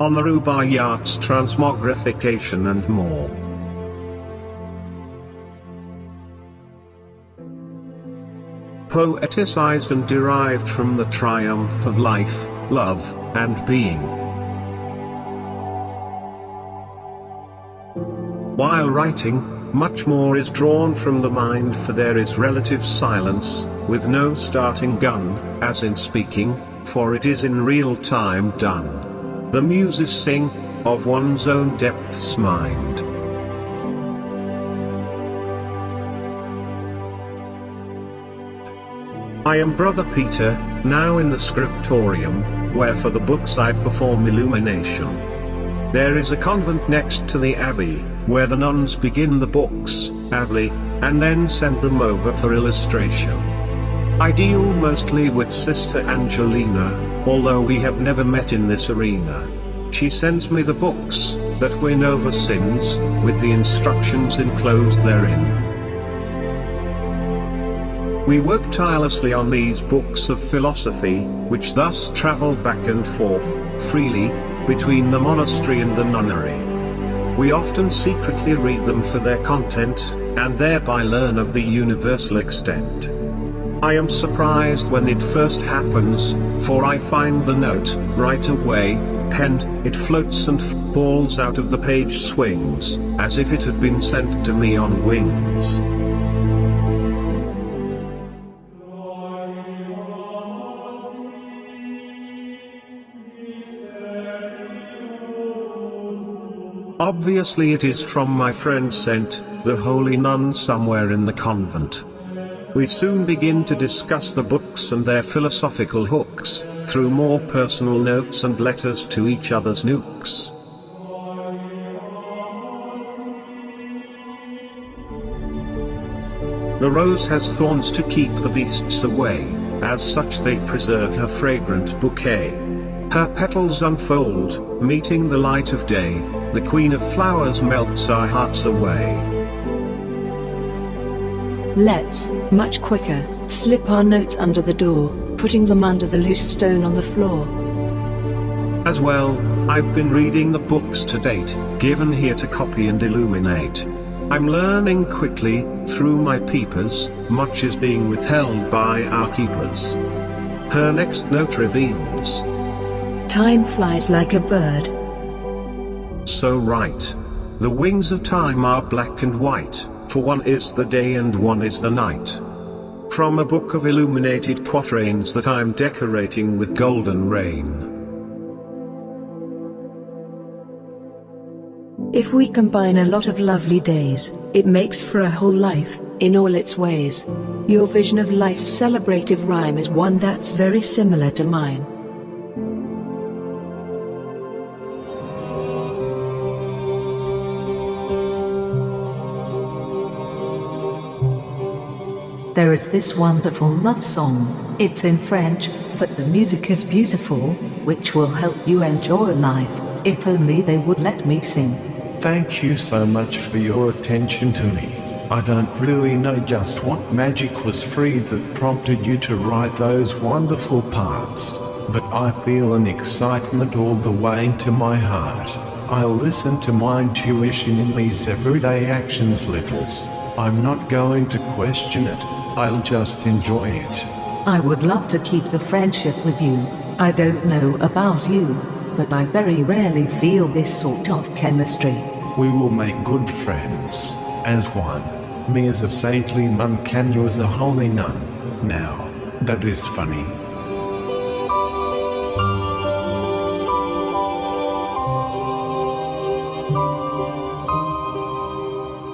on the Rubaiyat's Transmogrification and more. Poeticized and derived from the triumph of life, love, and being. While writing, much more is drawn from the mind, for there is relative silence, with no starting gun, as in speaking, for it is in real time done. The muses sing, of one's own depths mind. I am Brother Peter, now in the scriptorium, where for the books I perform illumination. There is a convent next to the abbey, where the nuns begin the books, badly, and then send them over for illustration. I deal mostly with Sister Angelina, although we have never met in this arena. She sends me the books, that win over sins, with the instructions enclosed therein. We work tirelessly on these books of philosophy, which thus travel back and forth, freely, between the monastery and the nunnery. We often secretly read them for their content, and thereby learn of the universal extent. I am surprised when it first happens, for I find the note, right away, penned, it floats and falls out of the page, swings, as if it had been sent to me on wings. Obviously it is from my friend Saint, the holy nun somewhere in the convent. We soon begin to discuss the books and their philosophical hooks, through more personal notes and letters to each other's nooks. The rose has thorns to keep the beasts away, as such they preserve her fragrant bouquet. Her petals unfold, meeting the light of day, the queen of flowers melts our hearts away. Let's, much quicker, slip our notes under the door, putting them under the loose stone on the floor. As well, I've been reading the books to date, given here to copy and illuminate. I'm learning quickly, through my peepers, much is being withheld by our keepers. Her next note reveals, time flies like a bird. So right. The wings of time are black and white, for one is the day and one is the night. From a book of illuminated quatrains that I'm decorating with golden rain. If we combine a lot of lovely days, it makes for a whole life, in all its ways. Your vision of life's celebrative rhyme is one that's very similar to mine. There is this wonderful love song. It's in French, but the music is beautiful, which will help you enjoy life, if only they would let me sing. Thank you so much for your attention to me. I don't really know just what magic was free that prompted you to write those wonderful parts, but I feel an excitement all the way into my heart. I'll listen to my intuition in these everyday actions letters. I'm not going to question it. I'll just enjoy it. I would love to keep the friendship with you. I don't know about you, but I very rarely feel this sort of chemistry. We will make good friends, as one. Me as a saintly nun, can you as a holy nun. Now, that is funny.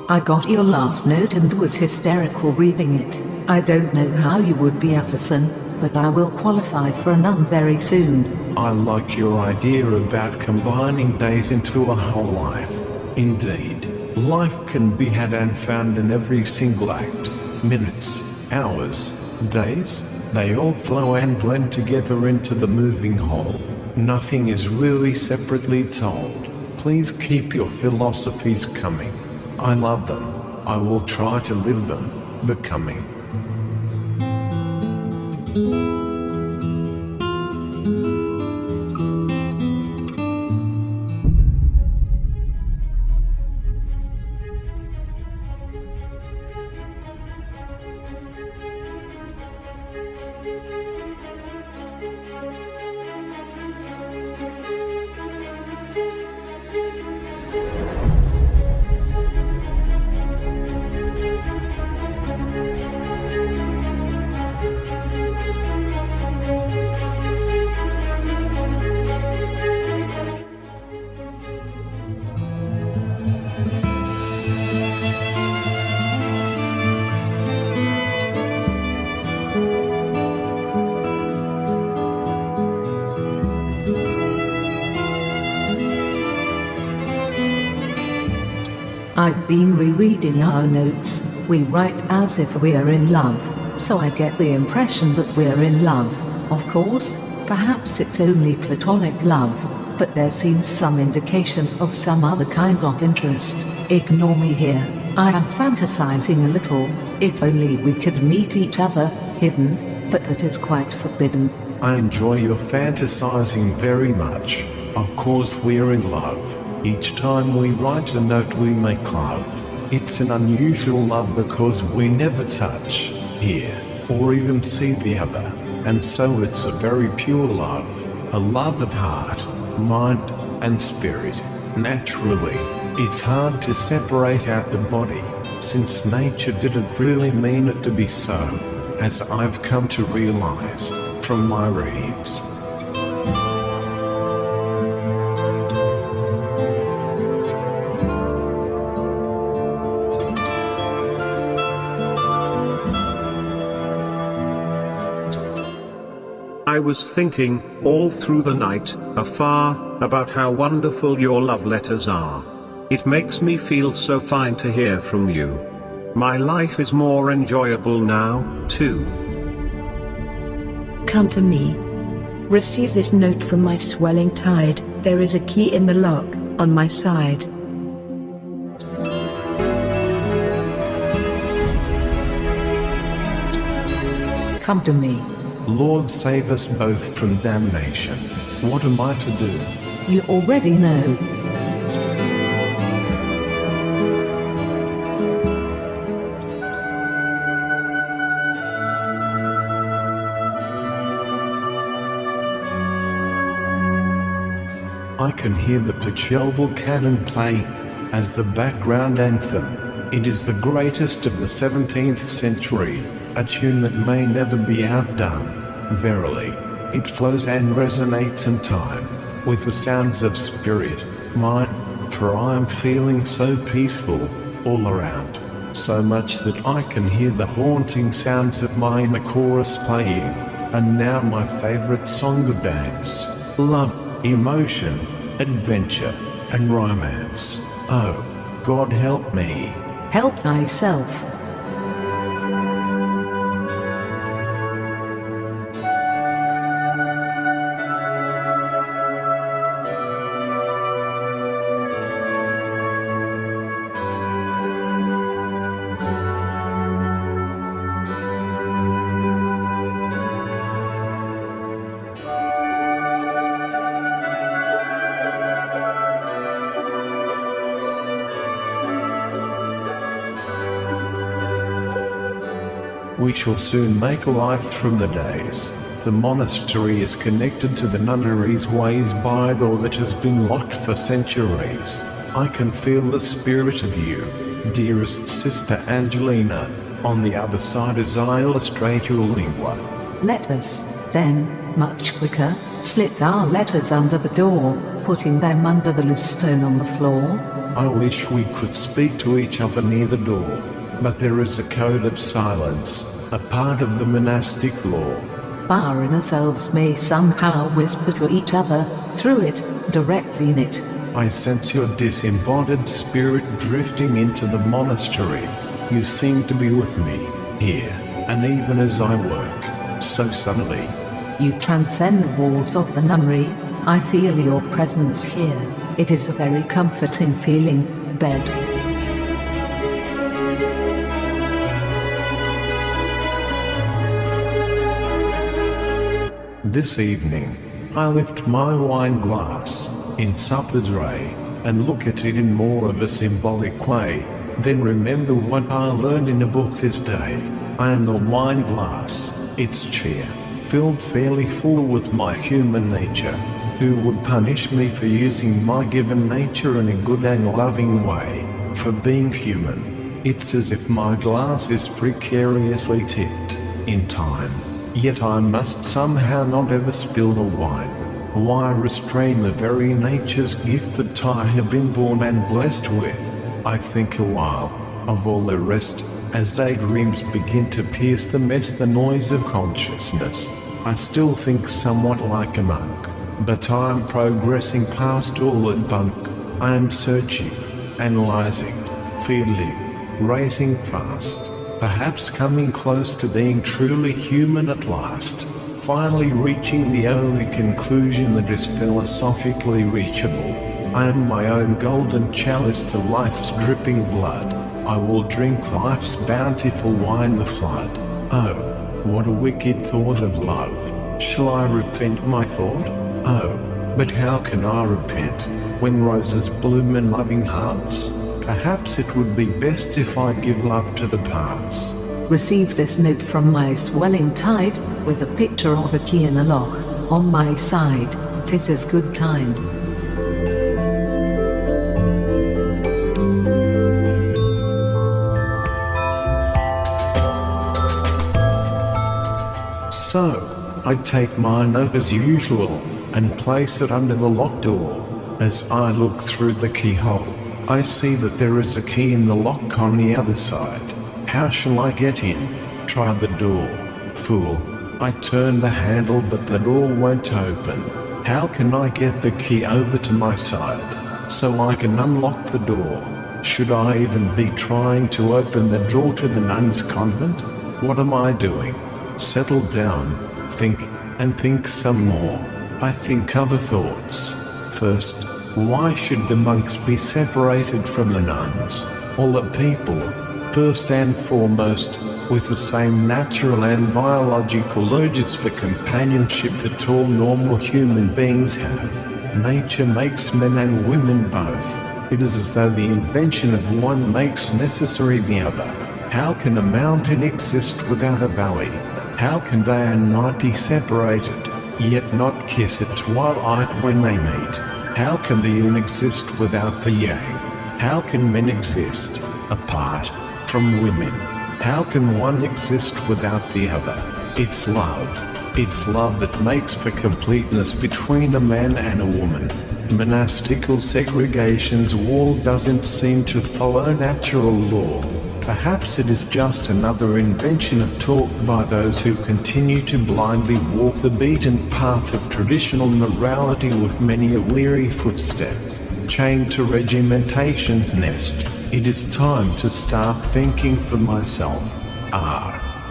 I got your last note and was hysterical reading it. I don't know how you would be as a son, but I will qualify for a nun very soon. I like your idea about combining days into a whole life. Indeed, life can be had and found in every single act. Minutes, hours, days, they all flow and blend together into the moving whole. Nothing is really separately told. Please keep your philosophies coming. I love them. I will try to live them, becoming. I've been rereading our notes. We write as if we're in love, so I get the impression that we're in love. Of course, perhaps it's only platonic love, but there seems some indication of some other kind of interest. Ignore me here. I am fantasizing a little. If only we could meet each other, hidden, but that is quite forbidden. I enjoy your fantasizing very much. Of course we're in love. Each time we write a note we make love. It's an unusual love because we never touch, hear, or even see the other. And so it's a very pure love. A love of heart, mind, and spirit. Naturally, it's hard to separate out the body, since nature didn't really mean it to be so, as I've come to realize from my reads. I was thinking, all through the night, afar, about how wonderful your love letters are. It makes me feel so fine to hear from you. My life is more enjoyable now, too. Come to me. Receive this note from my swelling tide. There is a key in the lock, on my side. Come to me. Lord, save us both from damnation. What am I to do? You already know. I can hear the Pachelbel cannon playing as the background anthem. It is the greatest of the 17th century, a tune that may never be outdone. Verily, it flows and resonates in time with the sounds of spirit, mind, for I am feeling so peaceful all around, so much that I can hear the haunting sounds of my inner chorus playing. And now my favorite song of dance, love, emotion, adventure, and romance. Oh, God help me. Help thyself. We shall soon make a life from the days. The monastery is connected to the nunnery's ways by a door that has been locked for centuries. I can feel the spirit of you, dearest Sister Angelina, on the other side as I illustrate your lingua. Let us, then, much quicker, slip our letters under the door, putting them under the loose stone on the floor. I wish we could speak to each other near the door, but there is a code of silence, a part of the monastic law. Our inner selves may somehow whisper to each other, through it, directly in it. I sense your disembodied spirit drifting into the monastery. You seem to be with me, here, and even as I work, so subtly. You transcend the walls of the nunnery. I feel your presence here. It is a very comforting feeling, bed. This evening, I lift my wine glass, in supper's ray, and look at it in more of a symbolic way, then remember what I learned in a book this day. I am the wine glass, its cheer. filled fairly full with my human nature. Who would punish me for using my given nature in a good and loving way, for being human? It's as if my glass is precariously tipped in time, yet I must somehow not ever spill the wine. Why restrain the very nature's gift that I have been born and blessed with? I think a while of all the rest, as daydreams begin to pierce the mess, the noise of consciousness. I still think somewhat like a monk, but I am progressing past all that bunk. I am searching, analyzing, feeling, racing fast, perhaps coming close to being truly human at last, finally reaching the only conclusion that is philosophically reachable. I am my own golden chalice to life's dripping blood. I will drink life's bountiful wine, the flood. Oh, what a wicked thought of love. Shall I repent my thought? Oh, but how can I repent when roses bloom in loving hearts? Perhaps it would be best if I give love to the parts. Receive this note from my swelling tide, with a picture of a key in a loch. On my side, 'tis as good time. So, I take my note as usual, and place it under the locked door. As I look through the keyhole, I see that there is a key in the lock on the other side. How shall I get in? Try the door. Fool. I turn the handle but the door won't open. How can I get the key over to my side, so I can unlock the door? Should I even be trying to open the door to the nuns' convent? What am I doing? Settle down, think, and think some more. I think other thoughts. First, why should the monks be separated from the nuns? All the people, first and foremost, with the same natural and biological urges for companionship that all normal human beings have. Nature makes men and women both. It is as though the invention of one makes necessary the other. How can a mountain exist without a valley? How can day and night be separated, yet not kiss at twilight when they meet? How can the yin exist without the yang? How can men exist apart from women? How can one exist without the other? It's love. It's love that makes for completeness between a man and a woman. Monastical segregation's wall doesn't seem to follow natural law. Perhaps it is just another invention of talk by those who continue to blindly walk the beaten path of traditional morality with many a weary footstep, chained to regimentation's nest. It is time to start thinking for myself.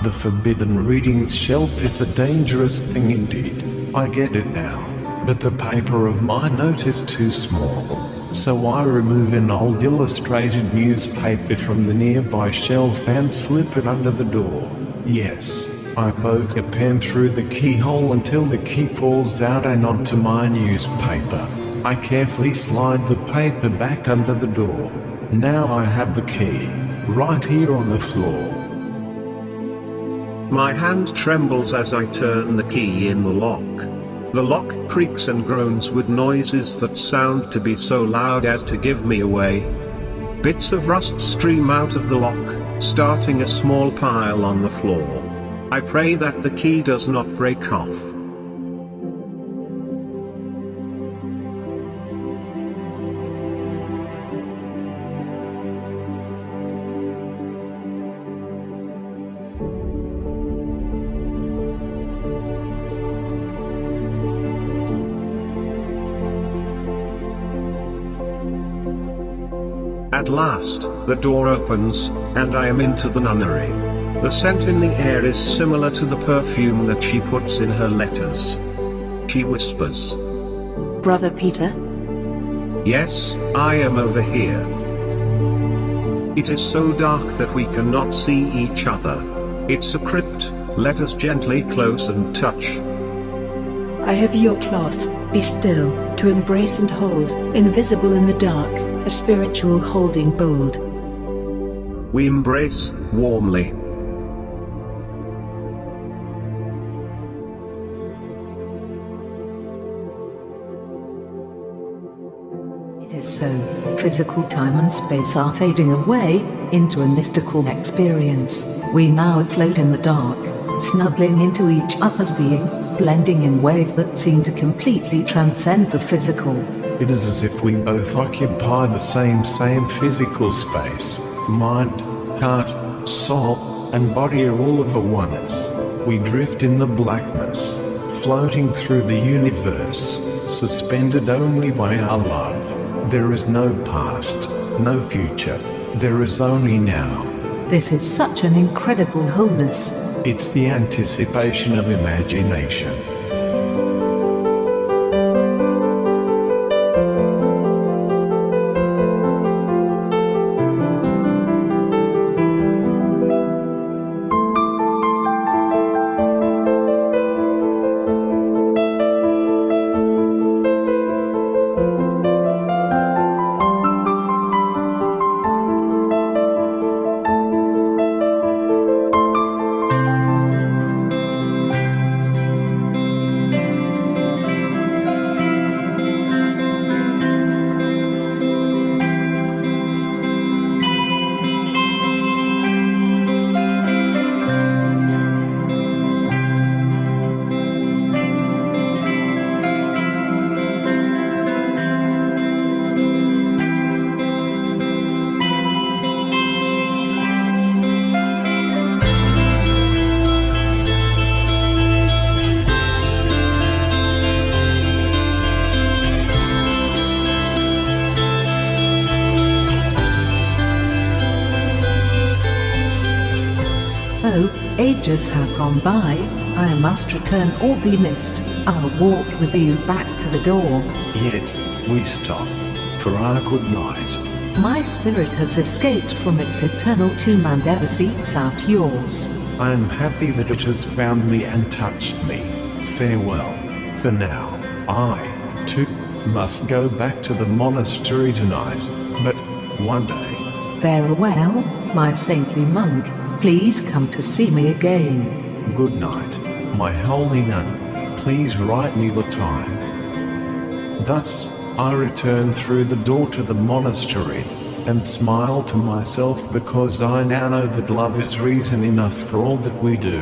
The forbidden readings shelf is a dangerous thing indeed. I get it now, but the paper of my note is too small. So I remove an old illustrated newspaper from the nearby shelf and slip it under the door. Yes, I poke a pen through the keyhole until the key falls out and onto my newspaper. I carefully slide the paper back under the door. Now I have the key, right here on the floor. My hand trembles as I turn the key in the lock. The lock creaks and groans with noises that sound to be so loud as to give me away. Bits of rust stream out of the lock, starting a small pile on the floor. I pray that the key does not break off. At last, the door opens, and I am into the nunnery. The scent in the air is similar to the perfume that she puts in her letters. She whispers, Brother Peter? "Yes, I am over here." It is so dark that we cannot see each other. It's a crypt, let us gently close and touch. I have your cloth, be still, to embrace and hold, invisible in the dark, a spiritual holding bold. We embrace, warmly. is so. Physical time and space are fading away into a mystical experience. We now float in the dark, snuggling into each other's being, blending in ways that seem to completely transcend the physical. It is as if we both occupy the same physical space. Mind, heart, soul, and body are all of a oneness. We drift in the blackness, floating through the universe, suspended only by our love. There is no past, no future. There is only now. This is such an incredible wholeness. It's the anticipation of imagination. Oh, ages have gone by. I must return or be missed. I'll walk with you back to the door. Yet, we stop for our good night. My spirit has escaped from its eternal tomb and ever seeks out yours. I am happy that it has found me and touched me. Farewell, for now. I, too, must go back to the monastery tonight, but one day. Farewell, my saintly monk. Please come to see me again. Good night, my holy nun. Please write me the time. Thus, I return through the door to the monastery, and smile to myself because I now know that love is reason enough for all that we do.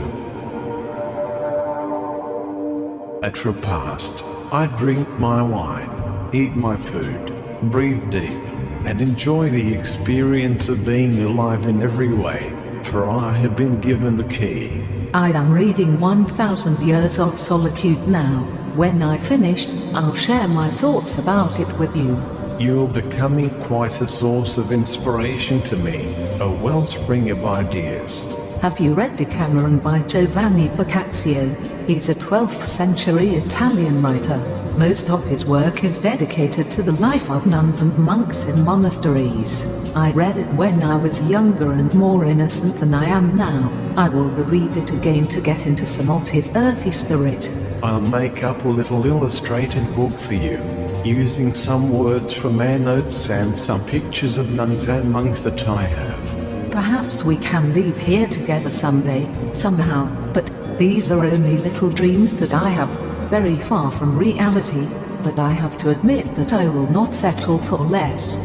At repast, I drink my wine, eat my food, breathe deep, and enjoy the experience of being alive in every way, for I have been given the key. I am reading 1000 Years of Solitude now. When I finish, I'll share my thoughts about it with you. You're becoming quite a source of inspiration to me, a wellspring of ideas. Have you read Decameron by Giovanni Boccaccio? He's a 12th century Italian writer. Most of his work is dedicated to the life of nuns and monks in monasteries. I read it when I was younger and more innocent than I am now. I will reread it again to get into some of his earthy spirit. I'll make up a little illustrated book for you, using some words from my notes and some pictures of nuns and monks that I have. Perhaps we can leave here together someday, somehow, but these are only little dreams that I have, very far from reality, but I have to admit that I will not settle for less.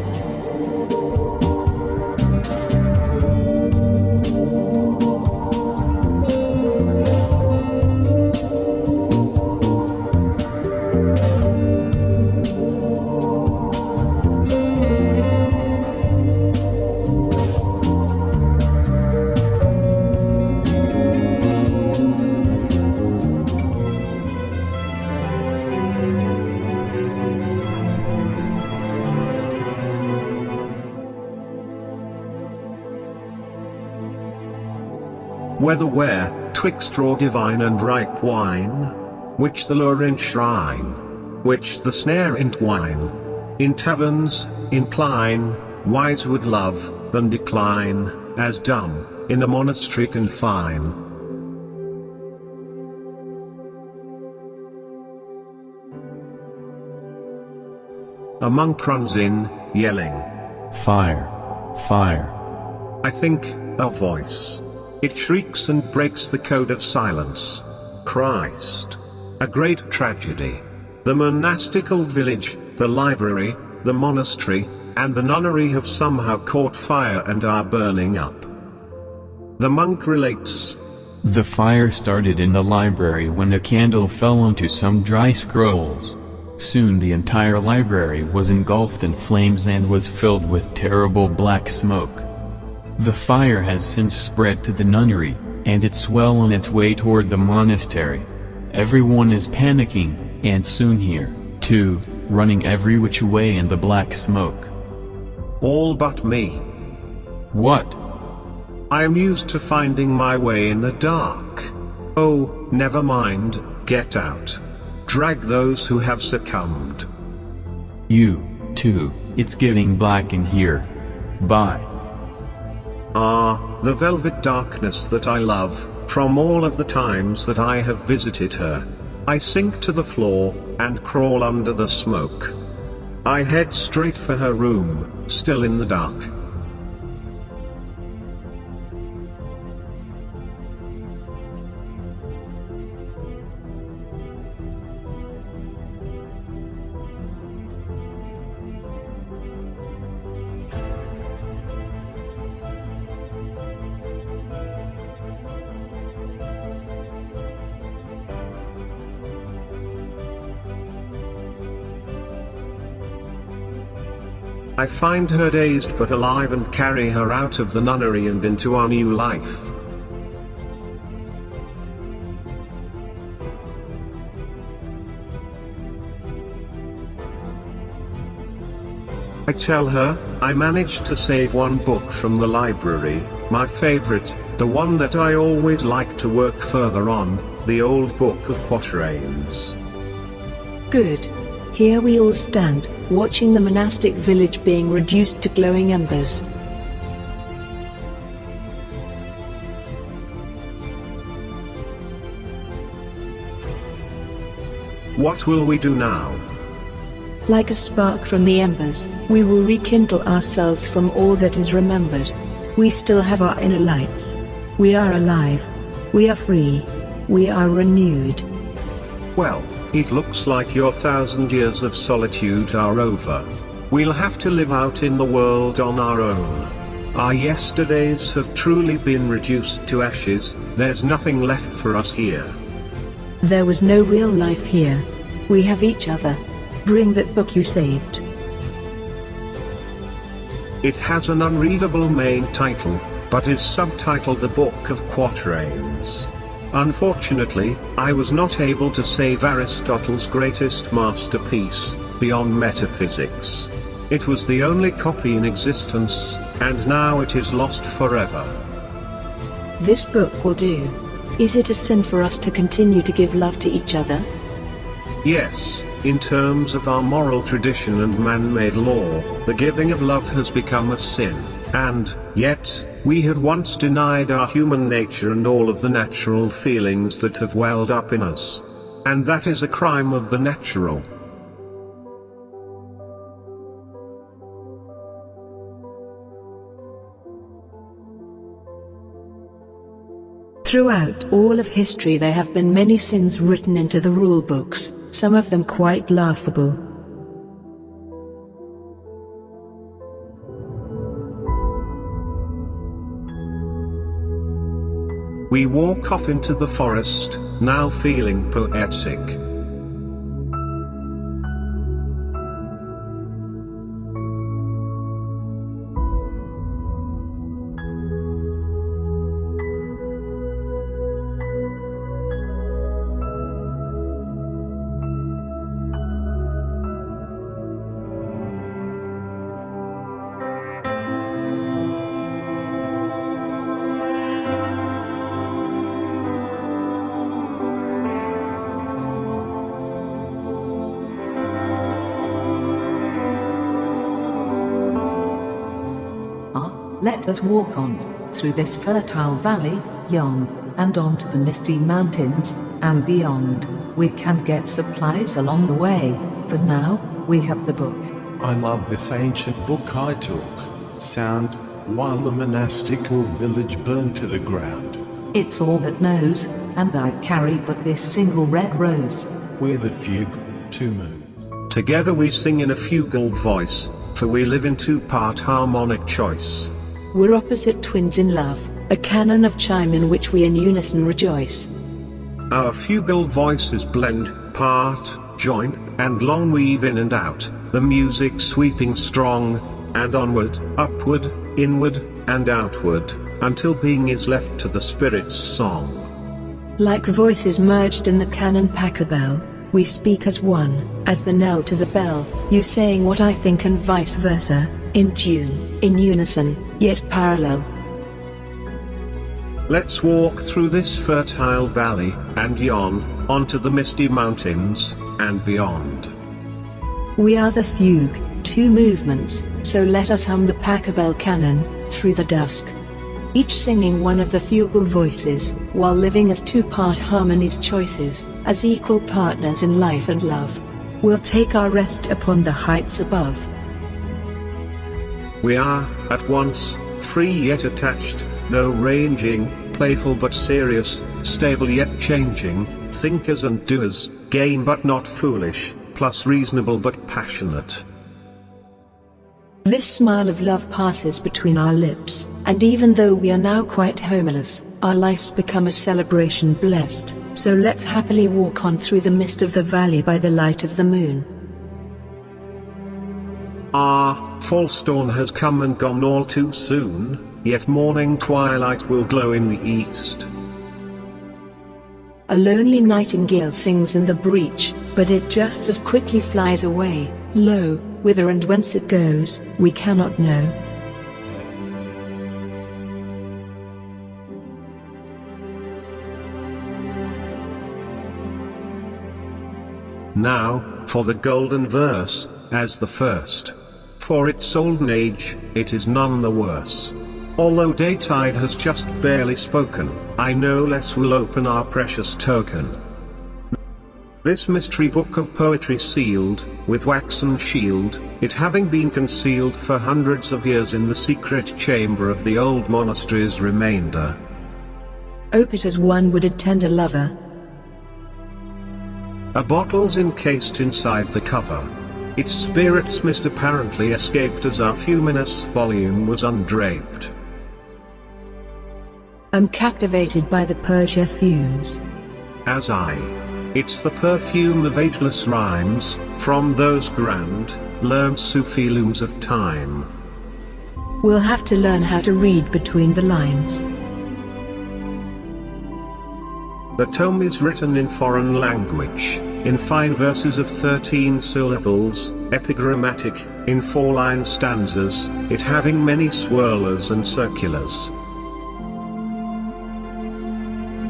Whether where, twixt raw divine and ripe wine, which the lure enshrine, which the snare entwine, in taverns, incline, wise with love, than decline, as dumb, in a monastery confine. A monk runs in, yelling, "Fire! Fire!" I think, a voice. It shrieks and breaks the code of silence. Christ. A great tragedy. The monastical village, the library, the monastery, and the nunnery have somehow caught fire and are burning up. The monk relates, The fire started in the library when a candle fell onto some dry scrolls. Soon the entire library was engulfed in flames and was filled with terrible black smoke. The fire has since spread to the nunnery, and it's well on its way toward the monastery. Everyone is panicking, and soon here, too, running every which way in the black smoke. all but me. What? I am used to finding my way in the dark. Oh, never mind, get out. Drag those who have succumbed. You, too, it's getting black in here. Bye. Ah, the velvet darkness that I love, from all of the times that I have visited her. I sink to the floor, and crawl under the smoke. I head straight for her room, still in the dark. I find her dazed but alive and carry her out of the nunnery and into our new life. I tell her, I managed to save one book from the library, my favorite, the one that I always like to work further on, the old book of quatrains. Good. Here we all stand, watching the monastic village being reduced to glowing embers. What will we do now? Like a spark from the embers, we will rekindle ourselves from all that is remembered. We still have our inner lights. We are alive. We are free. We are renewed. Well, it looks like your 1,000 years of solitude are over. We'll have to live out in the world on our own. Our yesterdays have truly been reduced to ashes, there's nothing left for us here. There was no real life here. We have each other. Bring that book you saved. It has an unreadable main title, but is subtitled The Book of Quatrains. Unfortunately, I was not able to save Aristotle's greatest masterpiece, Beyond Metaphysics. It was the only copy in existence, and now it is lost forever. This book will do. Is it a sin for us to continue to give love to each other? Yes, in terms of our moral tradition and man-made law, the giving of love has become a sin, and, yet, we had once denied our human nature and all of the natural feelings that have welled up in us. And that is a crime of the natural. Throughout all of history there have been many sins written into the rule books, some of them quite laughable. We walk off into the forest, now feeling poetic. Let us walk on, through this fertile valley, yon, and on to the misty mountains, and beyond. We can get supplies along the way. For now, we have the book. I love this ancient book I took. Sound, while the monastical village burned to the ground. It's all that knows, and I carry but this single red rose. We're the fugue, 2 moons. Together we sing in a fugal voice, for we live in two-part harmonic choice. We're opposite twins in love, a canon of chime in which we in unison rejoice. Our fugal voices blend, part, join, and long weave in and out, the music sweeping strong, and onward, upward, inward, and outward, until being is left to the spirit's song. Like voices merged in the canon pachelbel, we speak as one, as the knell to the bell, you saying what I think and vice versa, in tune, in unison, yet parallel. Let's walk through this fertile valley, and yon, onto the misty mountains, and beyond. We are the fugue, two movements, so let us hum the pachelbel canon, through the dusk. Each singing one of the fugal voices, while living as two-part harmonies choices, as equal partners in life and love. We'll take our rest upon the heights above. We are, at once, free yet attached, though ranging, playful but serious, stable yet changing, thinkers and doers, game but not foolish, plus reasonable but passionate. This smile of love passes between our lips, and even though we are now quite homeless, our lives become a celebration blessed, so let's happily walk on through the mist of the valley by the light of the moon. Ah, false dawn has come and gone all too soon, yet morning twilight will glow in the east. A lonely nightingale sings in the breach, but it just as quickly flies away, lo, whither and whence it goes, we cannot know. Now, for the golden verse, as the first. For its olden age, it is none the worse. Although daytide has just barely spoken, I no less will open our precious token. This mystery book of poetry sealed, with waxen shield, it having been concealed for hundreds of years in the secret chamber of the old monastery's remainder. Ope it as one would attend a lover. A bottle's encased inside the cover. Its spirit's mist apparently escaped as our fuminous volume was undraped. I'm captivated by the Persia fumes. As I. It's the perfume of ageless rhymes, from those grand, learned Sufi looms of time. We'll have to learn how to read between the lines. The tome is written in foreign language, in fine verses of 13 syllables, epigrammatic, in 4-line stanzas, it having many swirlers and circulars.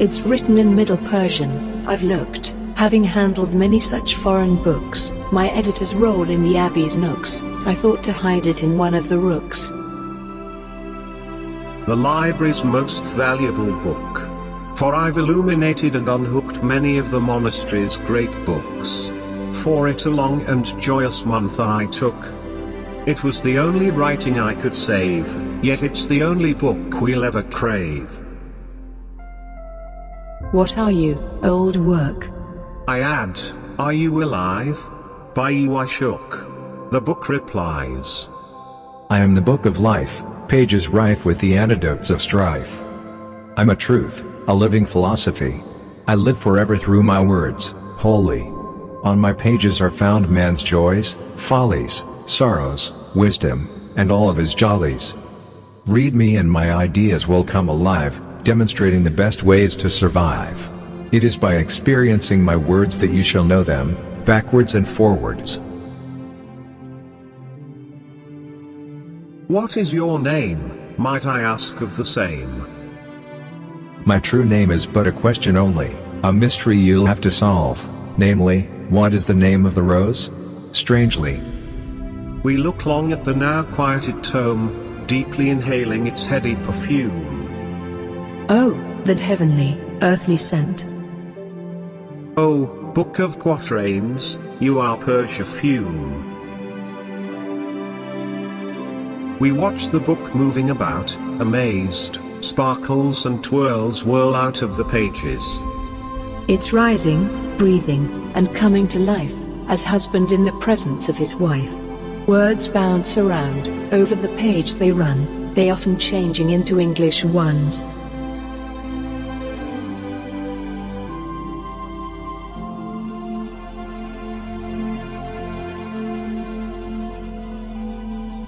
It's written in Middle Persian, I've looked, having handled many such foreign books, my editors roll in the abbey's nooks, I thought to hide it in one of the rooks. The library's most valuable book. For I've illuminated and unhooked many of the monastery's great books. For it a long and joyous month I took. It was the only writing I could save, yet it's the only book we'll ever crave. What are you, old work? I add, are you alive? By you I shook. The book replies. I am the book of life, pages rife with the antidotes of strife. I'm a truth, a living philosophy. I live forever through my words, holy. On my pages are found man's joys, follies, sorrows, wisdom, and all of his jollies. Read me and my ideas will come alive, demonstrating the best ways to survive. It is by experiencing my words that you shall know them, backwards and forwards. What is your name, might I ask of the same? My true name is but a question only, a mystery you'll have to solve, namely, what is the name of the rose? Strangely. We look long at the now quieted tome, deeply inhaling its heady perfume. Oh, that heavenly, earthly scent. Oh, book of quatrains, you are Persia fume. We watch the book moving about, amazed, sparkles and twirls whirl out of the pages. It's rising, breathing, and coming to life, as husband in the presence of his wife. Words bounce around, over the page they run, they often changing into English ones.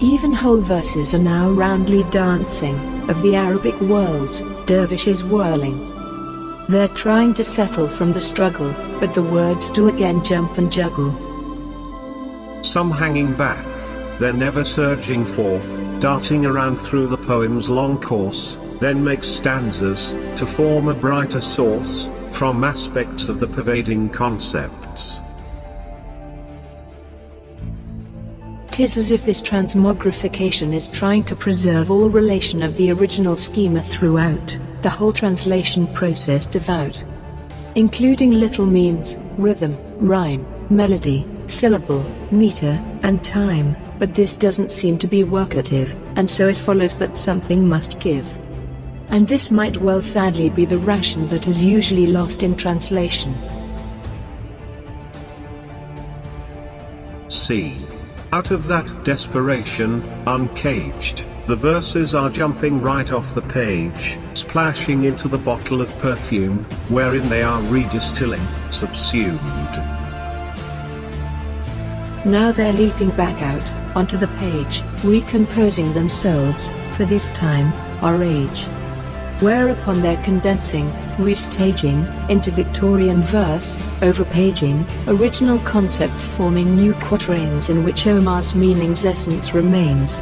Even whole verses are now roundly dancing, of the Arabic worlds, dervishes whirling. They're trying to settle from the struggle, but the words do again jump and juggle. Some hanging back, they're never surging forth, darting around through the poem's long course, then make stanzas, to form a brighter source, from aspects of the pervading concepts. 'Tis as if this transmogrification is trying to preserve all relation of the original schema throughout, the whole translation process devout. Including little means, rhythm, rhyme, melody, syllable, meter, and time, but this doesn't seem to be workative, and so it follows that something must give. And this might well sadly be the ration that is usually lost in translation. See. Out of that desperation, uncaged, the verses are jumping right off the page, splashing into the bottle of perfume, wherein they are redistilling, subsumed. Now they're leaping back out, onto the page, recomposing themselves, for this time, our age. Whereupon they're condensing, restaging, into Victorian verse, overpaging, original concepts forming new quatrains in which Omar's meaning's essence remains.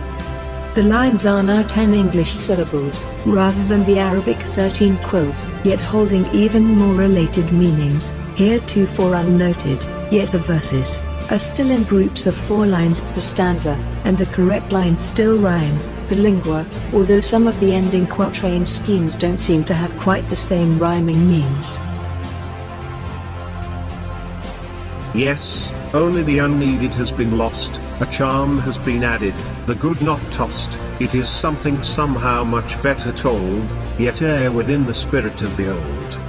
The lines are now 10 English syllables, rather than the Arabic 13 quills, yet holding even more related meanings, heretofore unnoted, yet the verses are still in groups of 4 lines per stanza, and the correct lines still rhyme, per lingua, although some of the ending quatrain schemes don't seem to have quite the same rhyming means. Yes, only the unneeded has been lost, a charm has been added, the good not tossed, it is something somehow much better told, yet err within the spirit of the old.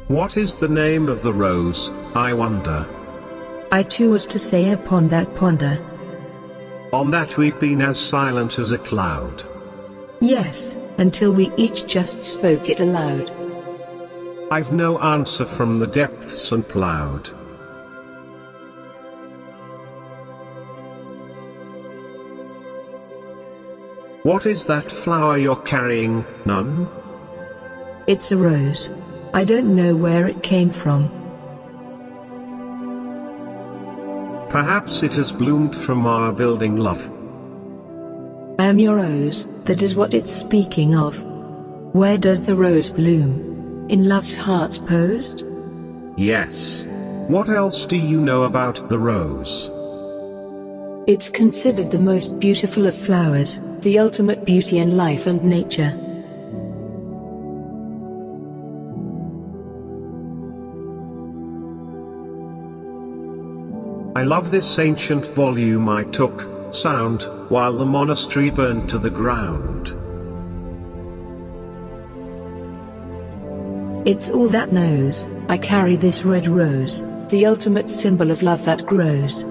What is the name of the rose, I wonder? I too was to say upon that ponder. On that we've been as silent as a cloud. Yes, until we each just spoke it aloud. I've no answer from the depths and ploughed. What is that flower you're carrying, nun? It's a rose. I don't know where it came from. Perhaps it has bloomed from our building love. I am your rose, that is what it's speaking of. Where does the rose bloom? In love's heart's post? Yes. What else do you know about the rose? It's considered the most beautiful of flowers, the ultimate beauty in life and nature. I love this ancient volume I took, sound, while the monastery burned to the ground. It's all that knows. I carry this red rose, the ultimate symbol of love that grows.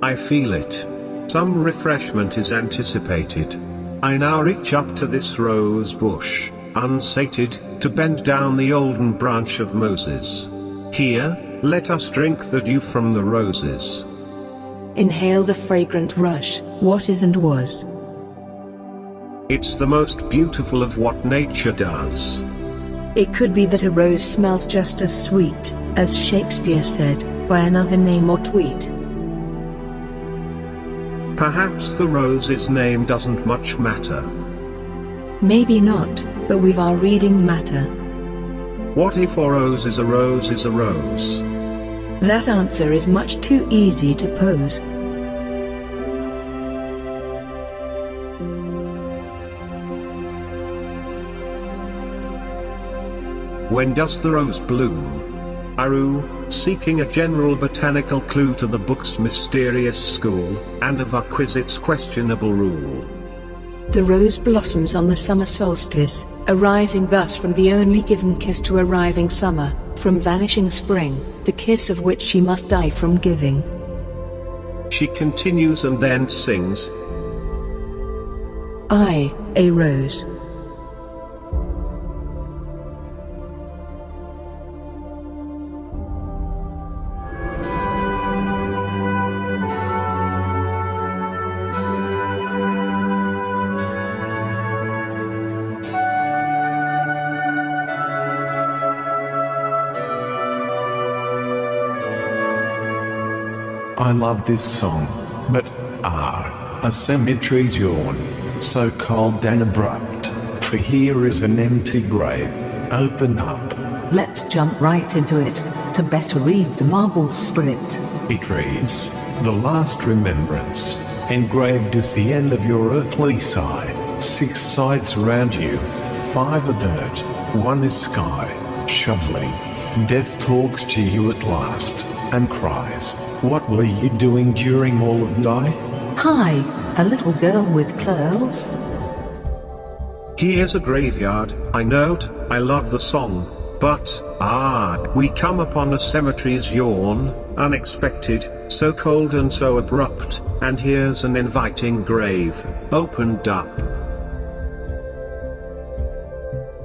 I feel it. Some refreshment is anticipated. I now reach up to this rose bush, unsated, to bend down the olden branch of Moses. Here, let us drink the dew from the roses. Inhale the fragrant rush, what is and was. It's the most beautiful of what nature does. It could be that a rose smells just as sweet, as Shakespeare said, by another name or tweet. Perhaps the rose's name doesn't much matter. Maybe not, but we've our reading matter. What if a rose is a rose is a rose? That answer is much too easy to pose. When does the rose bloom? Aru, seeking a general botanical clue to the book's mysterious school, and of our quiz its questionable rule. The rose blossoms on the summer solstice, arising thus from the only given kiss to arriving summer, from vanishing spring, the kiss of which she must die from giving. She continues and then sings, I, a rose. I love this song, but, a cemetery's yawn, so cold and abrupt, for here is an empty grave, open up. Let's jump right into it, to better read the marble script. It reads, the last remembrance, engraved is the end of your earthly side, 6 sides around you, 5 are dirt, 1 is sky, shoveling. Death talks to you at last, and cries, what were you doing during all of night? Hi, a little girl with curls. Here's a graveyard, I note, I love the song, but, we come upon a cemetery's yawn, unexpected, so cold and so abrupt, and here's an inviting grave, opened up.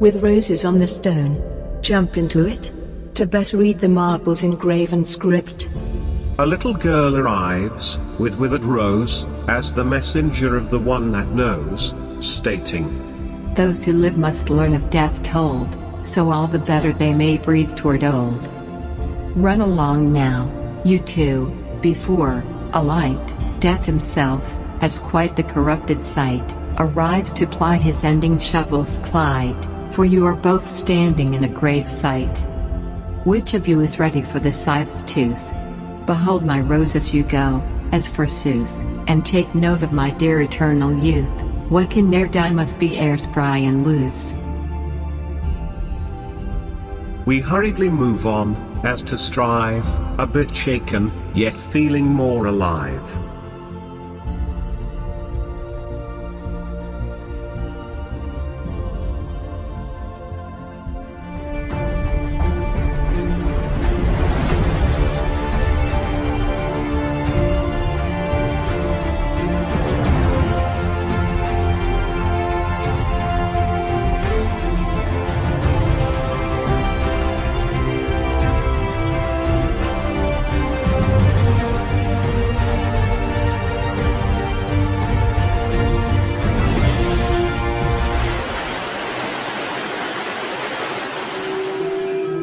With roses on the stone, jump into it, to better read the marble's engraven script. A little girl arrives, with withered rose, as the messenger of the one that knows, stating, those who live must learn of death told, so all the better they may breathe toward old. Run along now, you two, before, a light, death himself, as quite the corrupted sight, arrives to ply his ending shovel's plight, for you are both standing in a grave site. Which of you is ready for the scythe's tooth? Behold my rose as you go, as forsooth, and take note of my dear eternal youth, what can ne'er die must be ere spry and loose. We hurriedly move on, as to strive, a bit shaken, yet feeling more alive.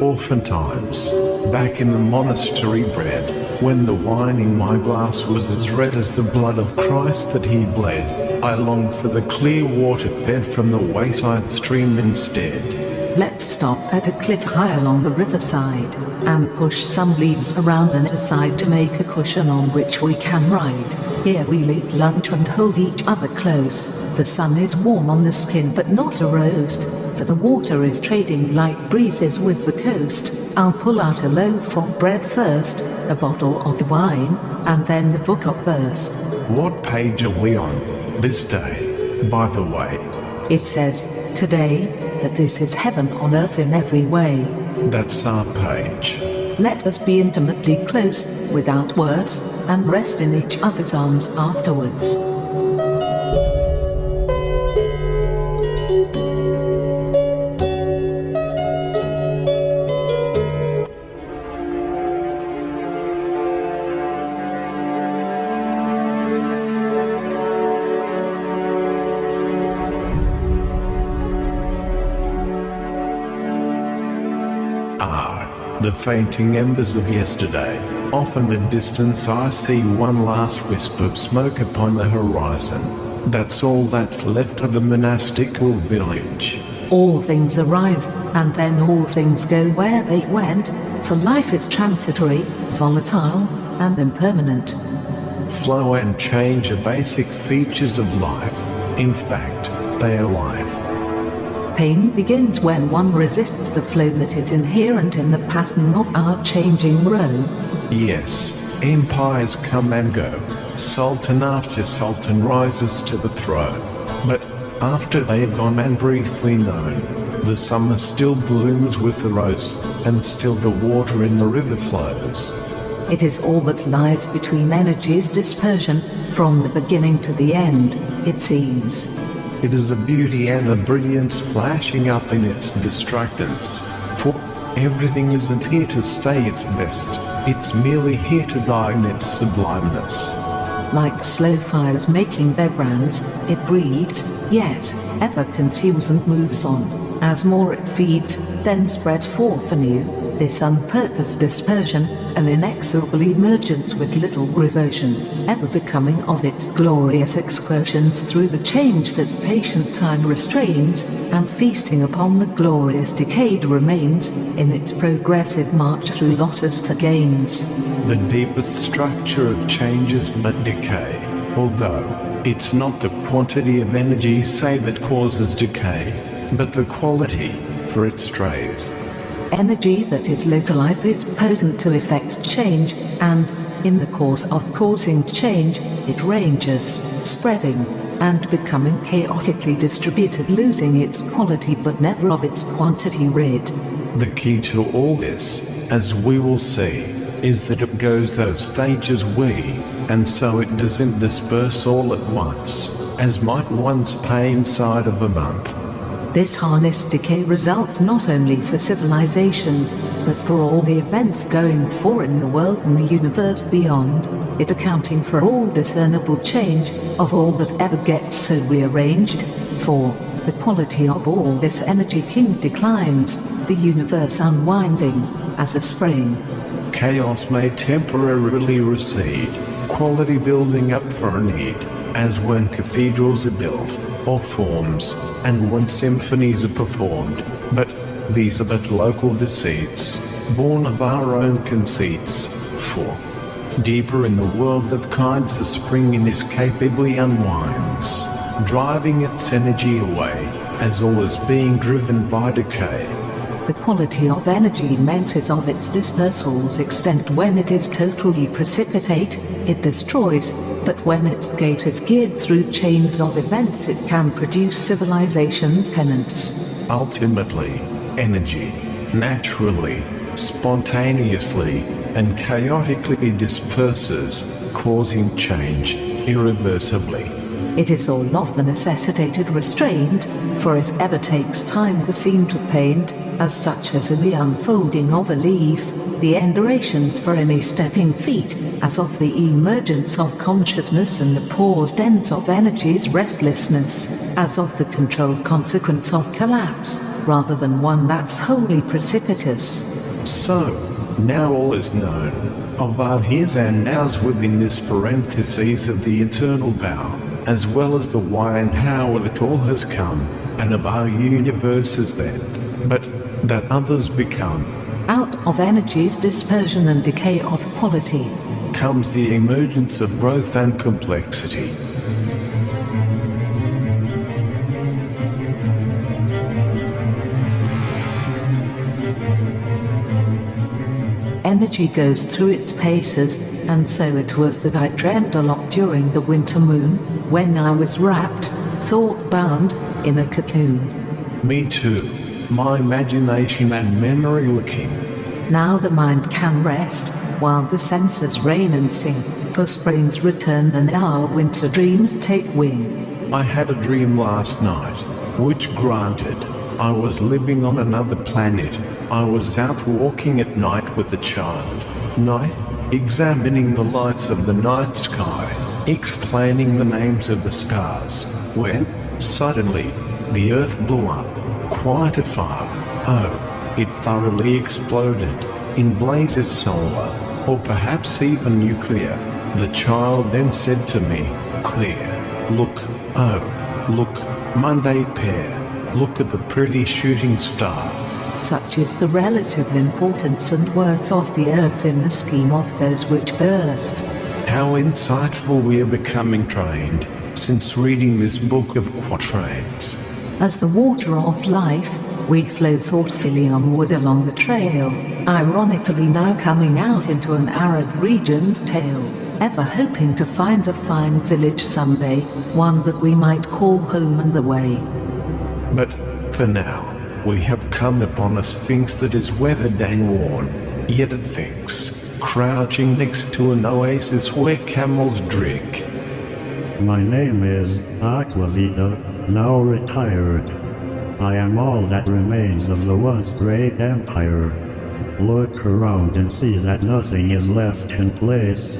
Oftentimes, back in the monastery bred, when the wine in my glass was as red as the blood of Christ that he bled, I longed for the clear water fed from the wayside stream instead. Let's stop at a cliff high along the riverside, and push some leaves around and aside to make a cushion on which we can ride. Here we'll eat lunch and hold each other close. The sun is warm on the skin but not a roast, for the water is trading light breezes with the coast. I'll pull out a loaf of bread first, a bottle of wine, and then the book of verse. What page are we on this day, by the way? It says, today, that this is heaven on earth in every way. That's our page. Let us be intimately close, without words, and rest in each other's arms afterwards. The fainting embers of yesterday. Off in the distance I see one last wisp of smoke upon the horizon. That's all that's left of the monastical village. All things arise, and then all things go where they went, for life is transitory, volatile, and impermanent. Flow and change are basic features of life. In fact, they are life. Pain begins when one resists the flow that is inherent in the pattern of our changing road. Yes, empires come and go. Sultan after sultan rises to the throne. But after they've gone and briefly known, the summer still blooms with the rose, and still the water in the river flows. It is all that lies between energy's dispersion, from the beginning to the end, it seems. It is a beauty and a brilliance flashing up in its distractance, for everything isn't here to stay its best, it's merely here to die in its sublimeness. Like slow fires making their brands, it breeds, yet ever consumes and moves on. As more it feeds, then spreads forth anew, this unpurposed dispersion, an inexorable emergence with little reversion, ever becoming of its glorious excursions through the change that patient time restrains, and feasting upon the glorious decayed remains, in its progressive march through losses for gains. The deepest structure of change is but decay, although it's not the quantity of energy, say, that causes decay, but the quality, for it strays. Energy that is localized is potent to effect change, and, in the course of causing change, it ranges, spreading, and becoming chaotically distributed, losing its quality but never of its quantity rid. The key to all this, as we will see, is that it goes those stages and so it doesn't disperse all at once, as might one's pain side of a month. This harnessed decay results not only for civilizations, but for all the events going for in the world and the universe beyond, it accounting for all discernible change, of all that ever gets so rearranged, for the quality of all this energy king declines, the universe unwinding, as a spring. Chaos may temporarily recede, quality building up for a need, as when cathedrals are built, or forms, and when symphonies are performed, but these are but local deceits, born of our own conceits, for deeper in the world of kinds the spring inescapably unwinds, driving its energy away, as all is being driven by decay. The quality of energy meant is of its dispersal's extent. When it is totally precipitate, it destroys, but when its gate is geared through chains of events, it can produce civilization's tenants. Ultimately, energy, naturally, spontaneously, and chaotically disperses, causing change, irreversibly. It is all of the necessitated restraint, for it ever takes time the scene to paint, as such as in the unfolding of a leaf, the endurations for any stepping feet, as of the emergence of consciousness and the paused ends of energy's restlessness, as of the controlled consequence of collapse, rather than one that's wholly precipitous. So, now all is known of our heres and nows within this parenthesis of the eternal bow, as well as the why and how it all has come, and of our universe's bend, but that others become. Out of energy's dispersion and decay of quality comes the emergence of growth and complexity. Energy goes through its paces, and so it was that I dreamt a lot during the winter moon, when I was wrapped, thought-bound, in a cocoon. Me too. My imagination and memory looking. Now the mind can rest, while the senses reign and sing, for spring's return and our winter dreams take wing. I had a dream last night, which granted, I was living on another planet. I was out walking at night with a child. Night, examining the lights of the night sky, explaining the names of the stars, when, suddenly, the earth blew up, quite afar. Oh, it thoroughly exploded, in blazes solar, or perhaps even nuclear. The child then said to me, "Clear. Look, oh, look, Monday pair, look at the pretty shooting star." Such is the relative importance and worth of the earth in the scheme of those which burst. How insightful we are becoming trained, since reading this book of quatrains. As the water of life, we flow thoughtfully onward along the trail, ironically now coming out into an arid region's tail, ever hoping to find a fine village someday, one that we might call home and away. But, for now, we have come upon a sphinx that is weathered and worn, yet it thinks, crouching next to an oasis where camels drink. My name is Aquavita, now retired. I am all that remains of the once great empire. Look around and see that nothing is left in place.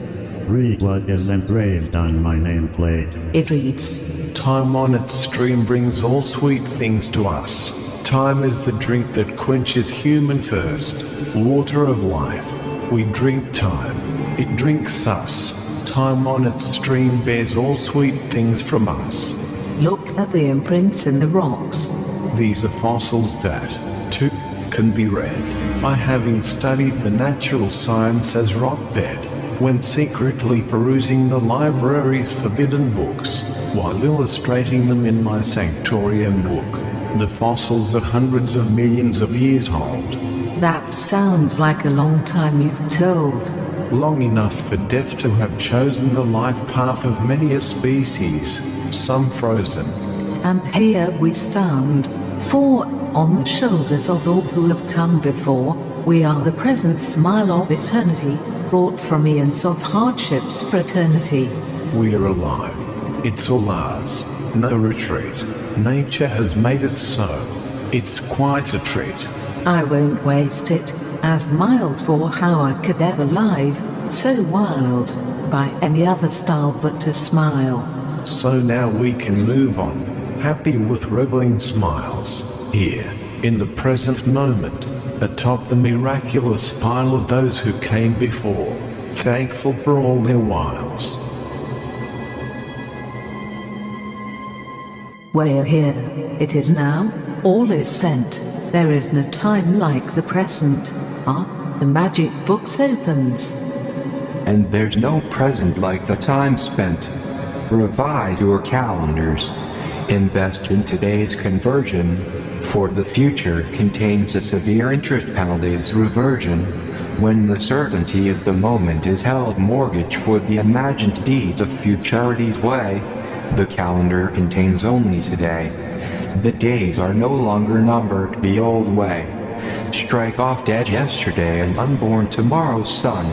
Read what is engraved on my nameplate. It reads, Time on its stream brings all sweet things to us. Time is the drink that quenches human thirst, water of life. We drink time, it drinks us. Time on its stream bears all sweet things from us. Look at the imprints in the rocks. These are fossils that, too, can be read by having studied the natural science as rock bed, when secretly perusing the library's forbidden books, while illustrating them in my sanctorium book. The fossils are hundreds of millions of years old. That sounds like a long time you've told. Long enough for death to have chosen the life path of many a species, some frozen. And here we stand, for, on the shoulders of all who have come before, we are the present smile of eternity, brought from eons of hardships for eternity. We are alive. It's all ours. No retreat. Nature has made it so. It's quite a treat. I won't waste it, as mild for how I could ever live, so wild, by any other style but to smile. So now we can move on, happy with reveling smiles, here, in the present moment, atop the miraculous pile of those who came before, thankful for all their wiles. We're here, it is now, all is sent, there is no time like the present. Ah, the magic books opens. And there's no present like the time spent. Revise your calendars. Invest in today's conversion, for the future contains a severe interest penalties reversion, when the certainty of the moment is held mortgage for the imagined deeds of futurity's way. The calendar contains only today. The days are no longer numbered the old way. Strike off dead yesterday and unborn tomorrow's sun.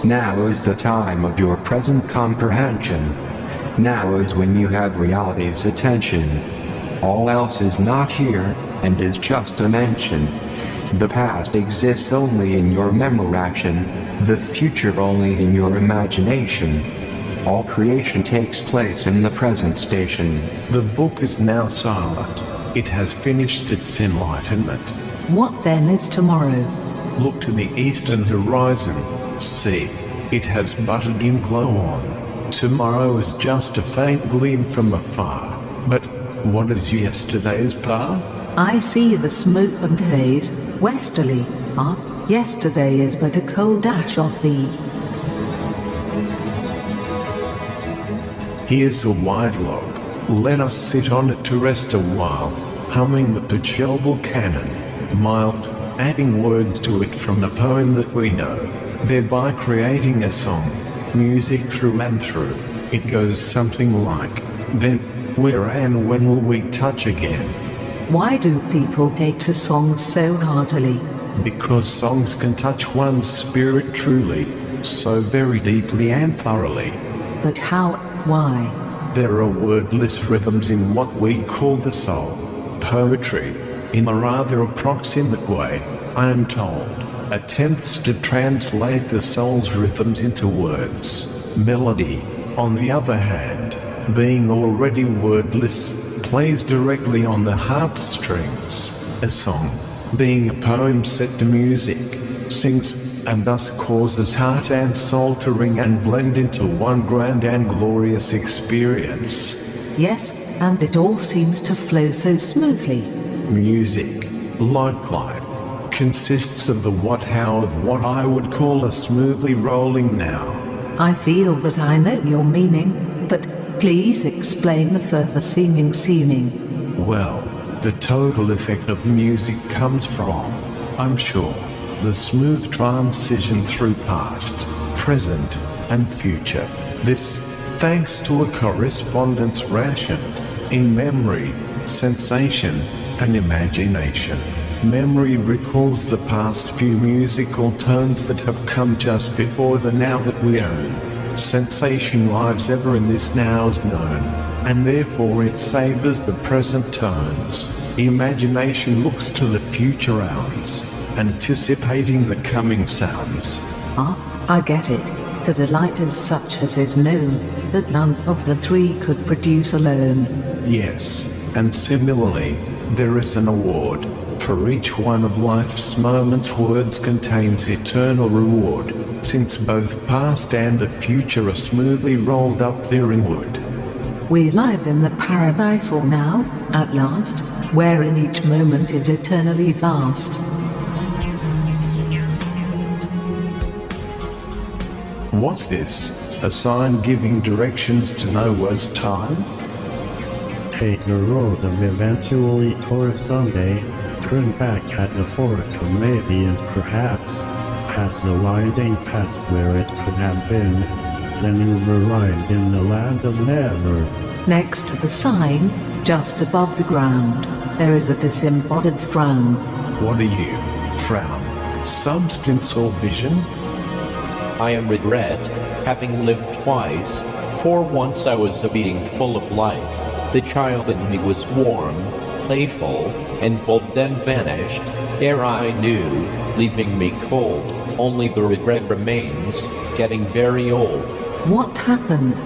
Now is the time of your present comprehension. Now is when you have reality's attention. All else is not here, and is just a mention. The past exists only in your memoration, the future only in your imagination. All creation takes place in the present station. The book is now silent. It has finished its enlightenment. What then is tomorrow? Look to the eastern horizon. See, it has budded in glow on. Tomorrow is just a faint gleam from afar. But what is yesterday's path? I see the smoke from today's westerly. Yesterday is but a cold dash of thee. Here's a wide log. Let us sit on it to rest a while, humming the pachelbel canon, mild, adding words to it from the poem that we know, thereby creating a song, music through and through. It goes something like, then, where and when will we touch again? Why do people take to songs so heartily? Because songs can touch one's spirit truly, so very deeply and thoroughly. But how, why? There are wordless rhythms in what we call the soul. Poetry, in a rather approximate way, I am told, attempts to translate the soul's rhythms into words. Melody, on the other hand, being already wordless, plays directly on the heartstrings. A song, being a poem set to music, sings, and thus causes heart and soul to ring and blend into one grand and glorious experience. Yes, and it all seems to flow so smoothly. Music, like life, consists of the what-how of what I would call a smoothly rolling now. I feel that I know your meaning, but please explain the further seeming. Well, the total effect of music comes from, I'm sure, the smooth transition through past, present, and future. This, thanks to a correspondence rationed in memory, sensation, and imagination. Memory recalls the past few musical tones that have come just before the now that we own. Sensation lives ever in this now's known, and therefore it savors the present tones. Imagination looks to the future hours, anticipating the coming sounds. I get it. The delight is such as is known, that none of the three could produce alone. Yes, and similarly, there is an award. For each one of life's moments, words contains eternal reward, since both past and the future are smoothly rolled up there in wood. We live in the paradisal now, at last, wherein each moment is eternally vast. What's this? A sign giving directions to Noah's time? Take the road of eventually toward someday, turn back at the fork of maybe and perhaps, past the winding path where it could have been, then you've arrived in the land of never. Next to the sign, just above the ground, there is a disembodied frown. What are you? Frown? Substance or vision? I am regret, having lived twice, for once I was a being full of life. The child in me was warm, playful, and bold, then vanished, ere I knew, leaving me cold. Only the regret remains, getting very old. What happened?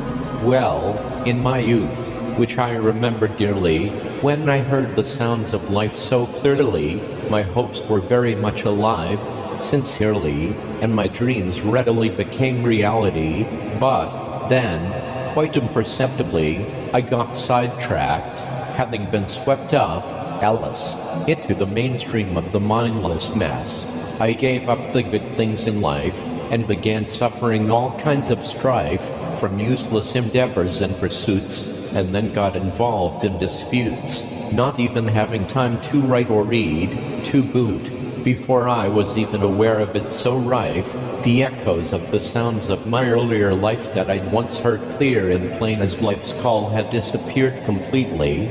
Well, in my youth, which I remember dearly, when I heard the sounds of life so clearly, my hopes were very much alive, sincerely, and my dreams readily became reality. But then, quite imperceptibly, I got sidetracked, having been swept up, Alice, into the mainstream of the mindless mess. I gave up the good things in life, and began suffering all kinds of strife from useless endeavors and pursuits, and then got involved in disputes, not even having time to write or read, to boot. Before I was even aware of it so rife, the echoes of the sounds of my earlier life that I'd once heard clear and plain as life's call had disappeared completely,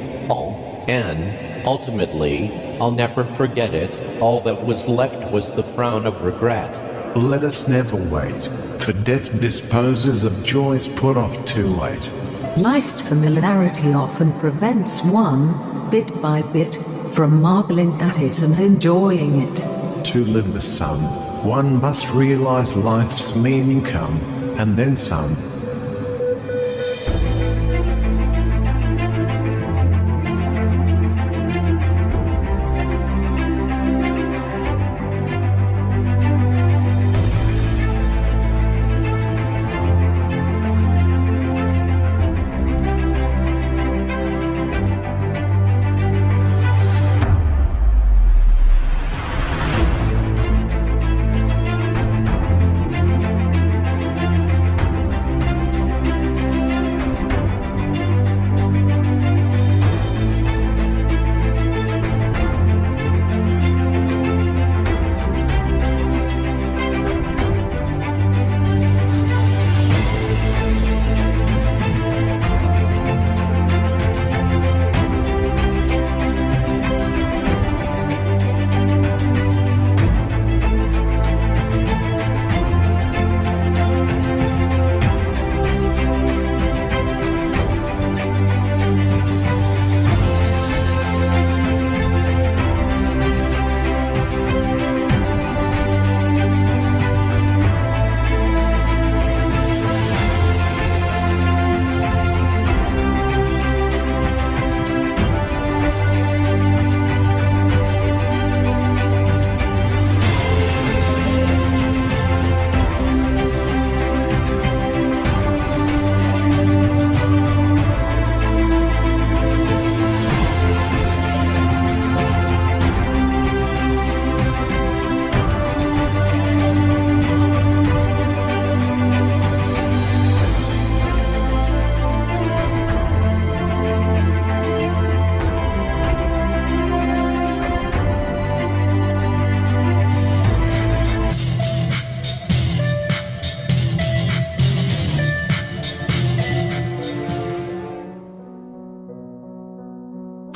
and, ultimately, I'll never forget it, all that was left was the frown of regret. Let us never wait, for death disposes of joys put off too late. Life's familiarity often prevents one, bit by bit, from marveling at it and enjoying it. To live the sun, one must realize life's meaning come, and then some.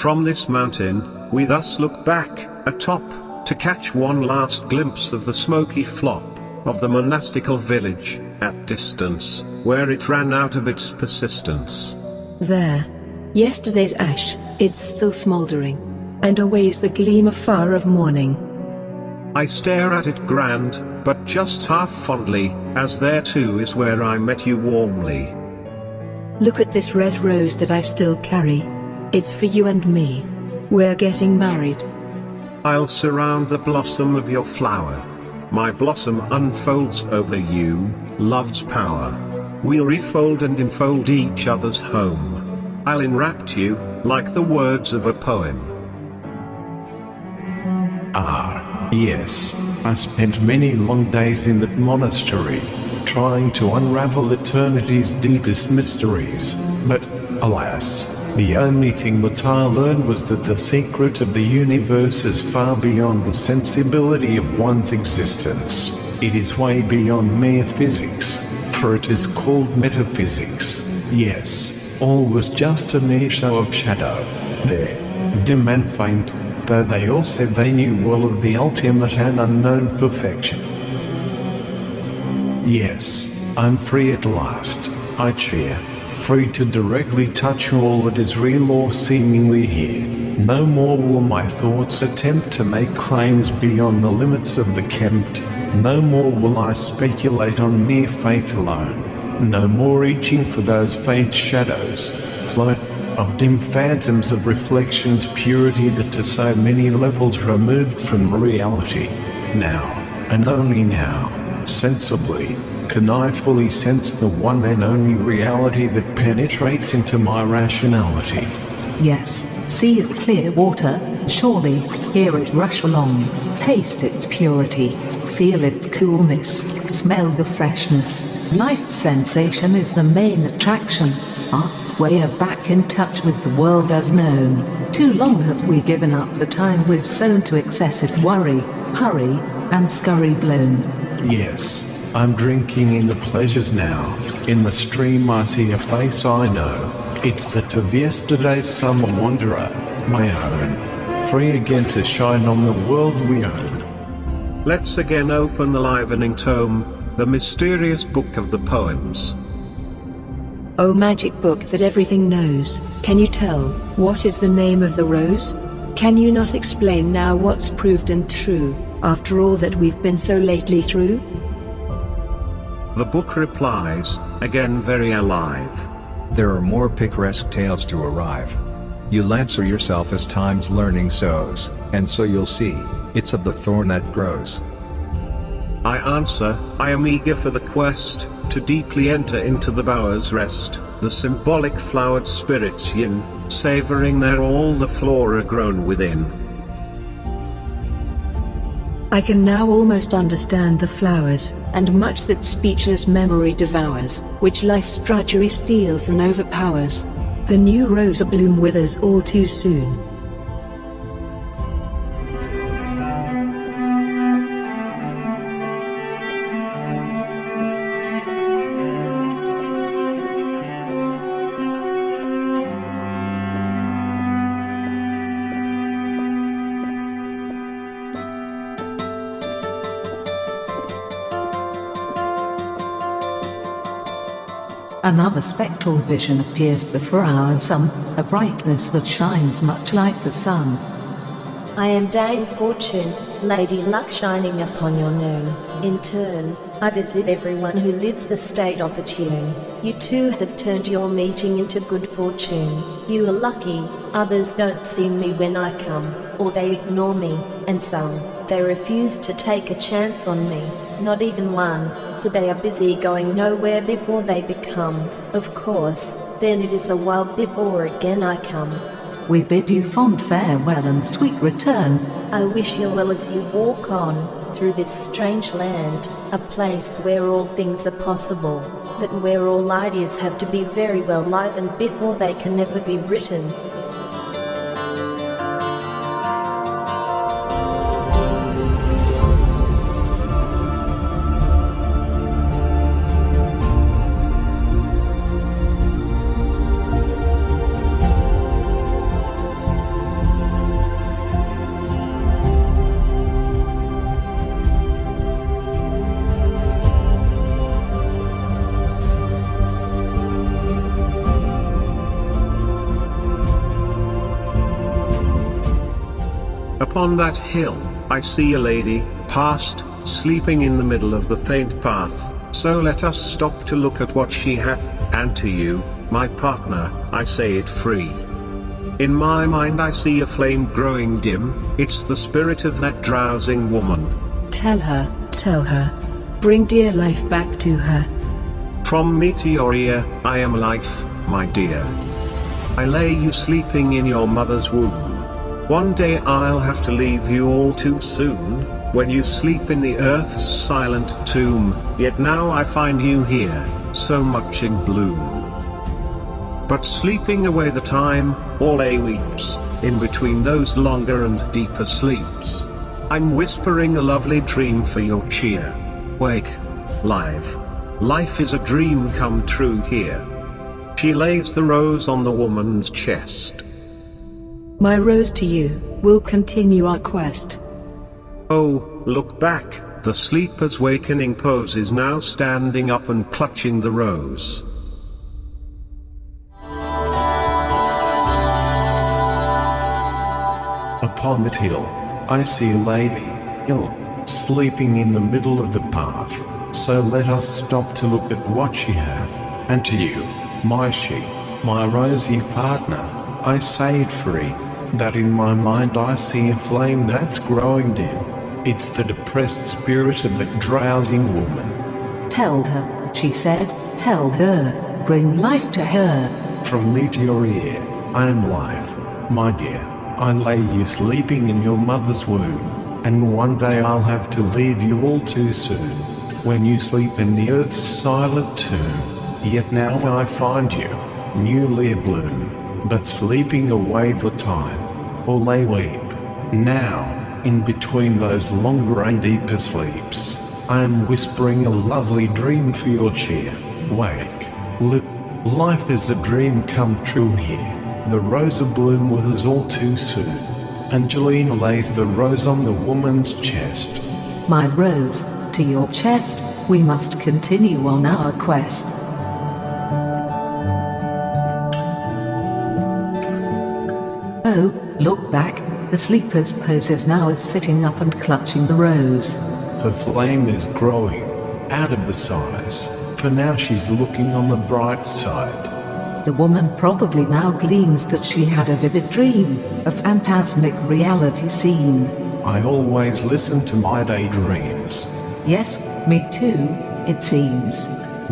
From this mountain, we thus look back, atop, to catch one last glimpse of the smoky flop of the monastical village, at distance, where it ran out of its persistence. There. Yesterday's ash, it's still smouldering. And aways the gleam afar of morning. I stare at it grand, but just half fondly, as there too is where I met you warmly. Look at this red rose that I still carry. It's for you and me. We're getting married. I'll surround the blossom of your flower. My blossom unfolds over you, love's power. We'll refold and enfold each other's home. I'll enwrap you, like the words of a poem. Ah, yes, I spent many long days in that monastery, trying to unravel eternity's deepest mysteries, but, alas, the only thing that I learned was that the secret of the universe is far beyond the sensibility of one's existence. It is way beyond mere physics, for it is called metaphysics. Yes, all was just a mere show of shadow. There, dim and faint, though they all said they knew well of the ultimate and unknown perfection. Yes, I'm free at last, I cheer, free to directly touch all that is real or seemingly here. No more will my thoughts attempt to make claims beyond the limits of the kempt. No more will I speculate on mere faith alone. No more reaching for those faint shadows, float, of dim phantoms of reflection's purity that are so many levels removed from reality. Now, and only now, sensibly, can I fully sense the one and only reality that penetrates into my rationality. Yes, see it clear water, surely, hear it rush along, taste its purity, feel its coolness, smell the freshness. Life's sensation is the main attraction. We're back in touch with the world as known. Too long have we given up the time we've sown to excessive worry, hurry, and scurry blown. Yes, I'm drinking in the pleasures now. In the stream I see a face I know. It's that of yesterday's summer wanderer, my own. Free again to shine on the world we own. Let's again open the livening tome, the mysterious book of the poems. Oh magic book that everything knows, can you tell, what is the name of the rose? Can you not explain now what's proved and true, after all that we've been so lately through? The book replies, again very alive. There are more picaresque tales to arrive. You'll answer yourself as time's learning sows, and so you'll see, it's of the thorn that grows. I answer, I am eager for the quest, to deeply enter into the bower's rest, the symbolic flowered spirits yin, savoring there all the flora grown within. I can now almost understand the flowers, and much that speechless memory devours, which life's drudgery steals and overpowers. The new rose abloom withers all too soon. Another spectral vision appears before our sun, a brightness that shines much like the sun. I am Dame Fortune, Lady Luck shining upon your noon. In turn, I visit everyone who lives the state opportune. You too have turned your meeting into good fortune. You are lucky, others don't see me when I come, or they ignore me, and some, they refuse to take a chance on me, not even one, for they are busy going nowhere before they become. Of course, then it is a while before again I come. We bid you fond farewell and sweet return. I wish you well as you walk on, through this strange land, a place where all things are possible, but where all ideas have to be very well livened before they can ever be written. Upon that hill, I see a lady, past, sleeping in the middle of the faint path, so let us stop to look at what she hath, and to you, my partner, I say it free. In my mind I see a flame growing dim, it's the spirit of that drowsing woman. Tell her. Bring dear life back to her. From me to your ear, I am life, my dear. I lay you sleeping in your mother's womb. One day I'll have to leave you all too soon, when you sleep in the earth's silent tomb, yet now I find you here, so much in bloom. But sleeping away the time, all a weeps, in between those longer and deeper sleeps. I'm whispering a lovely dream for your cheer. Wake, life is a dream come true here. She lays the rose on the woman's chest. My rose to you, we'll continue our quest. Oh, look back, the sleeper's wakening pose is now standing up and clutching the rose. Upon that hill, I see a lady, ill, sleeping in the middle of the path, so let us stop to look at what she hath, and to you, my rosy partner, I say it free, that in my mind I see a flame that's growing dim, it's the depressed spirit of that drowsing woman. Tell her, she said, tell her, bring life to her. From me to your ear, I am life, my dear, I lay you sleeping in your mother's womb, and one day I'll have to leave you all too soon, when you sleep in the earth's silent tomb, yet now I find you, newly abloom, but sleeping away the time, all they weep. Now, in between those longer and deeper sleeps, I am whispering a lovely dream for your cheer. Wake, life is a dream come true here. The rose abloom with us all too soon. Angelina lays the rose on the woman's chest. My rose, to your chest, we must continue on our quest. Oh, look back, the sleeper's pose is now sitting up and clutching the rose. Her flame is growing, out of the size, for now she's looking on the bright side. The woman probably now gleans that she had a vivid dream, a phantasmic reality scene. I always listen to my daydreams. Yes, me too, it seems.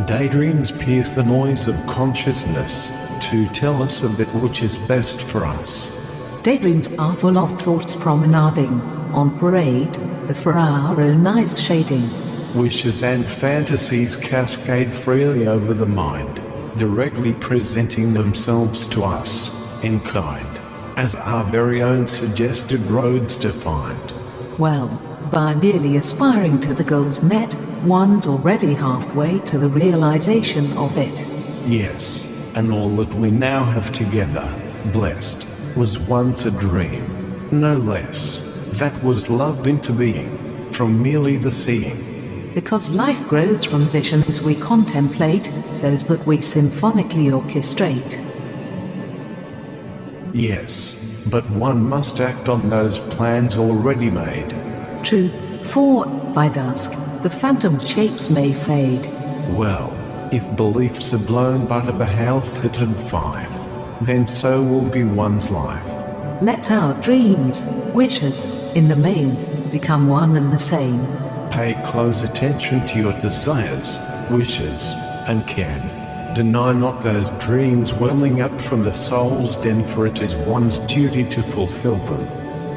Daydreams pierce the noise of consciousness, to tell us of that which is best for us. Daydreams are full of thoughts promenading, on parade, for our own eyes shading. Wishes and fantasies cascade freely over the mind, directly presenting themselves to us, in kind, as our very own suggested roads to find. Well, by merely aspiring to the goals met, one's already halfway to the realization of it. Yes, and all that we now have together, blessed, was once a dream, no less, that was loved into being, from merely the seeing. Because life grows from visions we contemplate, those that we symphonically orchestrate. Yes, but one must act on those plans already made. True, for, by dusk, the phantom shapes may fade. Well, if beliefs are blown but of a health-hitted fife, then so will be one's life. Let our dreams, wishes, in the main, become one and the same. Pay close attention to your desires, wishes, and can. Deny not those dreams welling up from the soul's den, for it is one's duty to fulfill them.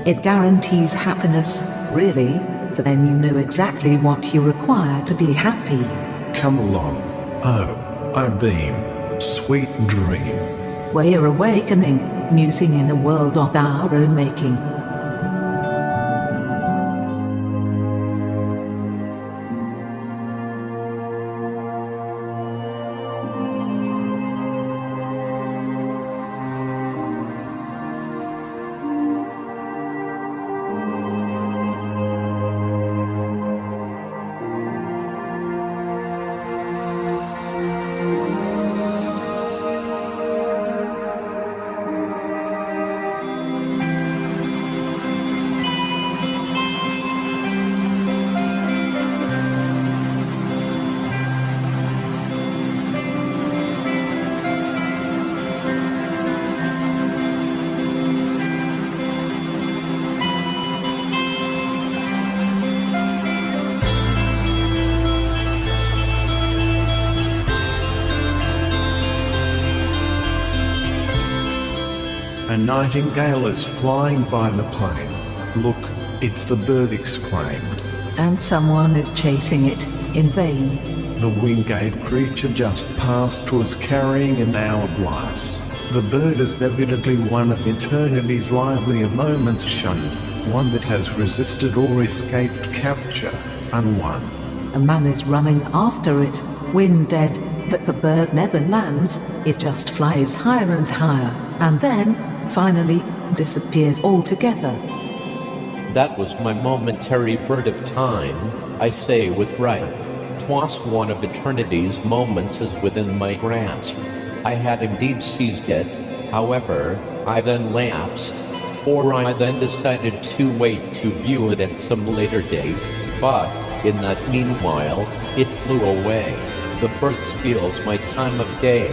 It guarantees happiness, really, for then you know exactly what you require to be happy. Come along, oh, I beam, sweet dream. We're awakening, musing in a world of our own making. nightingale is flying by the plane. Look, it's the bird exclaimed. And someone is chasing it, in vain. The winged creature just passed was carrying an hourglass. The bird is evidently one of eternity's livelier moments shunned, one that has resisted or escaped capture, unwon. A man is running after it, wind dead, but the bird never lands, it just flies higher and higher, and then, finally, disappears altogether. That was my momentary bird of time, I say with right. 'Twas one of eternity's moments as within my grasp. I had indeed seized it, however, I then lapsed, for I then decided to wait to view it at some later date, but, in that meanwhile, it flew away. The bird steals my time of day,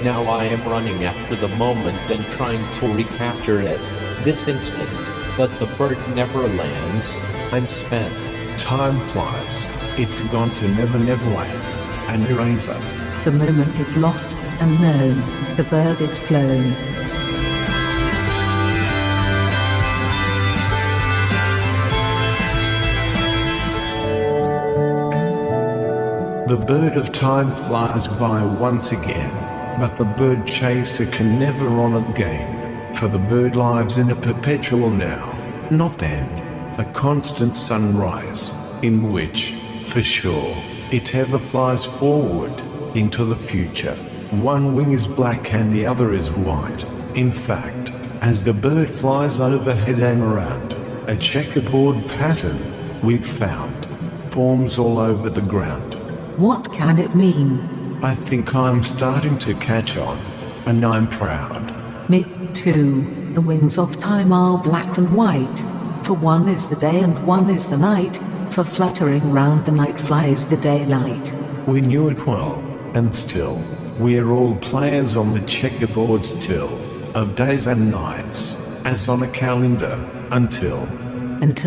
now I am running after the moment and trying to recapture it, this instant, but the bird never lands, I'm spent. Time flies, it's gone to Never Never Land, an eraser. The moment is lost, and known, the bird is flown. The bird of time flies by once again, but the bird chaser can never on again, for the bird lives in a perpetual now, not then, a constant sunrise, in which, for sure, it ever flies forward, into the future. One wing is black and the other is white. In fact, as the bird flies overhead and around, a checkerboard pattern, we've found, forms all over the ground. What can it mean? I think I'm starting to catch on, and I'm proud. Me too. The wings of time are black and white. For one is the day and one is the night. For fluttering round the night flies the daylight. We knew it well, and still, we're all players on the checkerboard still, of days and nights, as on a calendar, until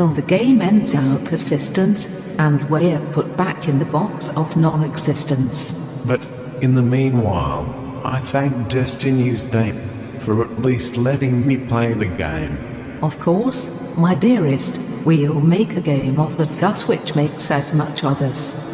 the game ends our persistence, and we're put back in the box of non-existence. But, in the meanwhile, I thank Destiny's Dame for at least letting me play the game. Of course, my dearest, we'll make a game of the fuss which makes as much of us.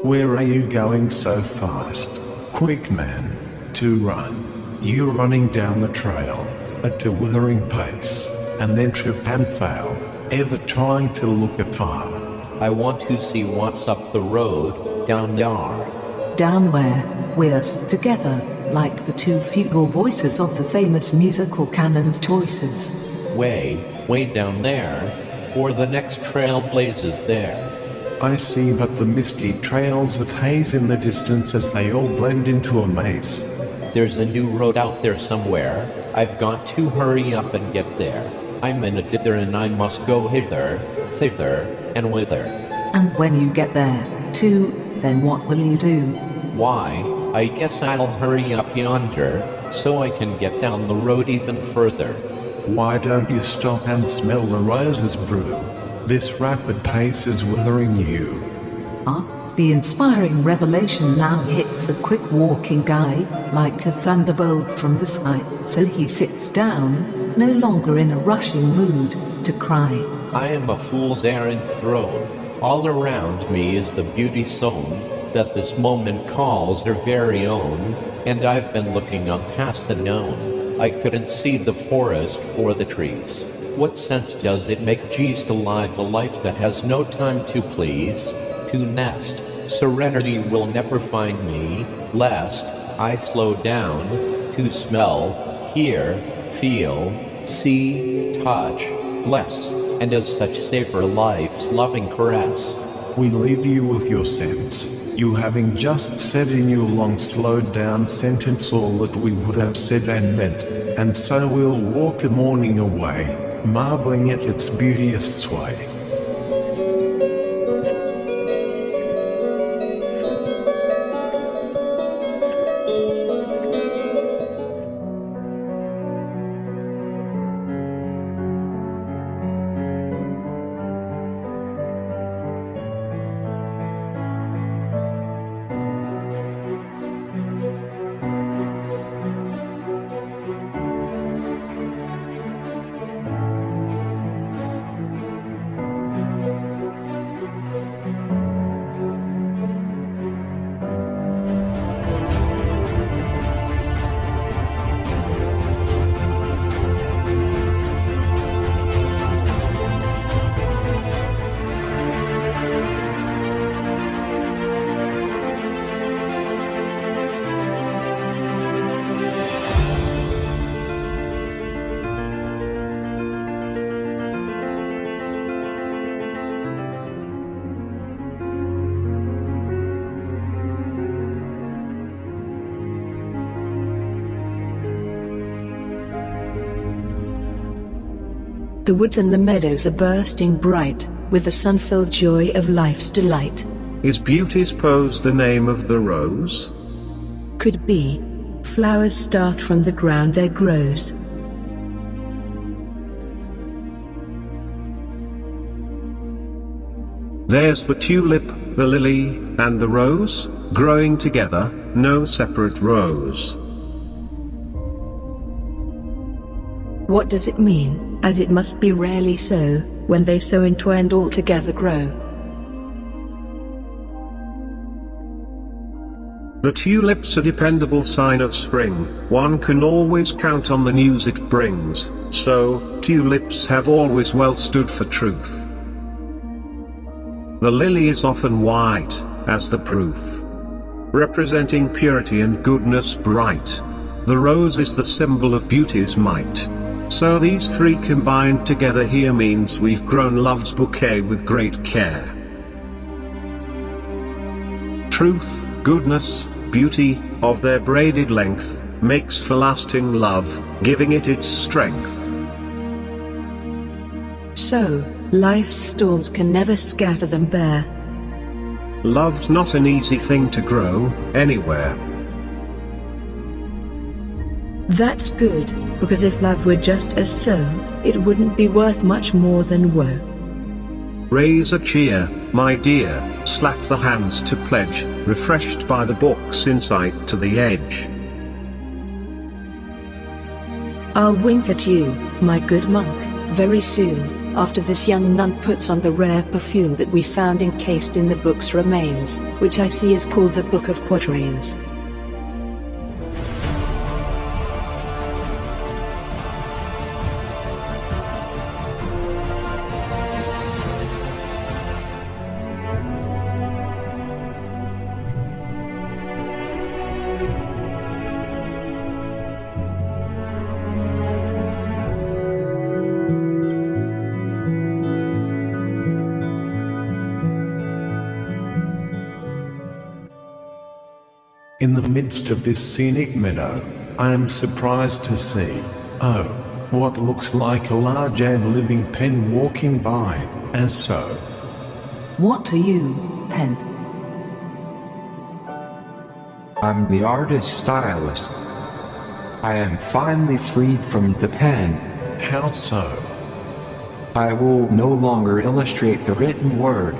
Where are you going so fast? Quick man, to run. You're running down the trail, at a withering pace, and then trip and fail, ever trying to look afar. I want to see what's up the road, down there. Down where, we're together, like the two fugal voices of the famous musical canon's choices. Way down there, for the next trail blazes there. I see but the misty trails of haze in the distance as they all blend into a maze. There's a new road out there somewhere, I've got to hurry up and get there. I'm in a dither and I must go hither, thither, and whither. And when you get there, too, then what will you do? Why, I guess I'll hurry up yonder, so I can get down the road even further. Why don't you stop and smell the roses brew? This rapid pace is withering you. The inspiring revelation now hits the quick-walking guy, like a thunderbolt from the sky, so he sits down, no longer in a rushing mood, to cry. I am a fool's errand thrown. All around me is the beauty sown, that this moment calls her very own, and I've been looking up past the known. I couldn't see the forest for the trees. What sense does it make just to live a life that has no time to please, to nest? Serenity will never find me, lest I slow down, to smell, hear, feel, see, touch, bless, and as such savor life's loving caress. We leave you with your sense. You having just said in your long slowed down sentence all that we would have said and meant, and so we'll walk the morning away, marveling at its beauteous sway. The woods and the meadows are bursting bright, with the sun-filled joy of life's delight. Is beauty's pose the name of the rose? Could be. Flowers start from the ground there grows. There's the tulip, the lily, and the rose, growing together, no separate rows. What does it mean, as it must be rarely so, when they so entwined all together grow? The tulip's a dependable sign of spring, one can always count on the news it brings, so, tulips have always well stood for truth. The lily is often white, as the proof, representing purity and goodness bright. The rose is the symbol of beauty's might. So these three combined together here means we've grown love's bouquet with great care. Truth, goodness, beauty, of their braided length, makes for lasting love, giving it its strength. So, life's storms can never scatter them bare. Love's not an easy thing to grow, anywhere. That's good, because if love were just as so, it wouldn't be worth much more than woe. Raise a cheer, my dear, slap the hands to pledge, refreshed by the book's insight to the edge. I'll wink at you, my good monk, very soon, after this young nun puts on the rare perfume that we found encased in the book's remains, which I see is called the Book of Quatrains. In the midst of this scenic meadow, I am surprised to see, oh, what looks like a large and living pen walking by, and so. What are you, Pen? I'm the artist stylist. I am finally freed from the pen. How so? I will no longer illustrate the written word.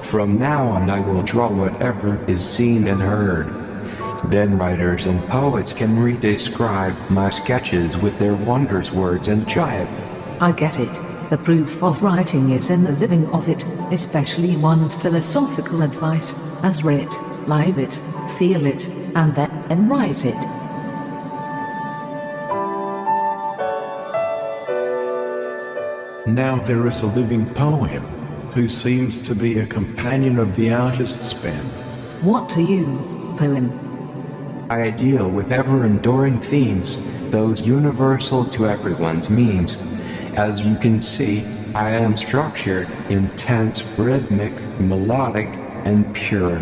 From now on I will draw whatever is seen and heard. Then writers and poets can re-describe my sketches with their wondrous words and jive. I get it. The proof of writing is in the living of it, especially one's philosophical advice, as writ, live it, feel it, and then write it. And now there is a living poem, who seems to be a companion of the artist's pen. What to you, poem? I deal with ever-enduring themes, those universal to everyone's means. As you can see, I am structured, intense, rhythmic, melodic, and pure.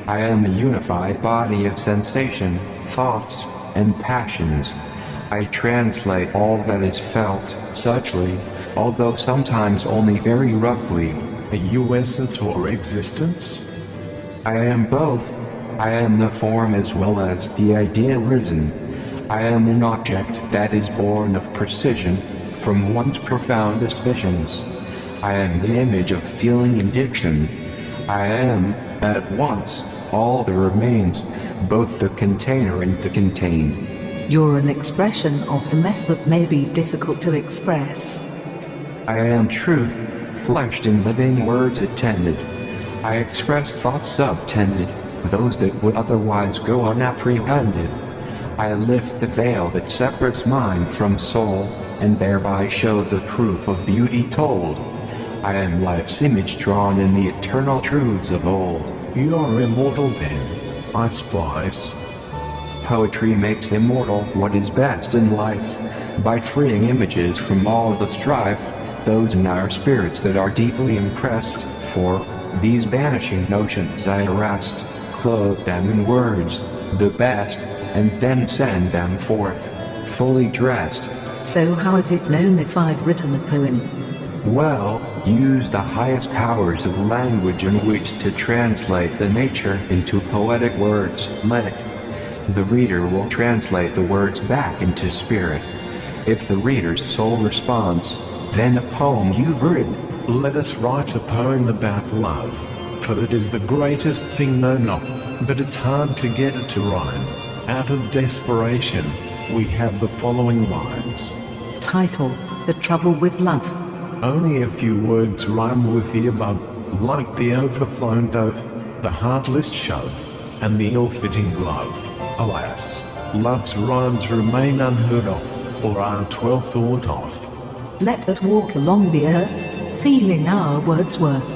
I am a unified body of sensation, thoughts, and passions. I translate all that is felt, suchly, although sometimes only very roughly. A you essence or existence? I am both. I am the form as well as the idea risen. I am an object that is born of precision, from one's profoundest visions. I am the image of feeling and diction. I am, at once, all that remains, both the container and the contained. You're an expression of the mess that may be difficult to express. I am truth, fleshed in living words attended. I express thoughts subtended, those that would otherwise go unapprehended. I lift the veil that separates mind from soul, and thereby show the proof of beauty told. I am life's image drawn in the eternal truths of old. You are immortal then, I suppose. Poetry makes immortal what is best in life, by freeing images from all the strife, those in our spirits that are deeply impressed, for these vanishing notions I arrest, clothe them in words, the best, and then send them forth, fully dressed. So how is it known if I've written a poem? Well, use the highest powers of language in which to translate the nature into poetic words. Let it. The reader will translate the words back into spirit. If the reader's soul responds, then a poem you've written. Let us write a poem about love, for it is the greatest thing known of, but it's hard to get it to rhyme. Out of desperation, we have the following lines. Title: The Trouble with Love. Only a few words rhyme with the above, like the overflown dove, the heartless shove, and the ill-fitting glove. Alas, love's rhymes remain unheard of, or are well thought of. Let us walk along the earth, feeling our Wordsworth.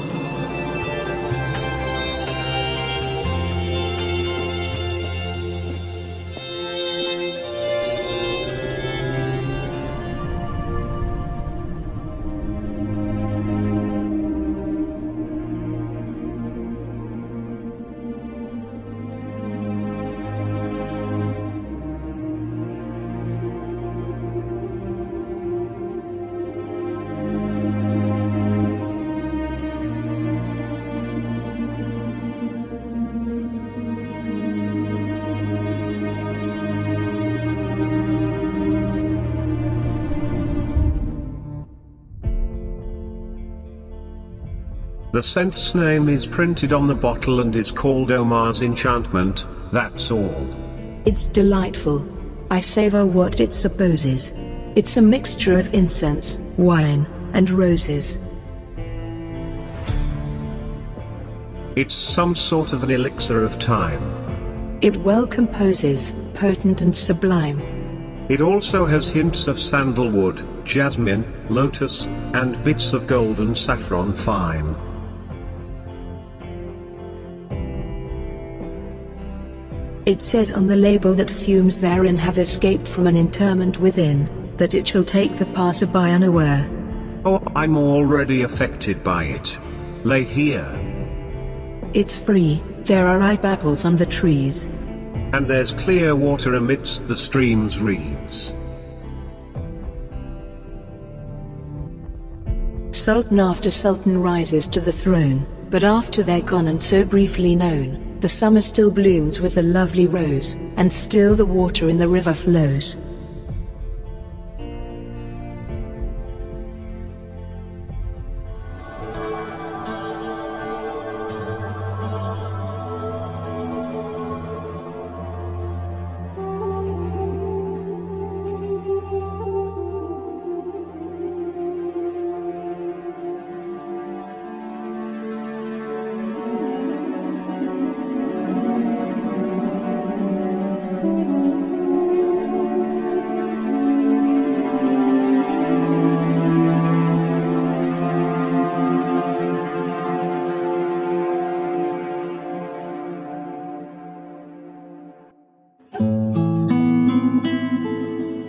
The scent's name is printed on the bottle and is called Omar's Enchantment, that's all. It's delightful. I savor what it supposes. It's a mixture of incense, wine, and roses. It's some sort of an elixir of time. It well composes, potent and sublime. It also has hints of sandalwood, jasmine, lotus, and bits of gold and saffron fine. It says on the label that fumes therein have escaped from an interment within, that it shall take the passer-by unaware. Oh, I'm already affected by it. Lay here. It's free, there are ripe apples on the trees. And there's clear water amidst the stream's reeds. Sultan after sultan rises to the throne, but after they're gone and so briefly known, the summer still blooms with a lovely rose, and still the water in the river flows.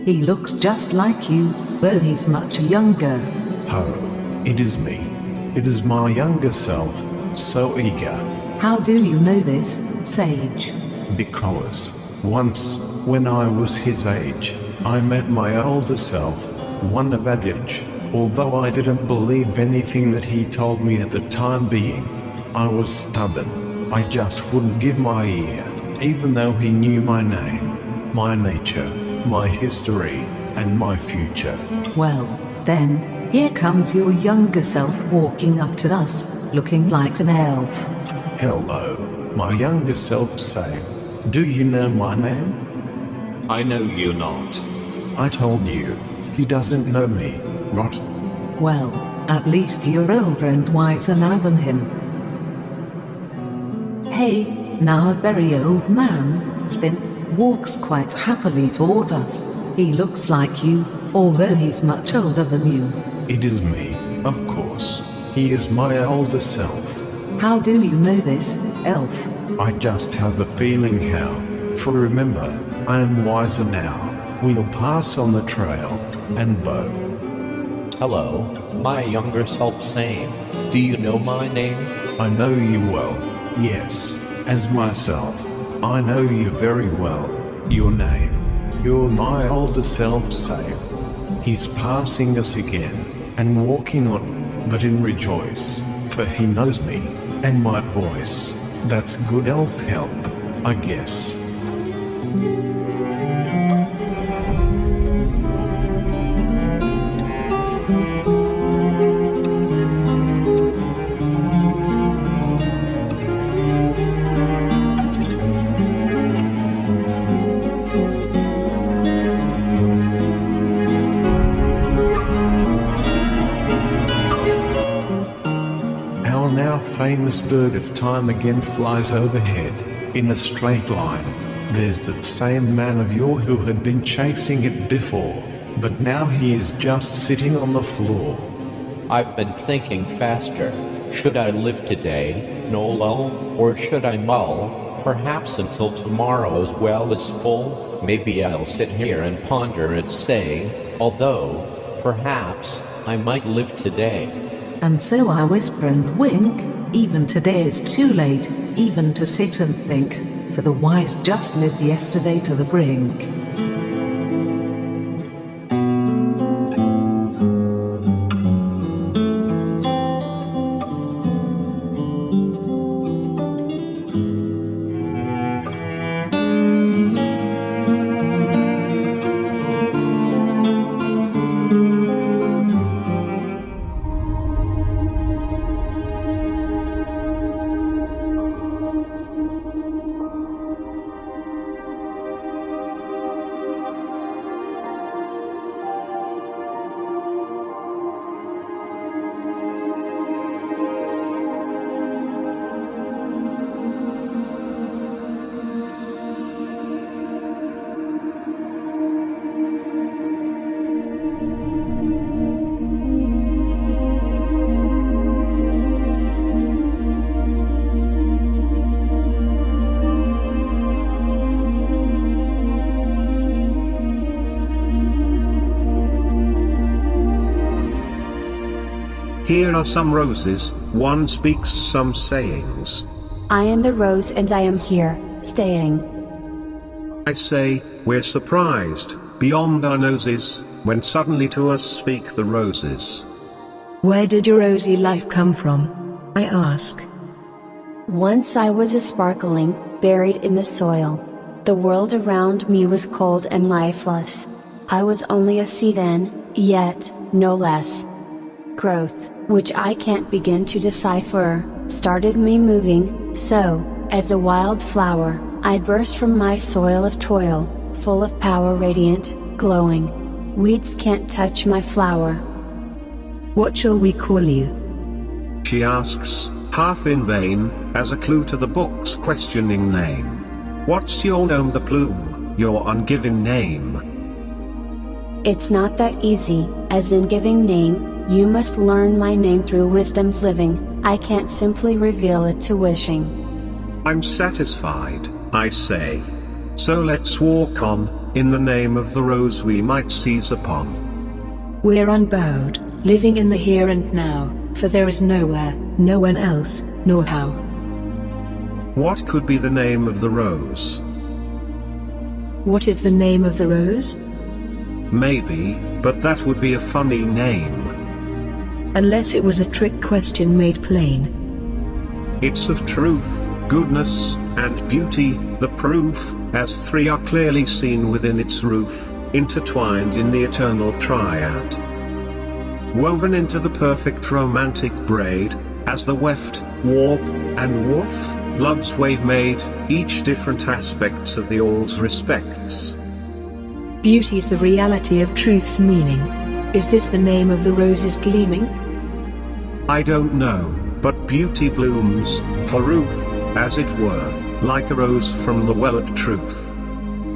He looks just like you, though he's much younger. Oh, it is me. It is my younger self, so eager. How do you know this, Sage? Because, once, when I was his age, I met my older self, one of age. Although I didn't believe anything that he told me at the time being, I was stubborn. I just wouldn't give my ear, even though he knew my name, my nature, my history, and my future. Well, then, here comes your younger self walking up to us, looking like an elf. Hello, my younger self say, do you know my name? I know you not. I told you, he doesn't know me, right? Well, at least you're older and wiser now than him. Hey, now a very old man, thin, walks quite happily toward us. He looks like you, although he's much older than you. It is me, of course. He is my older self. How do you know this, elf? I just have a feeling how. For remember, I am wiser now. We'll pass on the trail, and bow. Hello, my younger self saying, do you know my name? I know you well, yes, as myself. I know you very well. Your name. You're my older self saying. He's passing us again, and walking on, but in rejoice, for he knows me, and my voice. That's good elf help, I guess. Our now famous bird of time again flies overhead, in a straight line. There's that same man of yore who had been chasing it before, but now he is just sitting on the floor. I've been thinking faster. Should I live today, no lull, or should I mull, perhaps until tomorrow's well is full? Maybe I'll sit here and ponder and say, although, perhaps, I might live today. And so I whisper and wink, even today is too late, even to sit and think, for the wise just lived yesterday to the brink. Here are some roses, one speaks some sayings. I am the rose and I am here, staying. I say, we're surprised, beyond our noses, when suddenly to us speak the roses. Where did your rosy life come from? I ask. Once I was a sparkling, buried in the soil. The world around me was cold and lifeless. I was only a seed then, yet, no less. Growth, which I can't begin to decipher, started me moving, so, as a wild flower, I burst from my soil of toil, full of power, radiant, glowing. Weeds can't touch my flower. What shall we call you? She asks, half in vain, as a clue to the book's questioning name. What's your nom de plume, your ungiven name? It's not that easy, as in giving name. You must learn my name through wisdom's living, I can't simply reveal it to wishing. I'm satisfied, I say. So let's walk on, in the name of the rose we might seize upon. We're unbowed, living in the here and now, for there is nowhere, no one else, nor how. What could be the name of the rose? What is the name of the rose? Maybe, but that would be a funny name. Unless it was a trick question made plain. It's of truth, goodness, and beauty, the proof, as three are clearly seen within its roof, intertwined in the eternal triad. Woven into the perfect romantic braid, as the weft, warp, and woof, love's wave made, each different aspects of the all's respects. Beauty's the reality of truth's meaning. Is this the name of the roses gleaming? I don't know, but beauty blooms, for Ruth, as it were, like a rose from the well of truth.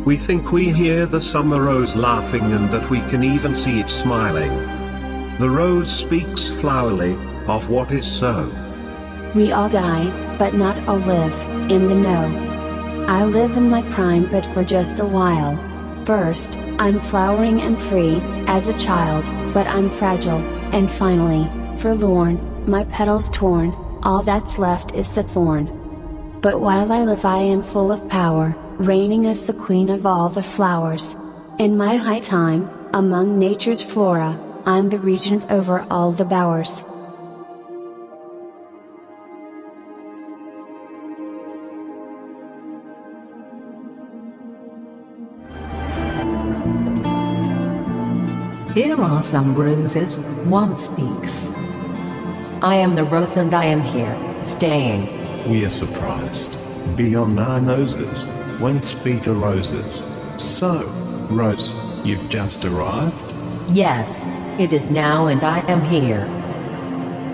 We think we hear the summer rose laughing and that we can even see it smiling. The rose speaks flowerly, of what is so. We all die, but not all live, in the know. I live in my prime but for just a while. First, I'm flowering and free, as a child, but I'm fragile, and finally, forlorn, my petals torn, all that's left is the thorn. But while I live I am full of power, reigning as the queen of all the flowers. In my high time, among nature's flora, I'm the regent over all the bowers. Here are some roses, one speaks. I am the rose and I am here, staying. We are surprised, beyond our noses, whence be the roses. So, Rose, you've just arrived? Yes, it is now and I am here.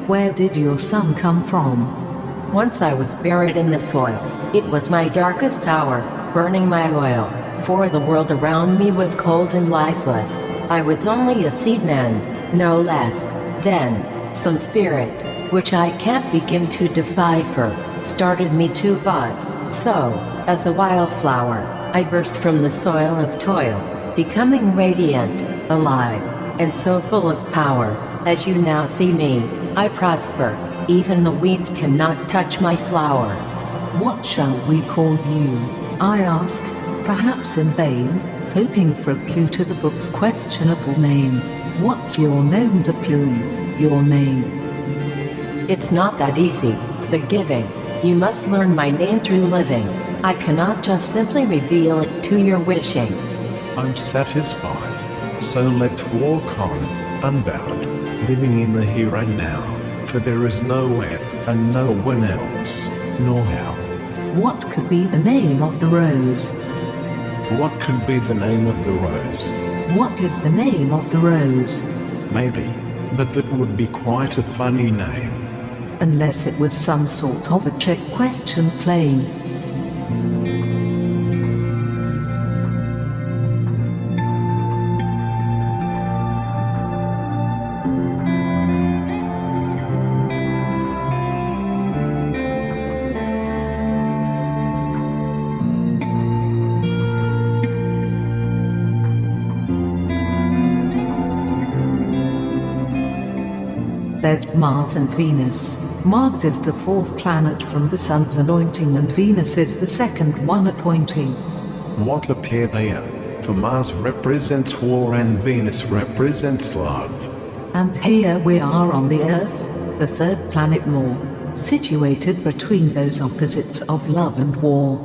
Where did your son come from? Once I was buried in the soil. It was my darkest hour, burning my oil, for the world around me was cold and lifeless. I was only a seed man, no less. Then, some spirit, which I can't begin to decipher, started me to bud. So, as a wildflower, I burst from the soil of toil, becoming radiant, alive, and so full of power. As you now see me, I prosper. Even the weeds cannot touch my flower. What shall we call you? I ask, perhaps in vain, hoping for a clue to the book's questionable name. What's your nom de plume, your name? It's not that easy, the giving. You must learn my name through living. I cannot just simply reveal it to your wishing. I'm satisfied. So let's walk on, unbound, living in the here and now, for there is nowhere, and no one else, nor how. What could be the name of the rose? What could be the name of the rose? What is the name of the rose? Maybe, but that would be quite a funny name. Unless it was some sort of a trick question plain. There's Mars and Venus. Mars is the fourth planet from the Sun's anointing and Venus is the second one appointing. What a pair they are, for Mars represents war and Venus represents love. And here we are on the Earth, the third planet more, situated between those opposites of love and war.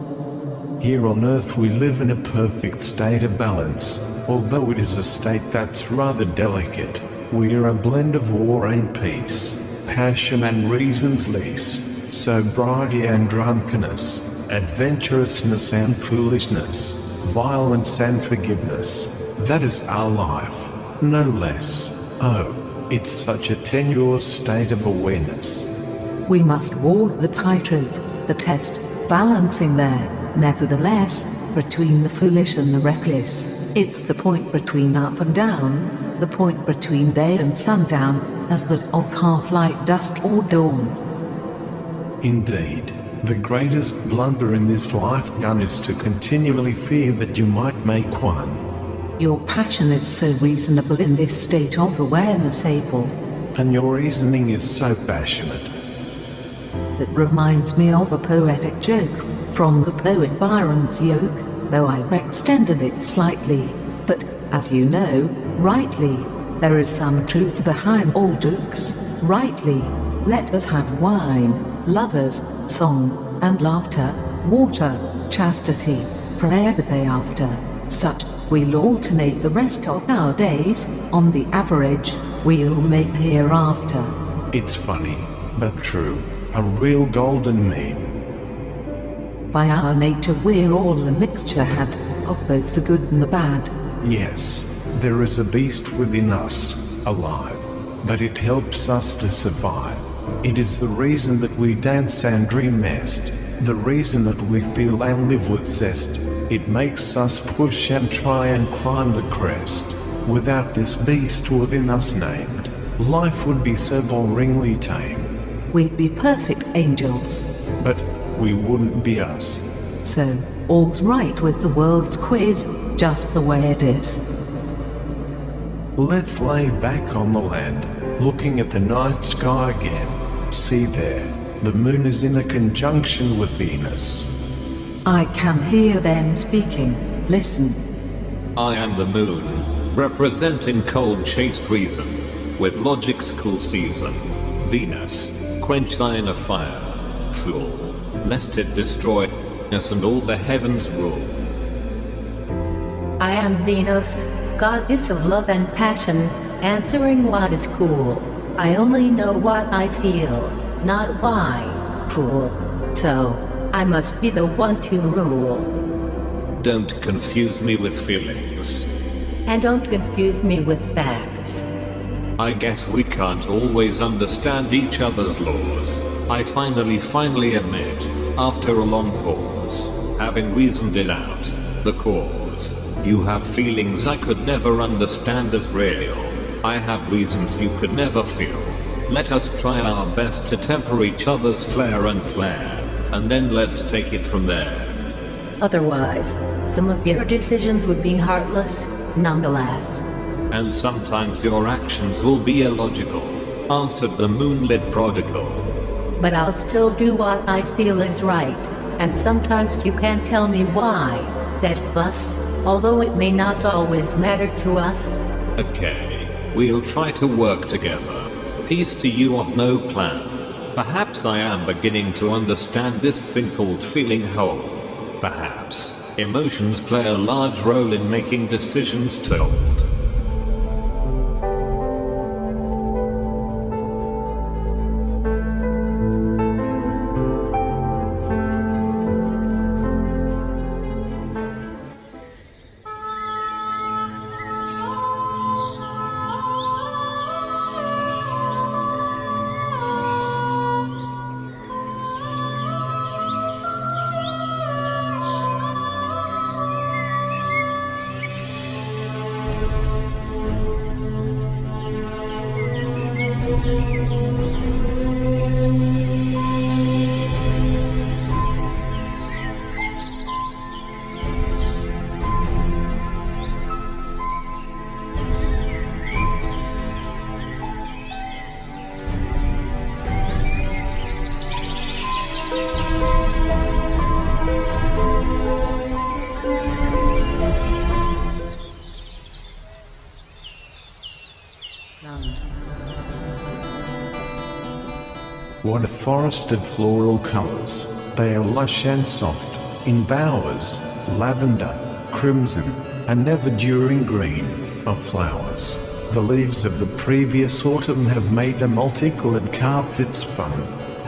Here on Earth we live in a perfect state of balance, although it is a state that's rather delicate. We're a blend of war and peace, passion and reason's lease, sobriety and drunkenness, adventurousness and foolishness, violence and forgiveness. That is our life, no less. Oh, it's such a tenuous state of awareness. We must walk the tightrope, the test, balancing there, nevertheless, between the foolish and the reckless. It's the point between up and down, the point between day and sundown, as that of half light dusk or dawn. Indeed, The greatest blunder in this life gun is to continually fear that you might make one. Your passion is so reasonable in this state of awareness, Abel. And your reasoning is so passionate. That reminds me of a poetic joke from the poet Byron's yoke, though I've extended it slightly. But, as you know, rightly, there is some truth behind all jokes. Rightly, let us have wine, lovers, song, and laughter, water, chastity, prayer the day after. Such, we'll alternate the rest of our days, on the average, we'll make hereafter. It's funny, but true, a real golden meme. By our nature we're all a mixture had, of both the good and the bad. Yes, there is a beast within us, alive, but it helps us to survive. It is the reason that we dance and dream best, the reason that we feel and live with zest. It makes us push and try and climb the crest. Without this beast within us named, life would be so boringly tame. We'd be perfect angels. But we wouldn't be us. So, all's right with the world's quiz, just the way it is. Let's lay back on the land, looking at the night sky again. See there, the moon is in a conjunction with Venus. I can hear them speaking. Listen. I am the moon, representing cold chaste reason, with logic's cool season. Venus, quench thine of fire, fool, lest it destroy us and all the heavens rule. I am Venus, goddess of love and passion, answering what is cool. I only know what I feel, not why, fool. So, I must be the one to rule. Don't confuse me with feelings. And don't confuse me with facts. I guess we can't always understand each other's laws. I finally admit, after a long pause, having reasoned it out, the cause. You have feelings I could never understand as real. I have reasons you could never feel. Let us try our best to temper each other's flair and flare, and then let's take it from there. Otherwise, some of your decisions would be heartless, nonetheless. And sometimes your actions will be illogical, answered the moonlit prodigal. But I'll still do what I feel is right, and sometimes you can't tell me why. That fuss, although it may not always matter to us. Okay, we'll try to work together. Peace to you of no plan. Perhaps I am beginning to understand this thing called feeling whole. Perhaps emotions play a large role in making decisions told. What a forest of floral colors. They are lush and soft, in bowers, lavender, crimson, and never-during green, of flowers. The leaves of the previous autumn have made a multicolored carpet spun.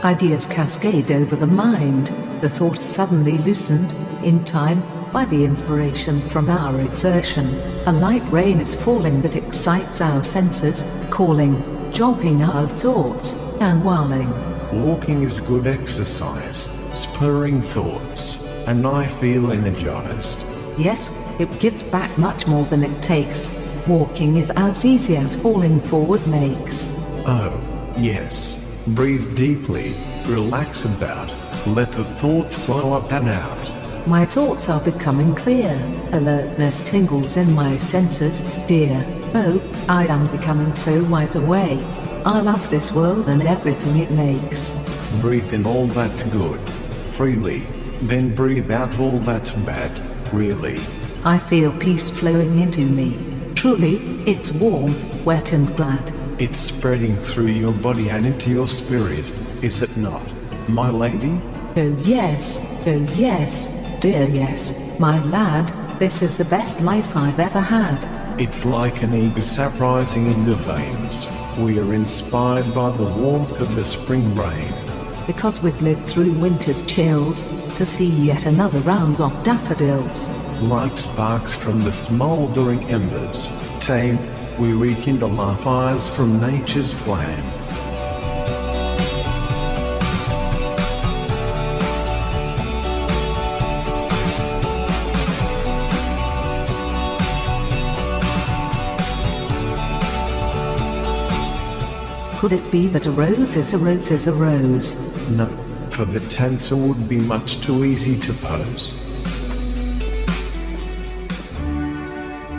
Ideas cascade over the mind, the thoughts suddenly loosened, in time, by the inspiration from our exertion. A light rain is falling that excites our senses, calling, jogging our thoughts, and whirling. Walking is good exercise, spurring thoughts, and I feel energized. Yes, it gives back much more than it takes. Walking is as easy as falling forward makes. Oh, yes. Breathe deeply, relax about, Let the thoughts flow up and out. My thoughts are becoming clear. Alertness tingles in my senses, dear. Oh, I am becoming so wide awake. I love this world and everything it makes. Breathe in all that's good, freely. Then breathe out all that's bad, really. I feel peace flowing into me. Truly, it's warm, wet and glad. It's spreading through your body and into your spirit, is it not, my lady? Oh yes, dear yes, my lad, this is the best life I've ever had. It's like an eager sap rising in the veins. We are inspired by the warmth of the spring rain. Because we've lived through winter's chills, to see yet another round of daffodils. Like sparks from the smouldering embers, tame, we rekindle our fires from nature's flame. Could it be that a rose is a rose is a rose? No, for the answer would be much too easy to pose.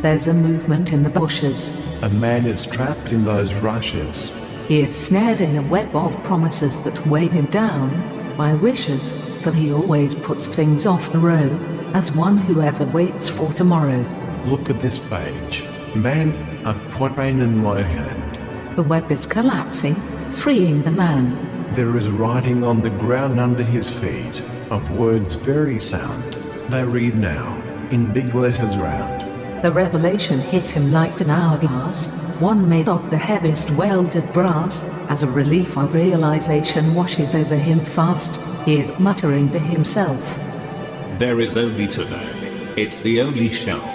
There's a movement in the bushes. A man is trapped in those rushes. He is snared in a web of promises that weigh him down by wishes, for he always puts things off the road, as one who ever waits for tomorrow. Look at this page. Man, a quatrain in my hand. The web is collapsing, freeing the man. There is writing on the ground under his feet, of words very sound. They read now, in big letters round. The revelation hit him like an hourglass, one made of the heaviest welded brass. As a relief of realization washes over him fast, he is muttering to himself. There is only today. It's the only shelf.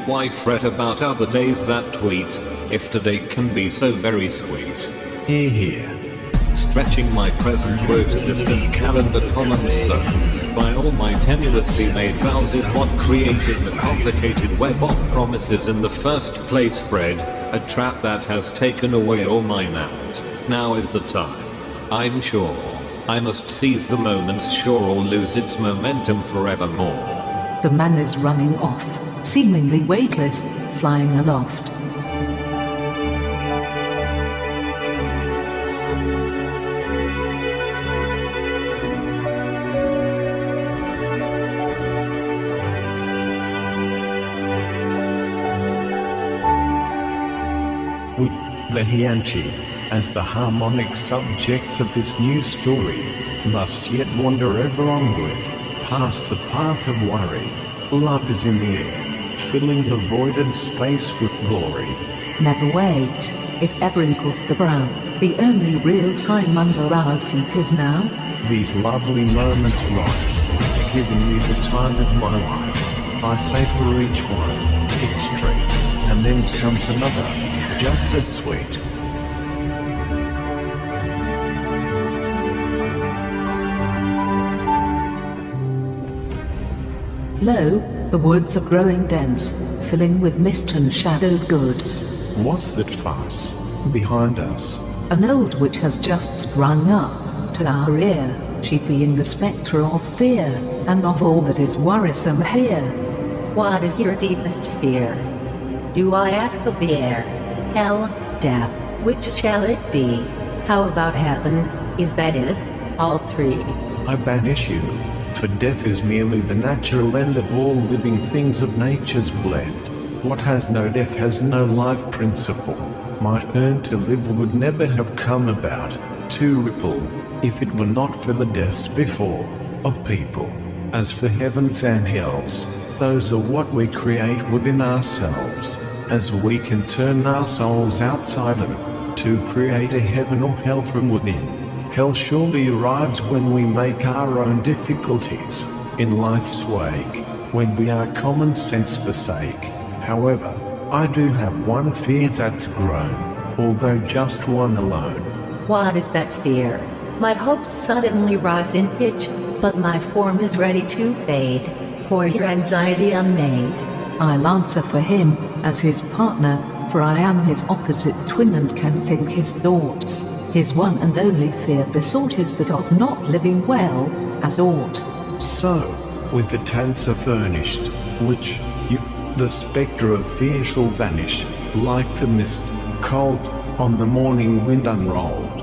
Why fret about other days that tweet, if today can be so very sweet? Hear, hear. Stretching my present woe to distant calendar columns sewn by all my tenuously made vows is what created the complicated web of promises in the first place spread, a trap that has taken away all my nows. Now is the time. I'm sure. I must seize the moment's sure or lose its momentum forevermore. The man is running off, seemingly weightless, flying aloft. The Hianchi, as the harmonic subjects of this new story, must yet wander ever onward, past the path of worry. Love is in the air, filling the voided space with glory. Never wait, it ever equals the brown. The only real time under our feet is now. These lovely moments right, giving me the time of my life. I say for each one, it's straight, and then comes another. Just as sweet. Lo, the woods are growing dense, filling with mist and shadowed goods. What's that fuss behind us? An old witch has just sprung up to our ear, she being the spectre of fear, and of all that is worrisome here. What is your deepest fear? Do I ask of the air? Hell, death, which shall it be? How about heaven, is that it? All three. I banish you, for death is merely the natural end of all living things of nature's blend. What has no death has no life principle. My turn to live would never have come about, to ripple, if it were not for the deaths before, of people. As for heavens and hells, those are what we create within ourselves. As we can turn our souls outside them, to create a heaven or hell from within. Hell surely arrives when we make our own difficulties, in life's wake, when we our common sense forsake. However, I do have one fear that's grown, although just one alone. What is that fear? My hopes suddenly rise in pitch, but my form is ready to fade, for your anxiety unmade. I'll answer for him, as his partner, for I am his opposite twin and can think his thoughts. His one and only fear besought is that of not living well, as ought. So, with the tancer furnished, which the spectre of fear shall vanish, like the mist, cold, on the morning wind unrolled.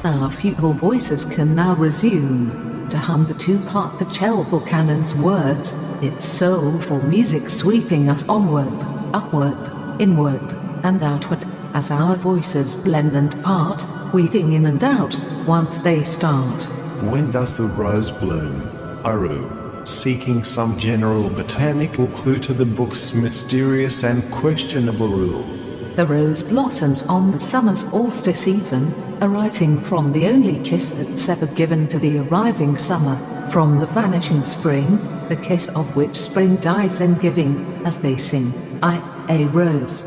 Our fugal voices can now resume to hum the two-part Pachel Buchanan's words, its soulful music sweeping us onward, upward, inward, and outward, as our voices blend and part, weaving in and out, once they start. When does the rose bloom? Aru, seeking some general botanical clue to the book's mysterious and questionable rule. The rose blossoms on the summer's solstice even, arising from the only kiss that's ever given to the arriving summer, from the vanishing spring, the kiss of which spring dies in giving, as they sing, a rose.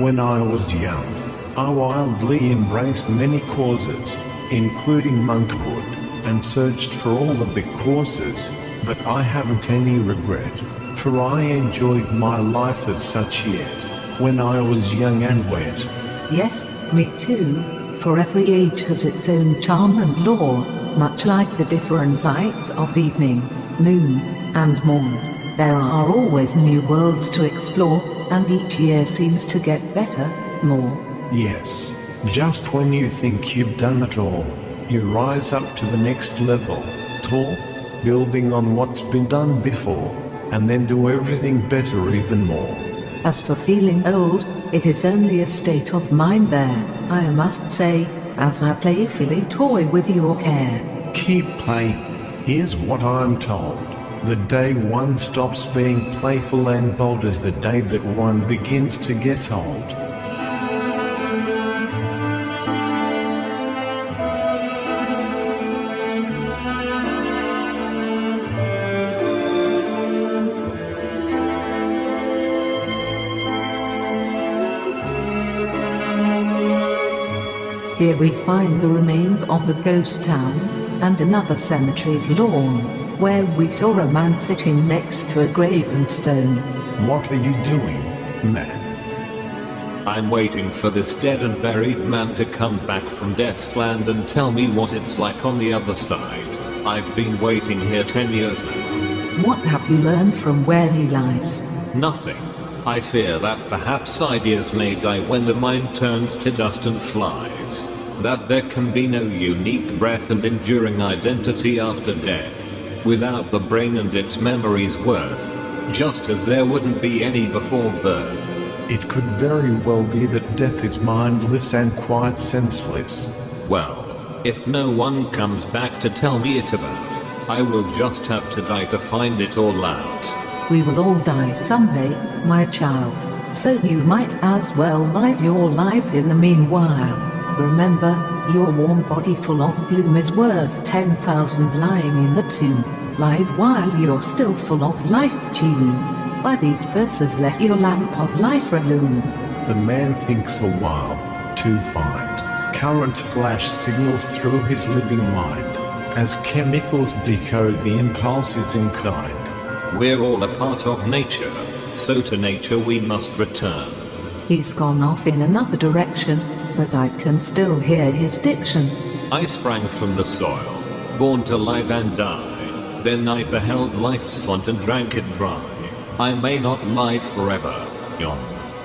When I was young, I wildly embraced many causes, including monkhood, and searched for all the big courses, but I haven't any regret, for I enjoyed my life as such yet, when I was young and wet. Yes, me too, for every age has its own charm and lore, much like the different lights of evening, noon, and morn. There are always new worlds to explore, and each year seems to get better, more. Yes, just when you think you've done it all, you rise up to the next level, tall, building on what's been done before, and then do everything better even more. As for feeling old, it is only a state of mind there, I must say, as I playfully toy with your hair. Keep playing. Here's what I'm told. The day one stops being playful and bold is the day that one begins to get old. Here we find the remains of the ghost town, and another cemetery's lawn, where we saw a man sitting next to a graven stone. What are you doing, man? I'm waiting for this dead and buried man to come back from Death's Land and tell me what it's like on the other side. I've been waiting here 10 years now. What have you learned from where he lies? Nothing. I fear that perhaps ideas may die when the mind turns to dust and flies. that there can be no unique breath and enduring identity after death, without the brain and its memories worth, just as there wouldn't be any before birth. It could very well be that death is mindless and quite senseless. Well, if no one comes back to tell me it about, I will just have to die to find it all out. We will all die someday, my child, so you might as well live your life in the meanwhile. Remember, your warm body full of bloom is worth 10,000 lying in the tomb. Live while you're still full of life's tune. By these verses let your lamp of life illume. The man thinks a while to find currents flash signals through his living mind, as chemicals decode the impulses in kind. We're all a part of nature, so to nature we must return. He's gone off in another direction, but I can still hear his diction. I sprang from the soil, born to live and die. Then I beheld life's font and drank it dry. I may not live forever,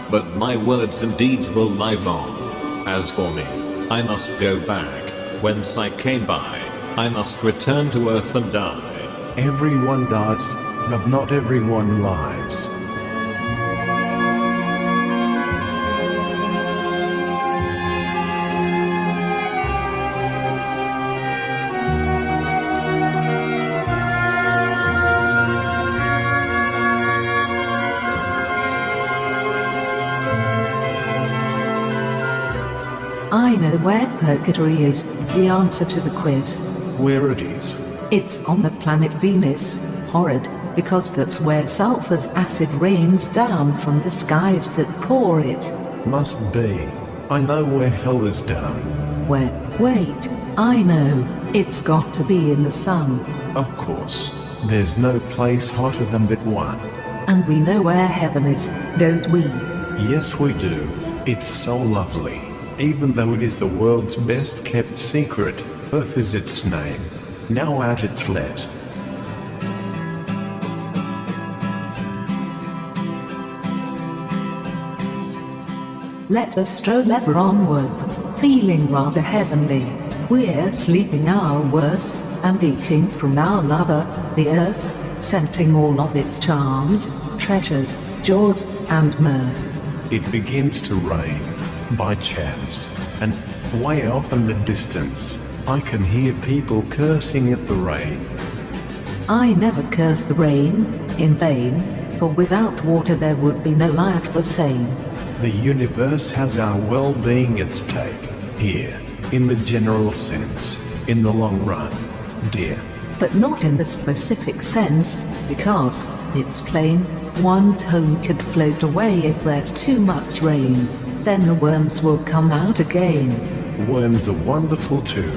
but my words and deeds will live on. As for me, I must go back, whence I came by. I must return to earth and die. Everyone dies, but not everyone lives. I know where purgatory is, the answer to the quiz. Where it is? It's on the planet Venus. Horrid, because that's where sulfur's acid rains down from the skies that pour it. Must be. I know where hell is down. Where? Wait, I know. It's got to be in the sun. Of course. There's no place hotter than that one. And we know where heaven is, don't we? Yes, we do. It's so lovely. Even though it is the world's best kept secret, Earth is its name. Now at its let. Let us stroll ever onward, feeling rather heavenly. We're sleeping our worth, and eating from our lover, the earth, scenting all of its charms, treasures, joys, and mirth. It begins to rain, by chance, and way off in the distance, I can hear people cursing at the rain. I never curse the rain, in vain, for without water there would be no life the same. The universe has our well-being at stake, here, in the general sense, in the long run, dear. But not in the specific sense, because, it's plain, one tone could float away if there's too much rain. Then the worms will come out again. Worms are wonderful too,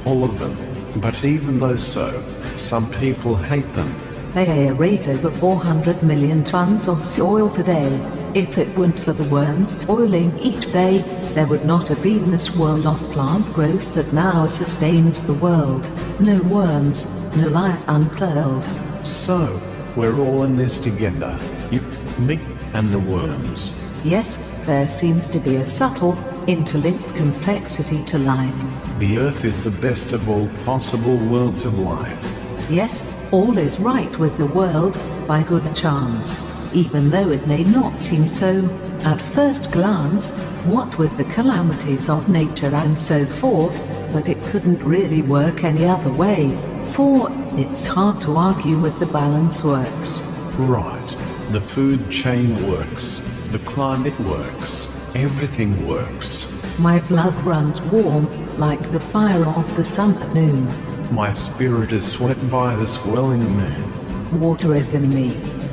all of them, but even though so, some people hate them. They aerate over 400 million tons of soil per day. If it weren't for the worms toiling each day, there would not have been this world of plant growth that now sustains the world. No worms, no life uncurled. So, we're all in this together, you, me, and the worms. Yes, there seems to be a subtle, interlinked complexity to life. The Earth is the best of all possible worlds of life. Yes, all is right with the world, by good chance, even though it may not seem so, at first glance, what with the calamities of nature and so forth, but it couldn't really work any other way, for it's hard to argue with the balance works. Right. The food chain works. The climate works. Everything works. My blood runs warm, like the fire of the sun at noon. My spirit is sweat by the swelling moon. Water is in me.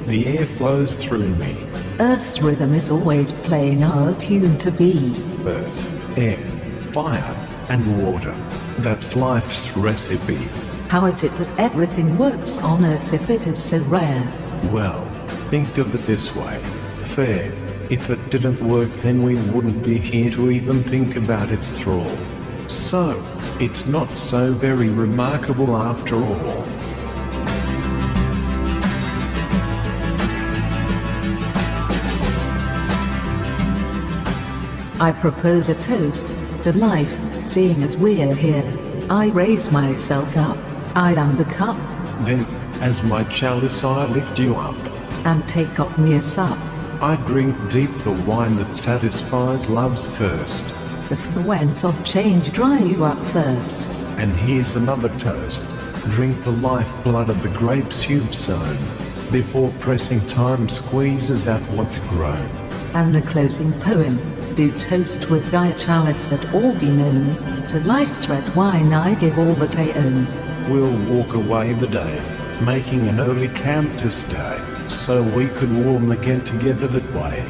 The air flows through me. Earth's rhythm is always playing our tune to be. Earth, air, fire, and water. That's life's recipe. How is it that everything works on Earth if it is so rare? Well, think of it this way. Fair. If it didn't work, then we wouldn't be here to even think about its thrall. So, it's not so very remarkable after all. I propose a toast to life, seeing as we're here, I raise myself up. I am the cup, Then, as my chalice I lift you up. and take of me a sup. I drink deep the wine that satisfies love's thirst. The fluence of change dry you up first. And here's another toast. Drink the lifeblood of the grapes you've sown, before pressing time squeezes out what's grown. And the closing poem, do toast with thy chalice that all be known. To life's red wine I give all that I own. We'll walk away the day, making an early camp to stay, so we could warm again together that way.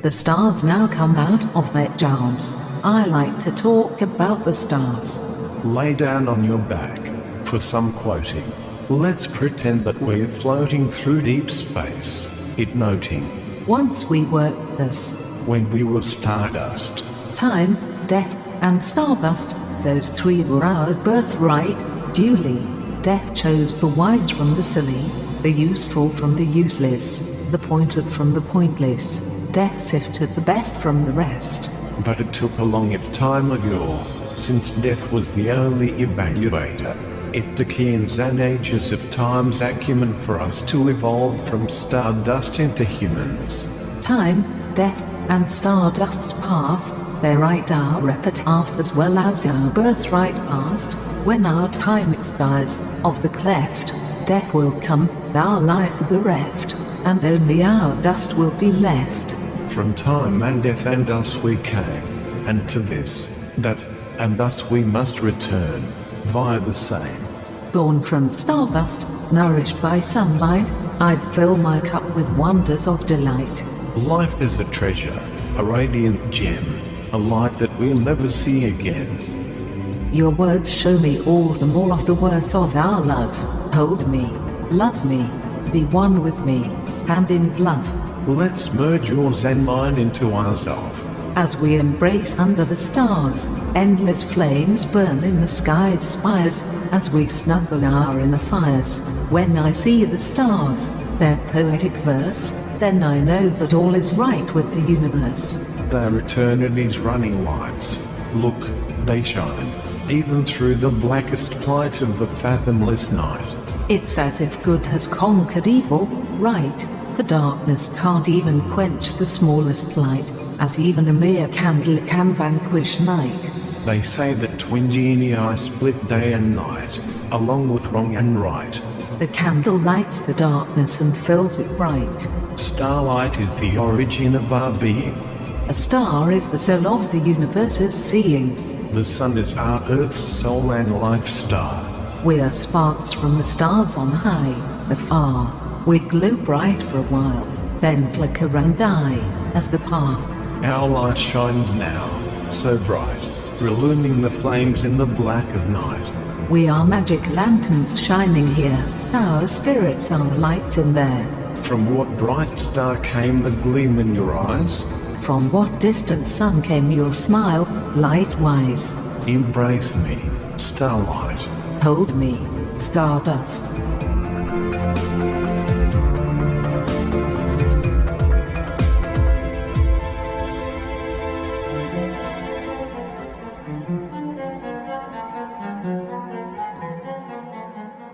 The stars now come out of their jars. I like to talk about the stars. Lay down on your back, for some quoting. Let's pretend that we're floating through deep space, it noting. Once we were this. When we were stardust. Time, death, and stardust, those three were our birthright, duly. Death chose the wise from the silly, the useful from the useless, the pointed from the pointless. Death sifted the best from the rest. But it took a long if time of yore, since death was the only evaluator. It took eons and ages of time's acumen for us to evolve from stardust into humans. Time, death, and stardust's path, they write our epitaph as well as our birthright past. When our time expires, of the cleft, death will come, our life bereft, and only our dust will be left. From time and death and us we came, and to this, that, and thus we must return, via the same. Born from stardust, nourished by sunlight, I'd fill my cup with wonders of delight. Life is a treasure, a radiant gem, a light that we'll never see again. Your words show me all the more of the worth of our love. Hold me, love me, be one with me, hand in glove. Let's merge yours and mine into ours of. As we embrace under the stars, endless flames burn in the sky's spires, as we snuggle our inner fires. When I see the stars, their poetic verse, then I know that all is right with the universe. They're eternity's running lights. Look, they shine, even through the blackest plight of the fathomless night. It's as if good has conquered evil, right? The darkness can't even quench the smallest light, as even a mere candle can vanquish night. They say that twin genii split day and night, along with wrong and right. The candle lights the darkness and fills it bright. Starlight is the origin of our being. A star is the soul of the universe's seeing. The sun is our Earth's soul and life star. We are sparks from the stars on high, afar. We glow bright for a while, then flicker and die, as the path. Our light shines now, so bright, reluming the flames in the black of night. We are magic lanterns shining here, our spirits are light in there. From what bright star came the gleam in your eyes? From what distant sun came your smile, light-wise? Embrace me, starlight. Hold me, stardust.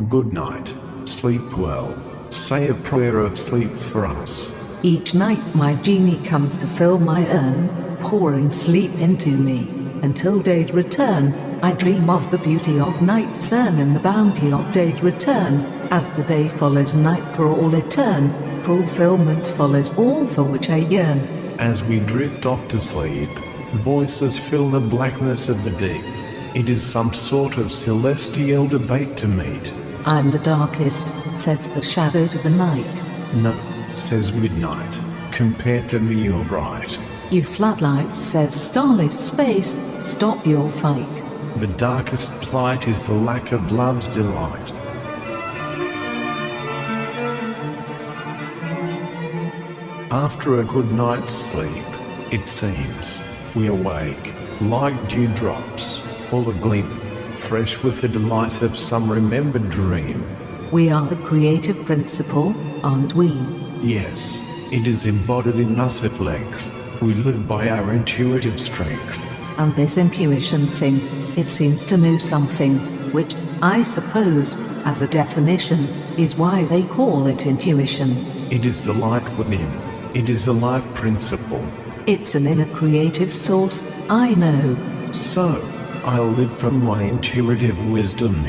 Good night, sleep well, say a prayer of sleep for us. Each night my genie comes to fill my urn, pouring sleep into me, until day's return. I dream of the beauty of night's urn and the bounty of day's return. As the day follows night for all etern, fulfillment follows all for which I yearn. As we drift off to sleep, voices fill the blackness of the deep. It is some sort of celestial debate to meet. I'm the darkest, says the shadow to the night. No, says midnight, compared to me you're bright. You floodlights, says starless space, stop your fight. The darkest plight is the lack of love's delight. After a good night's sleep, it seems, we awake, like dewdrops, all agleam, fresh with the delight of some remembered dream. We are the creative principle, aren't we? Yes, it is embodied in us at length. We live by our intuitive strength. And this intuition thing, it seems to know something, which, I suppose, as a definition, is why they call it intuition. It is the light within. It is a life principle. It's an inner creative source, I know. So, I live from my intuitive wisdom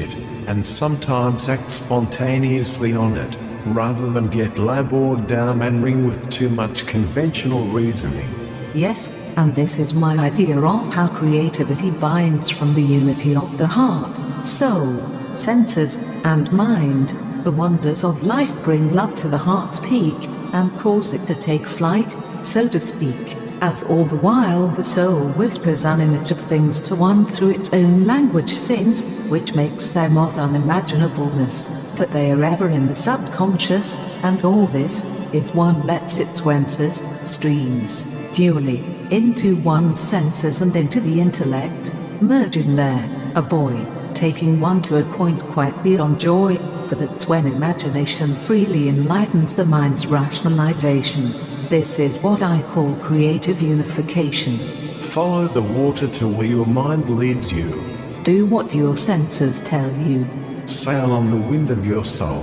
and sometimes act spontaneously on it, rather than get labored down and ring with too much conventional reasoning. Yes, and this is my idea of how creativity binds from the unity of the heart, soul, senses, and mind. The wonders of life bring love to the heart's peak, and cause it to take flight, so to speak, as all the while the soul whispers an image of things to one through its own language sings, which makes them of unimaginableness, but they are ever in the subconscious, and all this, if one lets its senses, streams, dually, into one's senses and into the intellect, merging there, a boy, taking one to a point quite beyond joy, for that's when imagination freely enlightens the mind's rationalization. This is what I call creative unification. Follow the water to where your mind leads you. Do what your senses tell you. Sail on the wind of your soul.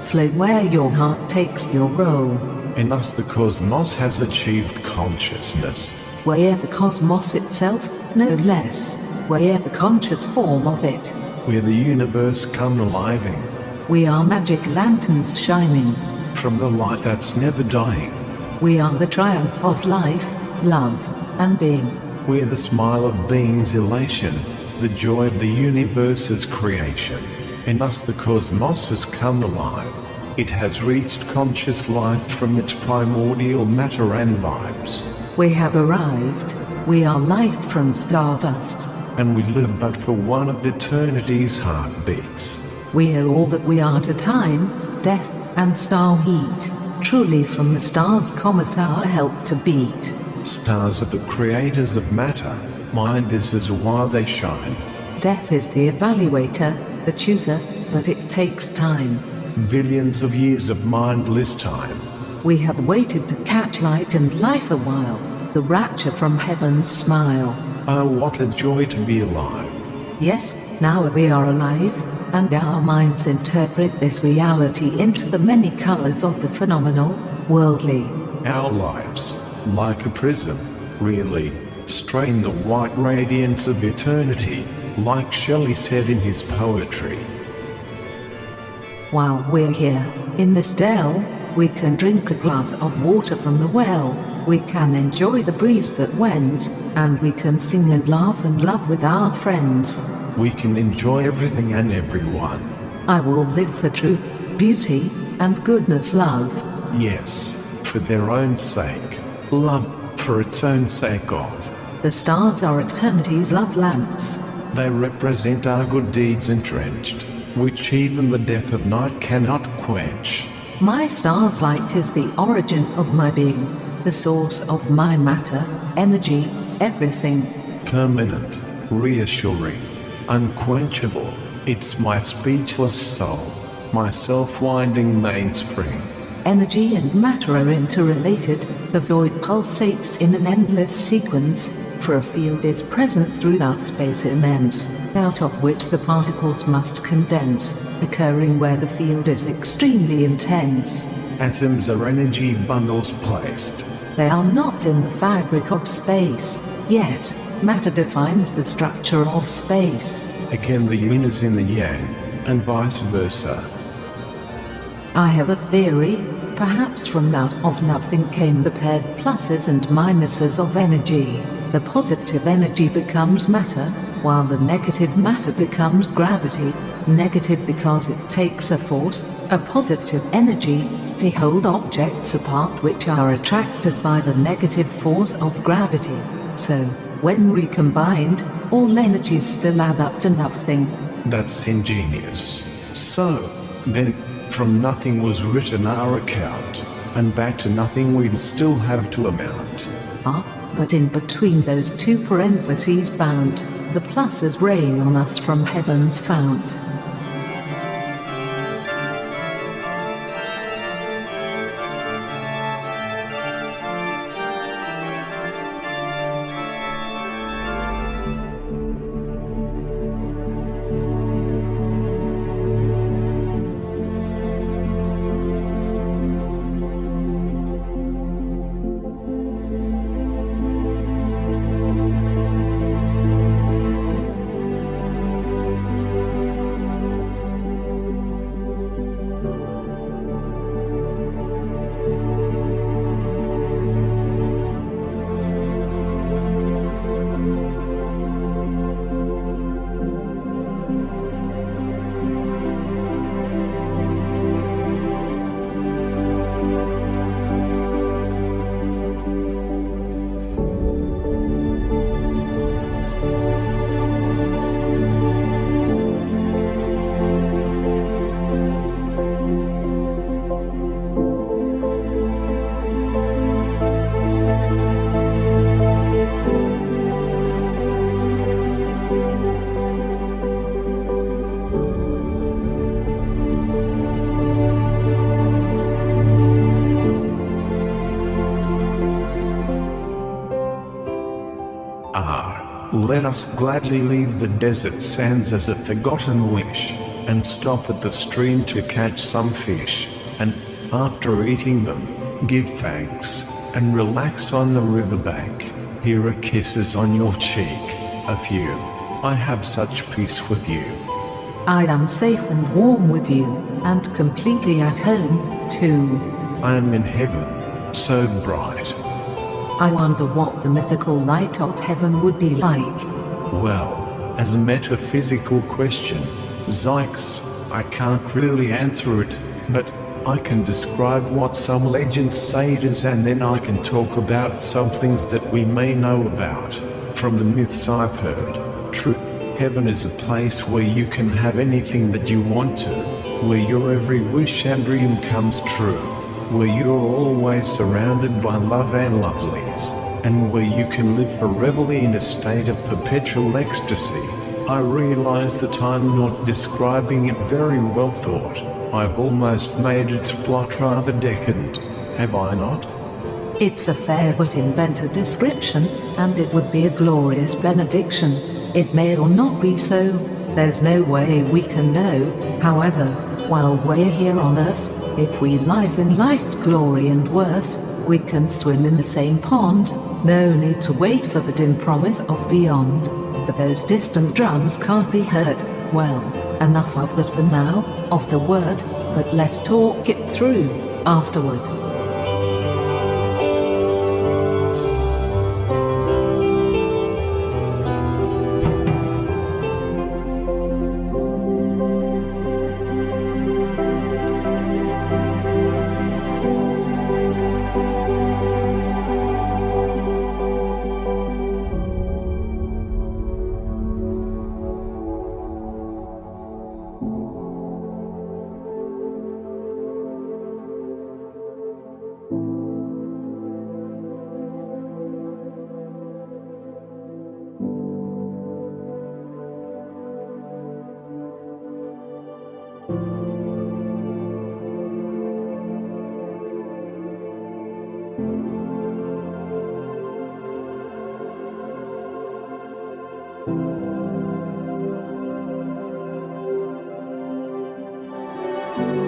Float where your heart takes your role. In us the cosmos has achieved consciousness. We're the cosmos itself, no less. We're the conscious form of it. We're the universe come alive in. We are magic lanterns shining from the light that's never dying. We are the triumph of life, love, and being. We're the smile of being's elation, the joy of the universe's creation. In us the cosmos has come alive. It has reached conscious life from its primordial matter and vibes. We have arrived. We are life from stardust. And we live but for one of eternity's heartbeats. We are all that we are to time, death, and star heat. Truly from the stars cometh our help to beat. Stars are the creators of matter, mind this is why they shine. Death is the evaluator, the chooser, but it takes time. Billions of years of mindless time. We have waited to catch light and life a while, the rapture from heaven's smile. Oh, what a joy to be alive. Yes, now we are alive, and our minds interpret this reality into the many colors of the phenomenal, worldly. Our lives, like a prism, really, strain the white radiance of eternity, like Shelley said in his poetry. While we're here, in this dell, we can drink a glass of water from the well, we can enjoy the breeze that wends, and we can sing and laugh and love with our friends. We can enjoy everything and everyone. I will live for truth, beauty, and goodness love. Yes, for their own sake. Love, for its own sake of. The stars are eternity's love lamps. They represent our good deeds entrenched, which even the death of night cannot quench. My star's light is the origin of my being, the source of my matter, energy, everything. Permanent, reassuring, unquenchable, it's my speechless soul, my self-winding mainspring. Energy and matter are interrelated, the void pulsates in an endless sequence, for a field is present throughout space immense, out of which the particles must condense, occurring where the field is extremely intense. Atoms are energy bundles placed. They are not in the fabric of space, yet matter defines the structure of space. Again the yin is in the yang, and vice versa. I have a theory, perhaps from out of nothing came the paired pluses and minuses of energy. The positive energy becomes matter, while the negative matter becomes gravity. Negative because it takes a force, a positive energy, to hold objects apart which are attracted by the negative force of gravity. So, when recombined, all energies still add up to nothing. That's ingenious. So, then, from nothing was written our account. and back to nothing we'd still have to amount. But in between those two parentheses bound, the pluses rain on us from heaven's fount. Let us gladly leave the desert sands as a forgotten wish, and stop at the stream to catch some fish, and, after eating them, give thanks, and relax on the riverbank. Here are kisses on your cheek, a few. I have such peace with you. I am safe and warm with you, and completely at home, too. I am in heaven, so bright. I wonder what the mythical light of heaven would be like. Well, as a metaphysical question, Zykes, I can't really answer it, but I can describe what some legends say it is, and then I can talk about some things that we may know about, from the myths I've heard. True, heaven is a place where you can have anything that you want to, where your every wish and dream comes true, where you're always surrounded by love and lovelies, and where you can live forever in a state of perpetual ecstasy. I realize that I'm not describing it very well thought. I've almost made its plot rather decadent, have I not? It's a fair but invented description, and it would be a glorious benediction. It may or not be so, there's no way we can know. However, while we're here on earth, if we live in life's glory and worth, we can swim in the same pond. No need to wait for the dim promise of beyond, for those distant drums can't be heard. Well, enough of that for now, of the word, but let's talk it through afterward.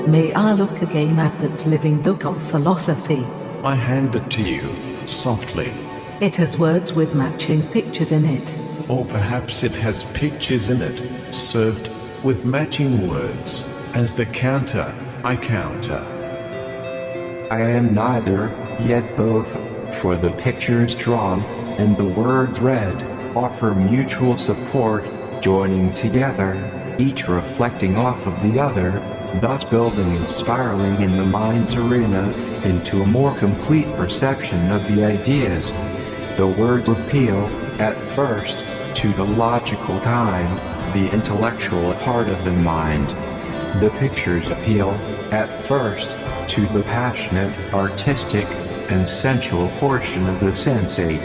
May I look again at that living book of philosophy? I hand it to you, softly. It has words with matching pictures in it. Or perhaps it has pictures in it, served with matching words. As the counter, I counter. I am neither, yet both, for the pictures drawn, and the words read, offer mutual support, joining together, each reflecting off of the other, thus building and spiraling in the mind's arena, into a more complete perception of the ideas. The words appeal, at first, to the logical kind, the intellectual part of the mind. The pictures appeal, at first, to the passionate, artistic, and sensual portion of the sensate.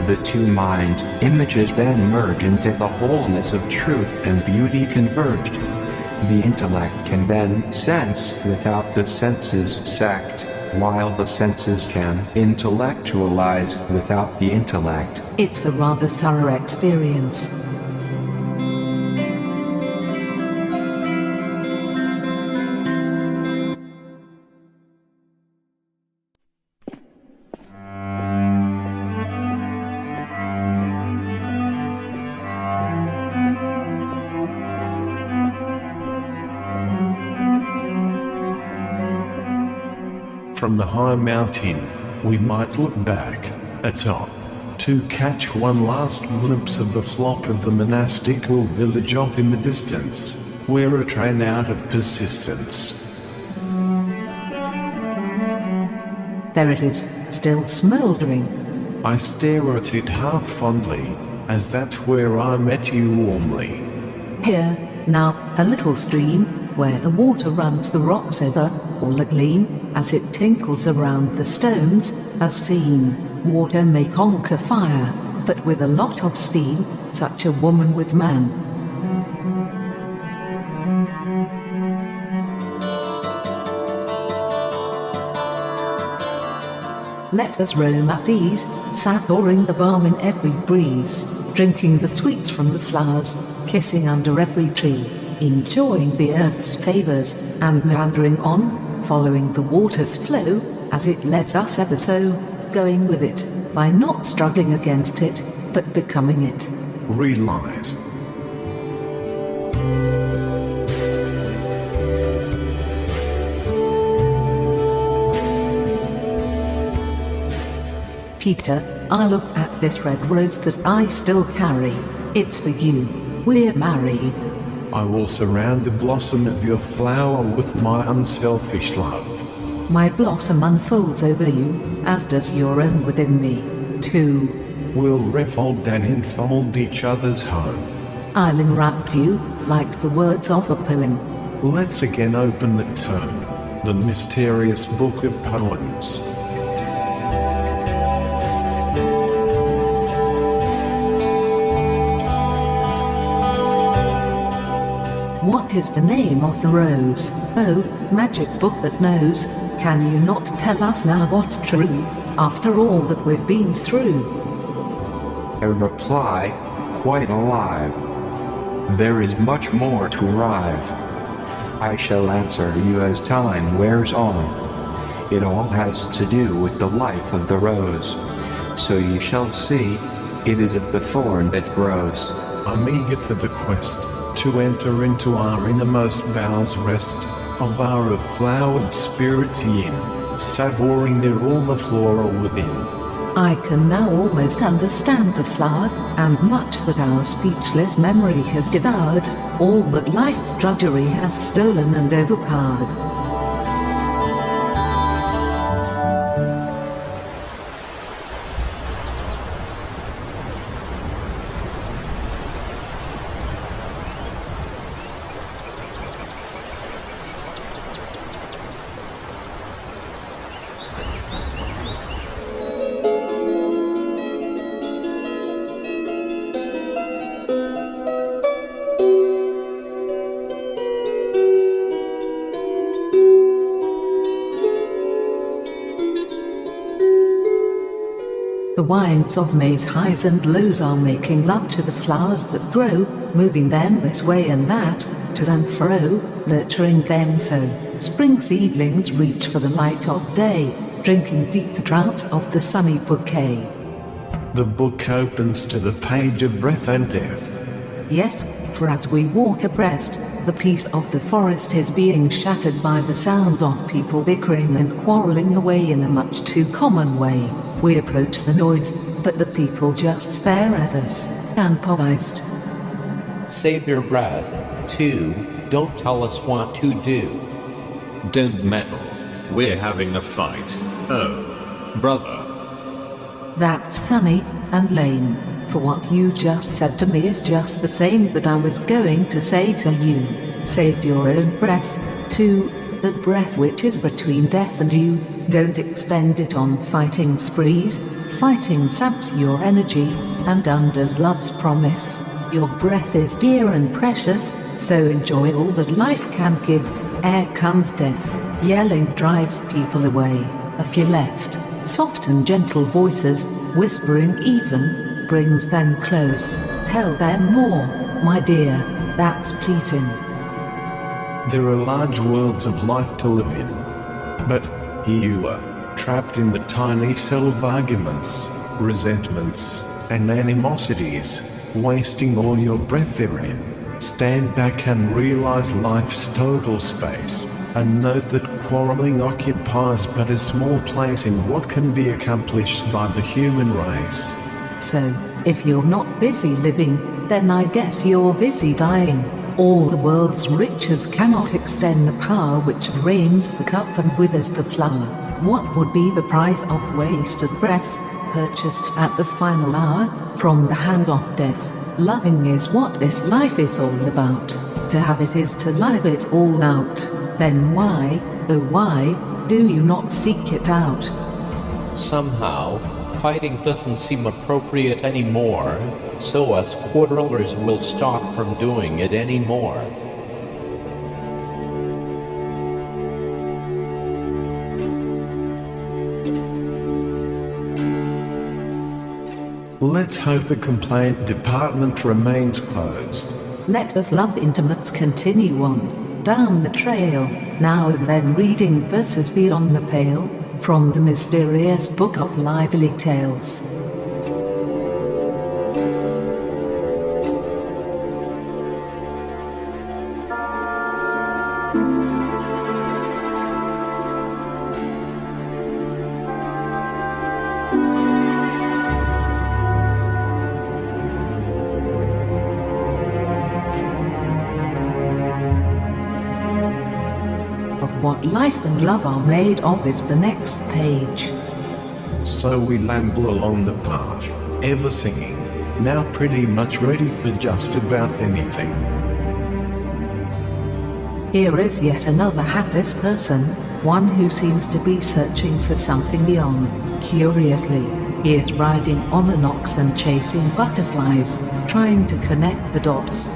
The two mind images then merge into the wholeness of truth and beauty converged. The intellect can then sense without the senses sect, while the senses can intellectualize without the intellect. It's a rather thorough experience. From the high mountain, we might look back, atop, to catch one last glimpse of the flock of the monastical village off in the distance, where it ran out of persistence. There it is, still smouldering. I stare at it half fondly, as that's where I met you warmly. Here, now, a little stream, where the water runs the rocks over, all agleam, as it tinkles around the stones, as seen. Water may conquer fire, but with a lot of steam, such a woman with man. Let us roam at ease, savouring the balm in every breeze, drinking the sweets from the flowers, kissing under every tree, enjoying the earth's favours, and meandering on, following the water's flow, as it lets us ever so, going with it, by not struggling against it, but becoming it. Realize. Peter, I look at this red rose that I still carry. It's for you. We're married. I will surround the blossom of your flower with my unselfish love. My blossom unfolds over you, as does your own within me, too. We'll refold and enfold each other's home. I'll enwrap you, like the words of a poem. Let's again open the tome, the mysterious book of poems. What is the name of the rose? Oh, magic book that knows. Can you not tell us now what's true, after all that we've been through? A reply, quite alive. There is much more to arrive. I shall answer you as time wears on. It all has to do with the life of the rose. So you shall see, it is of the thorn that grows. I'm eager for the quest, to enter into our innermost bowels rest, of our flowered spirit yin, savouring there all the flora within. I can now almost understand the flower, and much that our speechless memory has devoured, all that life's drudgery has stolen and overpowered. The winds of May's highs and lows are making love to the flowers that grow, moving them this way and that, to and fro, nurturing them so. Spring seedlings reach for the light of day, drinking deep draughts of the sunny bouquet. The book opens to the page of breath and death. Yes, for as we walk abreast, the peace of the forest is being shattered by the sound of people bickering and quarrelling away in a much too common way. We approach the noise, but the people just stare at us, improvised. Save your breath, too. Don't tell us what to do. Don't meddle. We're having a fight. Oh, brother. That's funny and lame, for what you just said to me is just the same that I was going to say to you. Save your own breath, too. That breath which is between death and you, don't expend it on fighting sprees. Fighting saps your energy, and undoes love's promise. Your breath is dear and precious, so enjoy all that life can give. Ere comes death, yelling drives people away. A few left, soft and gentle voices, whispering even, brings them close. Tell them more, my dear, that's pleasing. There are large worlds of life to live in. But here you are, trapped in the tiny cell of arguments, resentments, and animosities, wasting all your breath therein. Stand back and realize life's total space, and note that quarreling occupies but a small place in what can be accomplished by the human race. So, if you're not busy living, then I guess you're busy dying. All the world's riches cannot extend the power which drains the cup and withers the flower. What would be the price of wasted breath, purchased at the final hour, from the hand of death? Loving is what this life is all about. To have it is to live it all out. Then why, oh why, do you not seek it out? Somehow, fighting doesn't seem appropriate anymore, so us quarrelers will stop from doing it anymore. Let's hope the complaint department remains closed. Let us love intimates continue on, down the trail, now and then reading verses beyond the pale, from the mysterious book of lively tales. What life and love are made of is the next page. So we ramble along the path, ever singing, now pretty much ready for just about anything. Here is yet another hapless person, one who seems to be searching for something beyond. Curiously, he is riding on an ox and chasing butterflies, trying to connect the dots.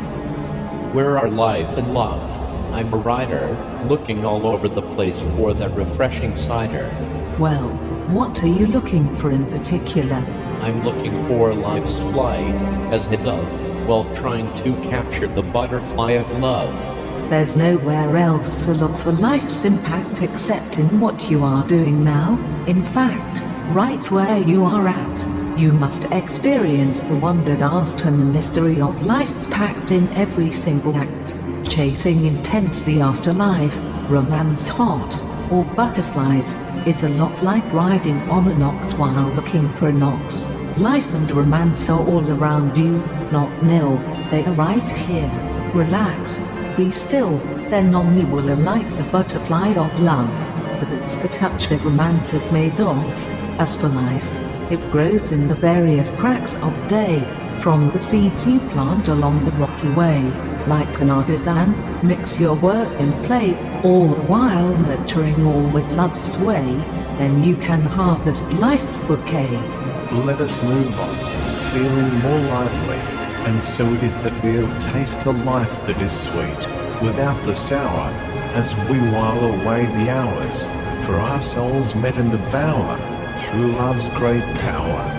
Where are life and love? I'm a rider, looking all over the place for that refreshing cider. Well, what are you looking for in particular? I'm looking for life's flight, as a dove, while trying to capture the butterfly of love. There's nowhere else to look for life's impact except in what you are doing now. In fact, right where you are at, you must experience the wonder, dance, and the mystery of life's pact in every single act. Chasing intensely after life, romance hot, or butterflies, is a lot like riding on an ox while looking for an ox. Life and romance are all around you, not nil, they are right here. Relax, be still, then on you will alight the butterfly of love, for that's the touch that romance is made of. As for life, it grows in the various cracks of day, from the seeds you plant along the rocky way. Like an artisan, mix your work and play, all the while nurturing all with love's sway, then you can harvest life's bouquet. Let us move on, feeling more lively, and so it is that we'll taste the life that is sweet, without the sour, as we while away the hours, for our souls met in the bower, through love's great power.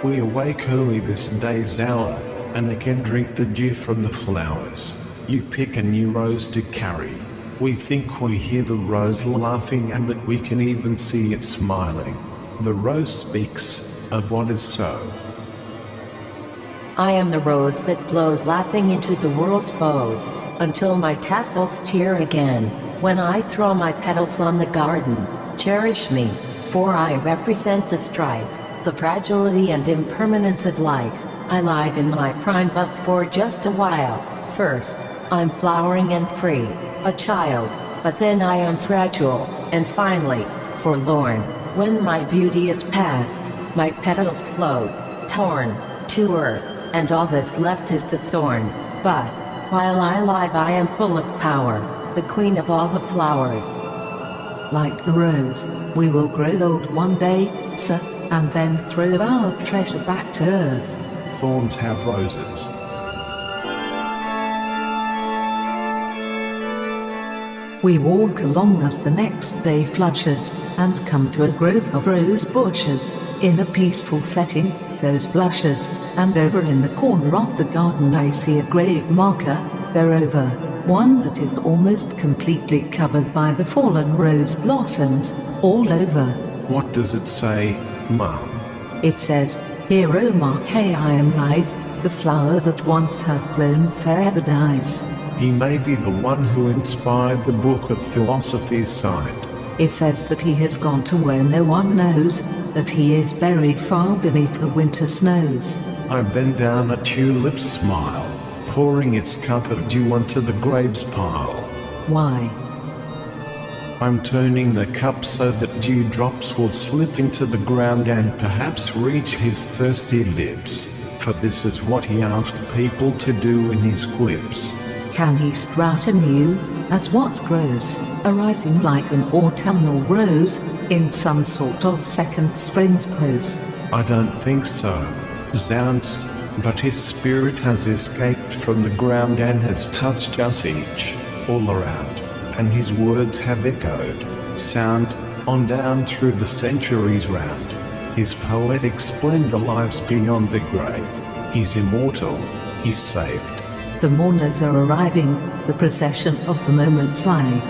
We awake early this day's hour, and again drink the dew from the flowers. You pick a new rose to carry. We think we hear the rose laughing and that we can even see it smiling. The rose speaks of what is so. I am the rose that blows laughing into the world's foes, until my tassels tear again, when I throw my petals on the garden. Cherish me, for I represent the strife, the fragility and impermanence of life. I live in my prime but for just a while. First, I'm flowering and free, a child, but then I am fragile, and finally, forlorn. When my beauty is past, my petals float, torn, to earth, and all that's left is the thorn. But, while I live I am full of power, the queen of all the flowers. Like the rose, we will grow old one day, sir, and then throw our treasure back to earth. Thorns have roses. We walk along as the next day flushes, and come to a grove of rose bushes, in a peaceful setting, those blushes, and over in the corner of the garden I see a grave marker, thereover, one that is almost completely covered by the fallen rose blossoms, all over. What does it say, Mum? It says, "Here Omar Khayyam lies, the flower that once hath blown forever dies." He may be the one who inspired the book of philosophy's side. It says that he has gone to where no one knows, that he is buried far beneath the winter snows. I bend down a tulip's smile, pouring its cup of dew onto the grave's pile. Why? I'm turning the cup so that dew drops will slip into the ground and perhaps reach his thirsty lips, for this is what he asked people to do in his quips. Can he sprout anew, as what grows, arising like an autumnal rose, in some sort of second spring's pose? I don't think so, zounds, but his spirit has escaped from the ground and has touched us each, all around, and his words have echoed, sound, on down through the centuries round. His poetic splendor lives beyond the grave. He's immortal, he's saved. The mourners are arriving, the procession of the moment's life.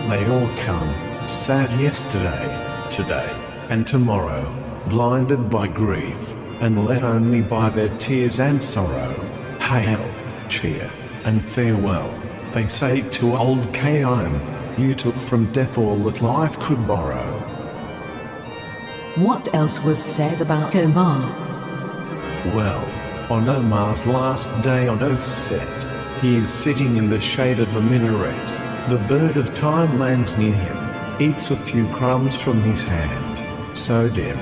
They all come, sad yesterday, today, and tomorrow, blinded by grief, and led only by their tears and sorrow. Hail, cheer, and farewell, they say to old Khayyam, you took from death all that life could borrow. What else was said about Omar? Well, on Omar's last day on earth set, he is sitting in the shade of a minaret. The bird of time lands near him, eats a few crumbs from his hand, so dim,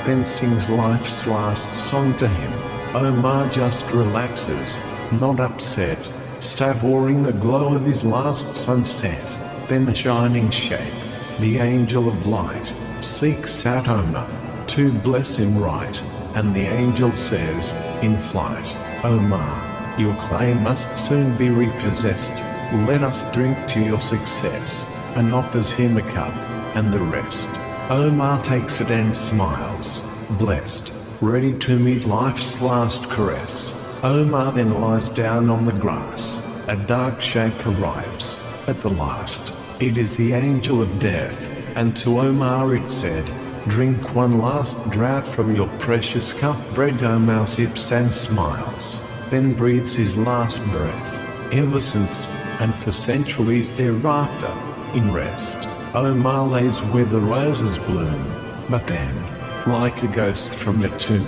then sings life's last song to him. Omar just relaxes, not upset, savoring the glow of his last sunset. Then a shining shape, the angel of light, seeks out Omar, to bless him right, and the angel says, in flight, Omar, your claim must soon be repossessed, let us drink to your success, and offers him a cup, and the rest. Omar takes it and smiles, blessed, ready to meet life's last caress. Omar then lies down on the grass, a dark shape arrives, at the last, it is the angel of death, and to Omar it said, drink one last draught from your precious cup. Bread. Omar sips and smiles, then breathes his last breath. Ever since, and for centuries thereafter, in rest, Omar lays where the roses bloom. But then, like a ghost from a tomb,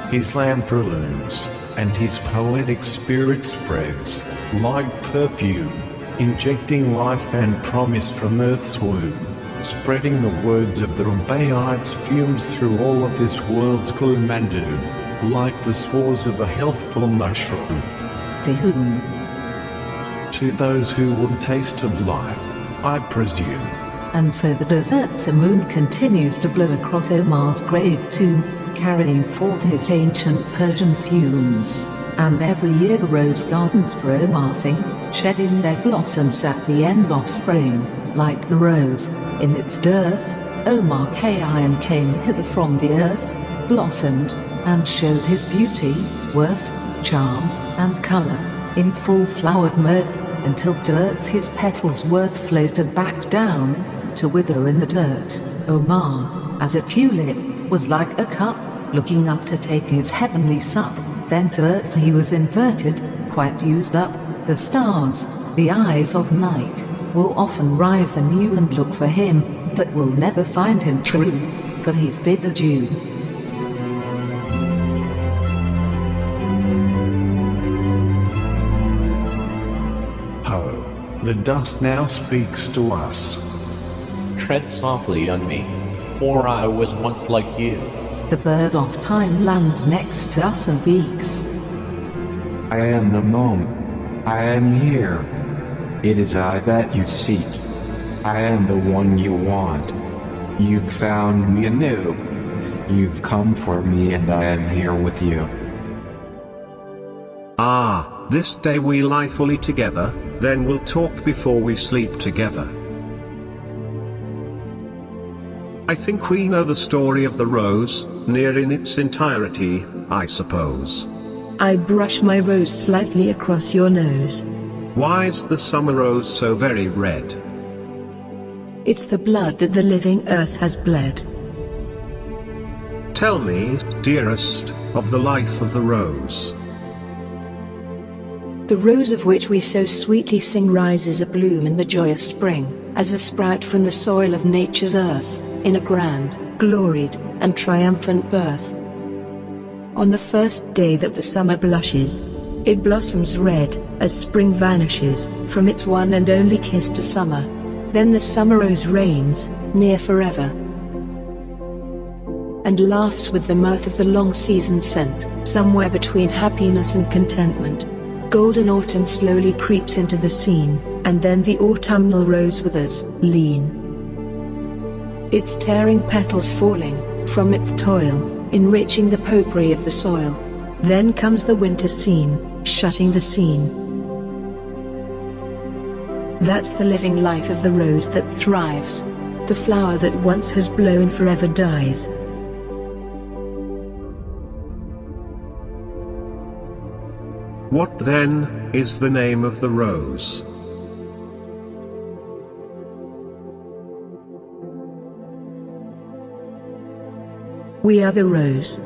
his lamp illumes, and his poetic spirit spreads, like perfume, injecting life and promise from earth's womb, spreading the words of the Rubaiyat's fumes through all of this world's gloom and doom, like the spores of a healthful mushroom. To whom? To those who would taste of life, I presume. And so the desert simoon continues to blow across Omar's grave tomb, carrying forth his ancient Persian fumes. And every year the rose gardens for Omar sing, shedding their blossoms at the end of spring. Like the rose, in its dearth, Omar Khayyam came hither from the earth, blossomed, and showed his beauty, worth, charm, and color, in full flowered mirth, until to earth his petals worth floated back down, to wither in the dirt. Omar, as a tulip, was like a cup, looking up to take his heavenly sup. Then to earth he was inverted, quite used up. The stars, the eyes of night, will often rise anew and look for him, but will never find him true, for he's bid adieu. Ho, The dust now speaks to us. Tread softly on me, for I was once like you. The bird of time lands next to us and beaks. I am the moment. I am here. It is I that you seek. I am the one you want. You've found me anew. You've come for me and I am here with you. Ah, this day we lie fully together, then we'll talk before we sleep together. I think we know the story of the rose, near in its entirety, I suppose. I brush my rose slightly across your nose. Why is the summer rose so very red? It's the blood that the living earth has bled. Tell me, dearest, of the life of the rose. The rose of which we so sweetly sing rises abloom in the joyous spring, as a sprout from the soil of nature's earth, in a grand, gloried, and triumphant birth. On the first day that the summer blushes, it blossoms red, as spring vanishes, from its one and only kiss to summer. Then the summer rose reigns, near forever, and laughs with the mirth of the long season sent, somewhere between happiness and contentment. Golden autumn slowly creeps into the scene, and then the autumnal rose withers, lean. Its tearing petals falling, from its toil, enriching the potpourri of the soil. Then comes the winter scene, shutting the scene. That's the living life of the rose that thrives. The flower that once has blown forever dies. What then is the name of the rose? We are the rose.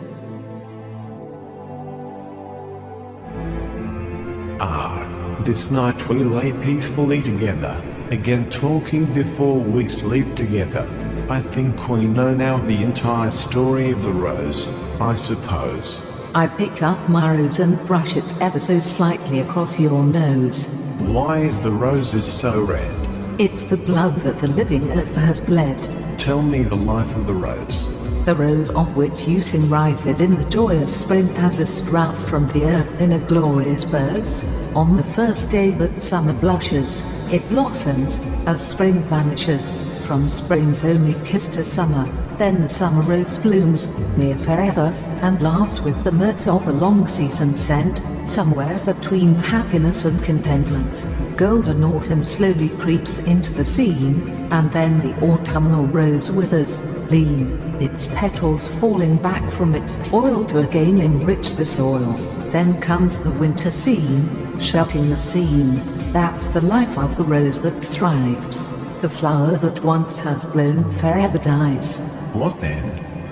This night we lay peacefully together, again talking before we sleep together. I think we know now the entire story of the rose, I suppose. I pick up my rose and brush it ever so slightly across your nose. Why is the roses so red? It's the blood that the living earth has bled. Tell me the life of the rose. The rose of which you sing rises in the joyous spring as a sprout from the earth in a glorious birth. On the first day that summer blushes, it blossoms, as spring vanishes, from spring's only kiss to summer. Then the summer rose blooms, near forever, and laughs with the mirth of a long season sent, somewhere between happiness and contentment. Golden autumn slowly creeps into the scene, and then the autumnal rose withers, lean, its petals falling back from its toil to again enrich the soil. Then comes the winter scene, shutting the scene. That's the life of the rose that thrives. The flower that once has blown forever dies. What then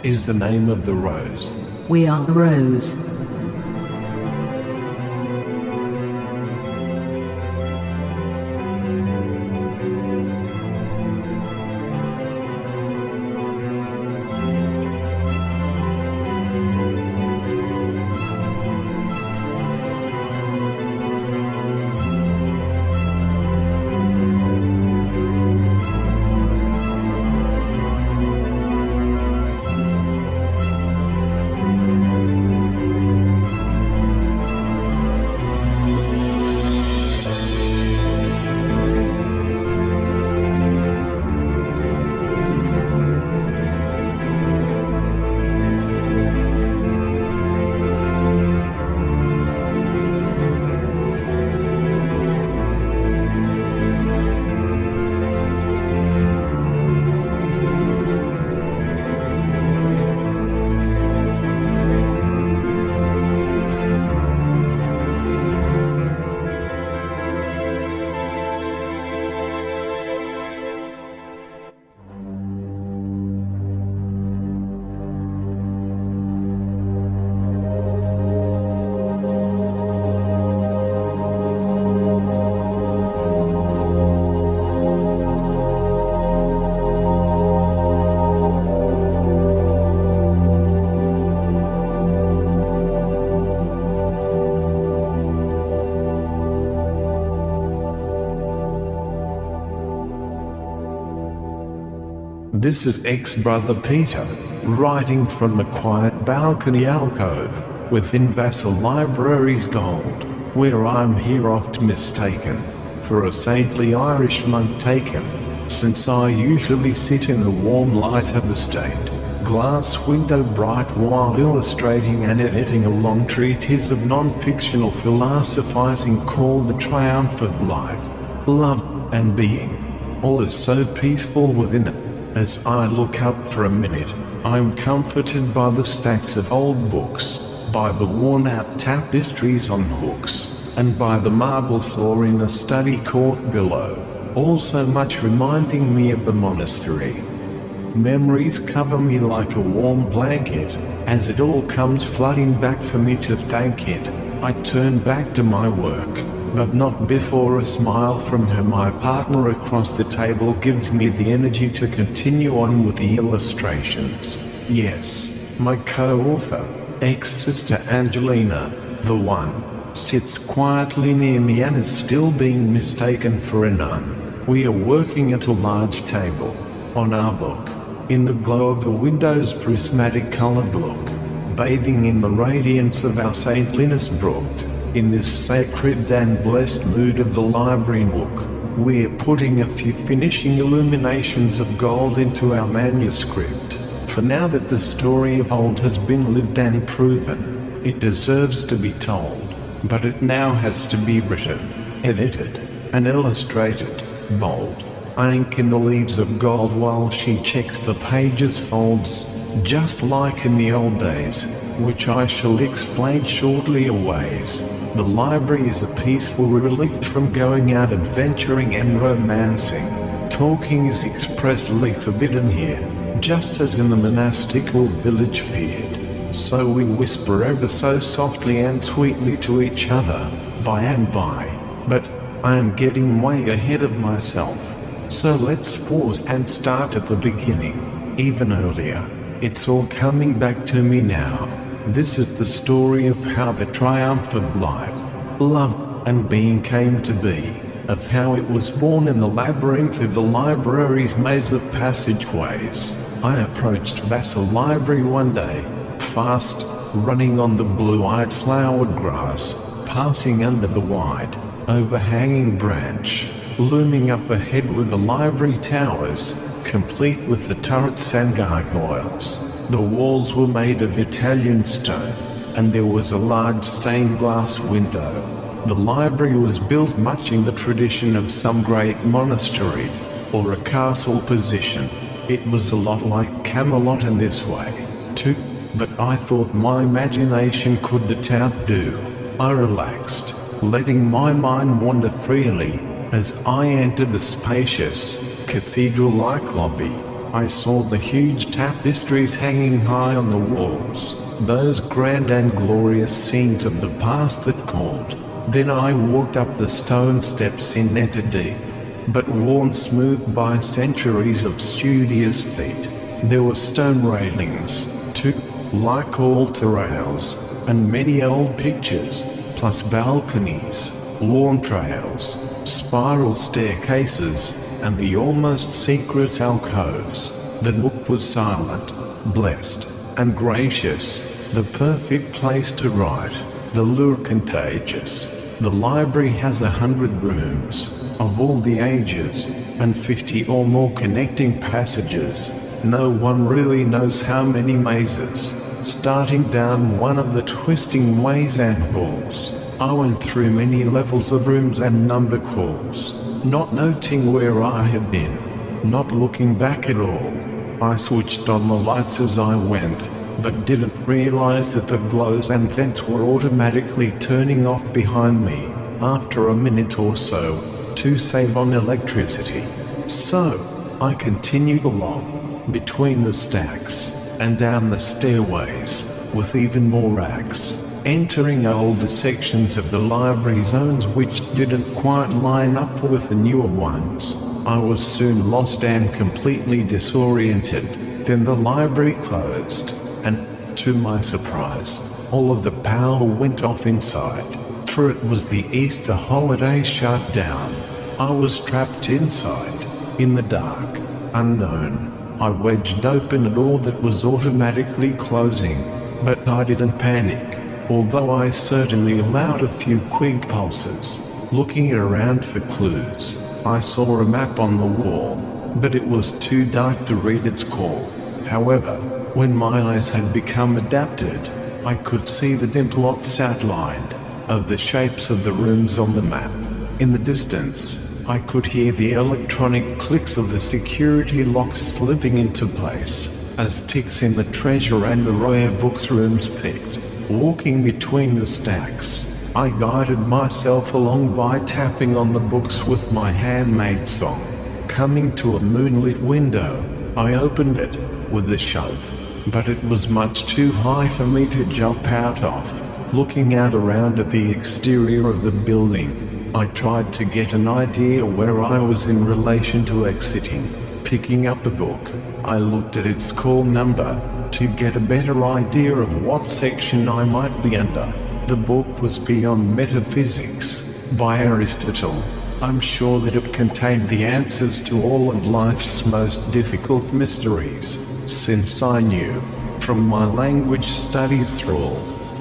is the name of the rose? We are the rose. This is ex-brother Peter, writing from the quiet balcony alcove, within Vassal Library's gold, where I'm here oft mistaken, for a saintly Irish monk taken, since I usually sit in the warm light of a stained glass window bright while illustrating and editing a long treatise of non-fictional philosophizing called The Triumph of Life, Love, and Being. All is so peaceful within it. As I look up for a minute, I'm comforted by the stacks of old books, by the worn-out tapestries on hooks, and by the marble floor in the study court below, all so much reminding me of the monastery. Memories cover me like a warm blanket, as it all comes flooding back for me to thank it. I turn back to my work, but not before a smile from her, my partner across the table, gives me the energy to continue on with the illustrations. Yes, my co-author, ex-sister Angelina, the one, sits quietly near me and is still being mistaken for a nun. We are working at a large table, on our book, in the glow of the window's prismatic colored look, bathing in the radiance of our saintliness brooked, in this sacred and blessed mood of the library nook. We're putting a few finishing illuminations of gold into our manuscript, for now that the story of old has been lived and proven, it deserves to be told, but it now has to be written, edited, and illustrated, bold. I ink in the leaves of gold while she checks the pages folds, just like in the old days, which I shall explain shortly a ways. The library is a peaceful relief from going out adventuring and romancing. Talking is expressly forbidden here, just as in the monastical village feared. So we whisper ever so softly and sweetly to each other, by and by. But I am getting way ahead of myself. So let's pause and start at the beginning, even earlier. It's all coming back to me now. This is the story of how the triumph of life, love, and being came to be, of how it was born in the labyrinth of the library's maze of passageways. I approached Vassal Library one day, fast, running on the blue-eyed flowered grass, passing under the wide, overhanging branch. Looming up ahead were the library towers, complete with the turrets and gargoyles. The walls were made of Italian stone, and there was a large stained glass window. The library was built much in the tradition of some great monastery, or a castle position. It was a lot like Camelot in this way, too, but I thought my imagination could outdo. I relaxed, letting my mind wander freely. As I entered the spacious, cathedral-like lobby, I saw the huge tapestries hanging high on the walls, those grand and glorious scenes of the past that called. Then I walked up the stone steps in deep, but worn smooth by centuries of studious feet. There were stone railings, too, like altar rails, and many old pictures, plus balconies, lawn trails, spiral staircases, and the almost secret alcoves. The nook was silent, blessed, and gracious, the perfect place to write, the lure contagious. The library has 100 rooms, of all the ages, and 50 or more connecting passages. No one really knows how many mazes, starting down one of the twisting ways and halls. I went through many levels of rooms and number calls, not noting where I had been, not looking back at all. I switched on the lights as I went, but didn't realize that the glows and vents were automatically turning off behind me, after a minute or so, to save on electricity. So, I continued along, between the stacks, and down the stairways, with even more racks, entering older sections of the library zones which didn't quite line up with the newer ones. I was soon lost and completely disoriented. Then the library closed, and, to my surprise, all of the power went off inside, for it was the Easter holiday shutdown. I was trapped inside, in the dark, unknown, I wedged open a door that was automatically closing, but I didn't panic, although I certainly allowed a few quick pulses. Looking around for clues, I saw a map on the wall, but it was too dark to read its call. However, when my eyes had become adapted, I could see the dim plots outlined of the shapes of the rooms on the map. In the distance, I could hear the electronic clicks of the security locks slipping into place, as ticks in the treasure and the rare books rooms picked. Walking between the stacks, I guided myself along by tapping on the books with my handmade song. Coming to a moonlit window, I opened it with a shove, but it was much too high for me to jump out of. Looking out around at the exterior of the building, I tried to get an idea where I was in relation to exiting. Picking up a book, I looked at its call number to get a better idea of what section I might be under. The book was Beyond Metaphysics by Aristotle. I'm sure that it contained the answers to all of life's most difficult mysteries, since I knew, from my language studies thrall,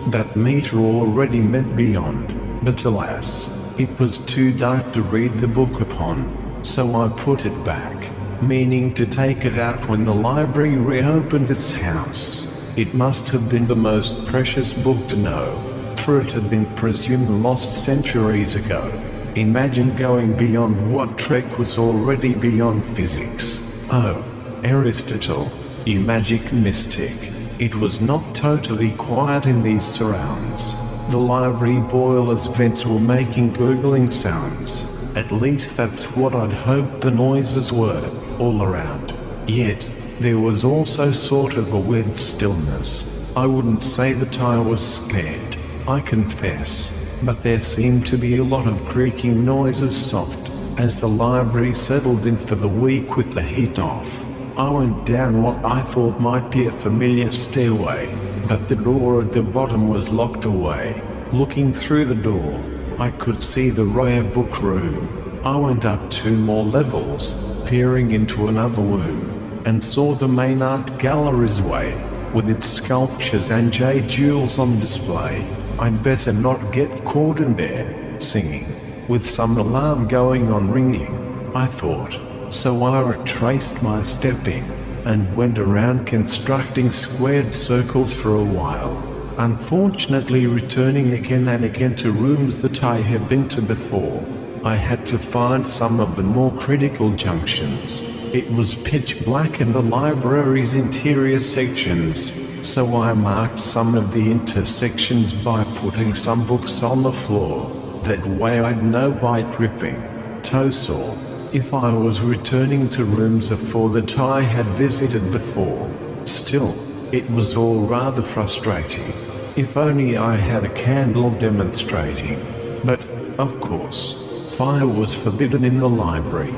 that meter already meant beyond. But alas, it was too dark to read the book upon, so I put it back, meaning to take it out when the library reopened its house. It must have been the most precious book to know, for it had been presumed lost centuries ago. Imagine going beyond what Trek was already beyond physics. Oh, Aristotle, you magic mystic. It was not totally quiet in these surrounds. The library boiler's vents were making gurgling sounds. At least that's what I'd hoped the noises were, all around. Yet, there was also sort of a weird stillness. I wouldn't say that I was scared, I confess, but there seemed to be a lot of creaking noises soft, as the library settled in for the week with the heat off. I went down what I thought might be a familiar stairway, but the door at the bottom was locked away. Looking through the door, I could see the rare book room. I went up 2 more levels, peering into another room, and saw the main art gallery's way, with its sculptures and jade jewels on display. I'd better not get caught in there, singing, with some alarm going on ringing, I thought. So I retraced my stepping, and went around constructing squared circles for a while, unfortunately returning again and again to rooms that I had been to before. I had to find some of the more critical junctions. It was pitch black in the library's interior sections, so I marked some of the intersections by putting some books on the floor. That way I'd know by gripping toe sore if I was returning to rooms that I had visited before. Still, it was all rather frustrating. If only I had a candle demonstrating. But, of course, fire was forbidden in the library.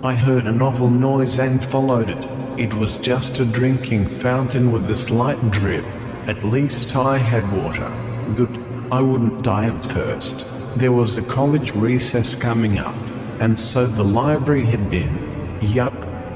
I heard a novel noise and followed it. It was just a drinking fountain with a slight drip. At least I had water. Good, I wouldn't die of thirst. There was a college recess coming up, and so the library had been,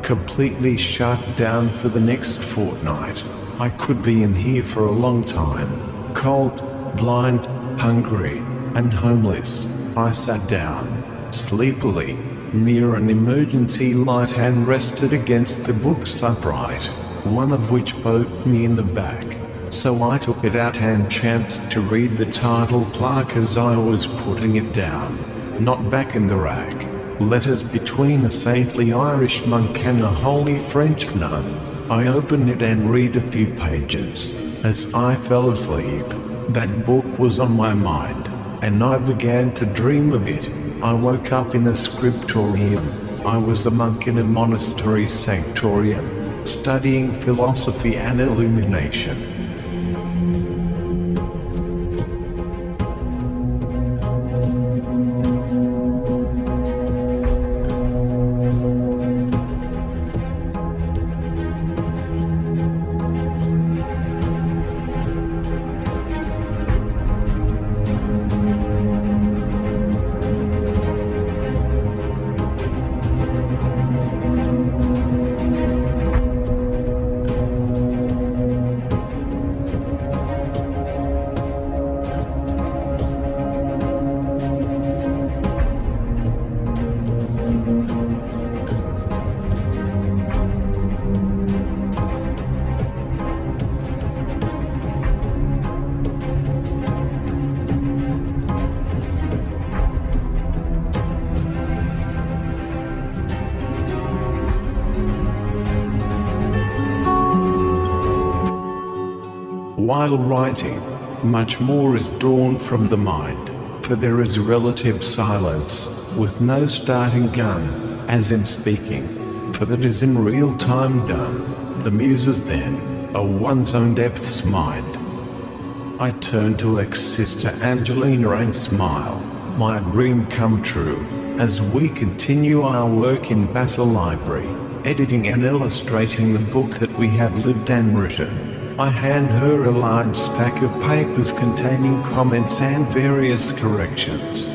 completely shut down for the next fortnight. I could be in here for a long time. Cold, blind, hungry, and homeless. I sat down, sleepily, near an emergency light and rested against the book's upright, one of which poked me in the back. So I took it out and chanced to read the title plaque as I was putting it down. Not back in the rack. Letters between a saintly Irish monk and a holy French nun. I opened it and read a few pages. As I fell asleep, that book was on my mind, and I began to dream of it. I woke up in a scriptorium. I was a monk in a monastery sanctorium, studying philosophy and illumination. While writing, much more is drawn from the mind, for there is relative silence, with no starting gun, as in speaking, for that is in real time done. The muses then are one's own depth's mind. I turn to ex-sister Angelina and smile, my dream come true, as we continue our work in Vassal Library, editing and illustrating the book that we have lived and written. I hand her a large stack of papers containing comments and various corrections.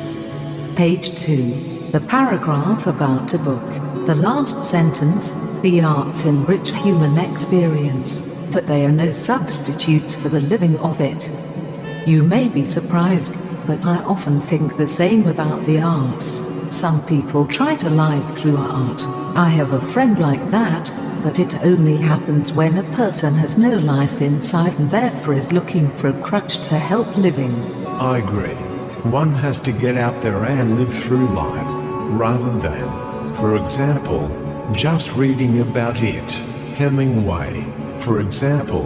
Page 2. The paragraph about a book. The last sentence, the arts enrich human experience, but they are no substitutes for the living of it. You may be surprised, but I often think the same about the arts. Some people try to live through art. I have a friend like that, but it only happens when a person has no life inside and therefore is looking for a crutch to help living. I agree. One has to get out there and live through life, rather than, for example, just reading about it. Hemingway, for example,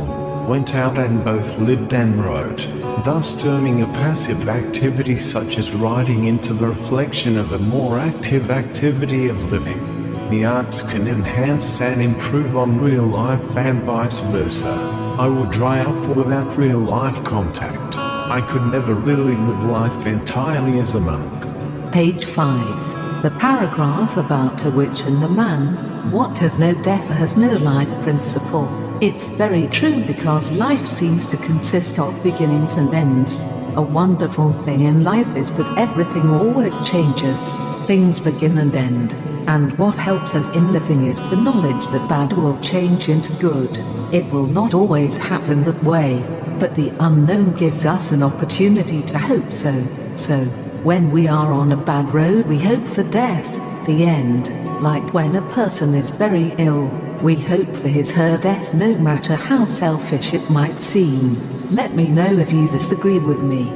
went out and both lived and wrote, thus turning a passive activity such as writing into the reflection of a more active activity of living. The arts can enhance and improve on real life and vice versa. I would dry up without real life contact. I could never really live life entirely as a monk. Page 5. The paragraph about a witch and the man. What has no death has no life principle. It's very true because life seems to consist of beginnings and ends. A wonderful thing in life is that everything always changes. Things begin and end. And what helps us in living is the knowledge that bad will change into good. It will not always happen that way, but the unknown gives us an opportunity to hope so. So, when we are on a bad road we hope for death, the end. Like when a person is very ill, we hope for his/her death no matter how selfish it might seem. Let me know if you disagree with me.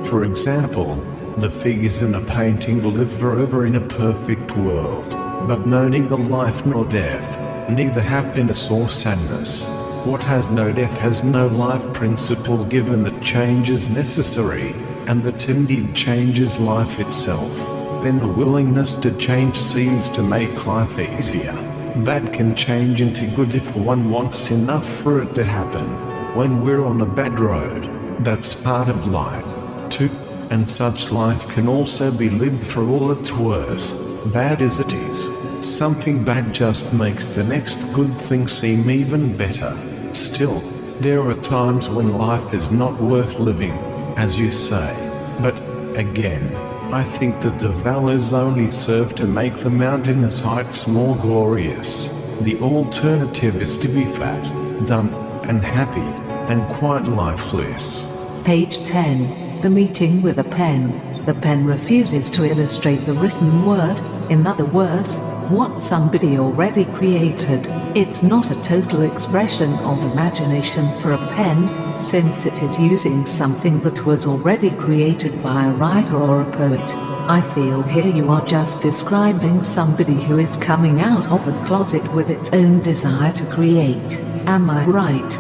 For example, the figures in a painting live forever in a perfect world, but know neither life nor death, neither happiness or sadness. What has no death has no life principle, given that change is necessary, and that indeed change is life itself. Then the willingness to change seems to make life easier. Bad can change into good if one wants enough for it to happen. When we're on a bad road, that's part of life, too. And such life can also be lived for all it's worth, bad as it is. Something bad just makes the next good thing seem even better. Still, there are times when life is not worth living, as you say. But, again, I think that the valleys only serve to make the mountainous heights more glorious. The alternative is to be fat, dumb, and happy, and quite lifeless. Page 10. The meeting with a pen. The pen refuses to illustrate the written word, in other words, what somebody already created. It's not a total expression of imagination for a pen, since it is using something that was already created by a writer or a poet. I feel here you are just describing somebody who is coming out of a closet with its own desire to create. Am I right?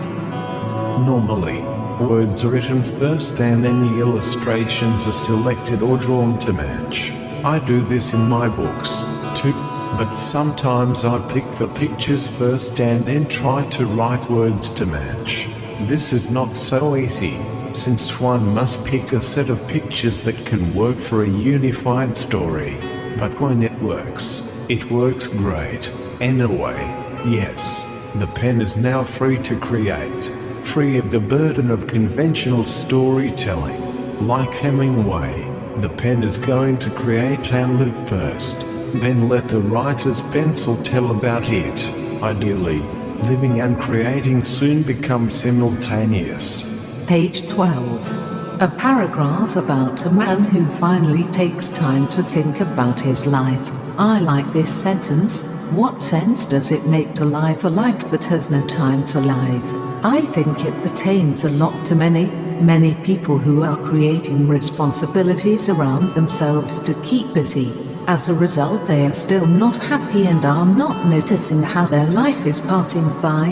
Normally, words are written first and then the illustrations are selected or drawn to match. I do this in my books, too, but sometimes I pick the pictures first and then try to write words to match. This is not so easy, since one must pick a set of pictures that can work for a unified story. But when it works great. Anyway, yes, the pen is now free to create. Free of the burden of conventional storytelling. Like Hemingway, the pen is going to create and live first, then let the writer's pencil tell about it. Ideally, living and creating soon become simultaneous. Page 12. A paragraph about a man who finally takes time to think about his life. I like this sentence. What sense does it make to live a life that has no time to live? I think it pertains a lot to many people who are creating responsibilities around themselves to keep busy. As a result, they are still not happy and are not noticing how their life is passing by.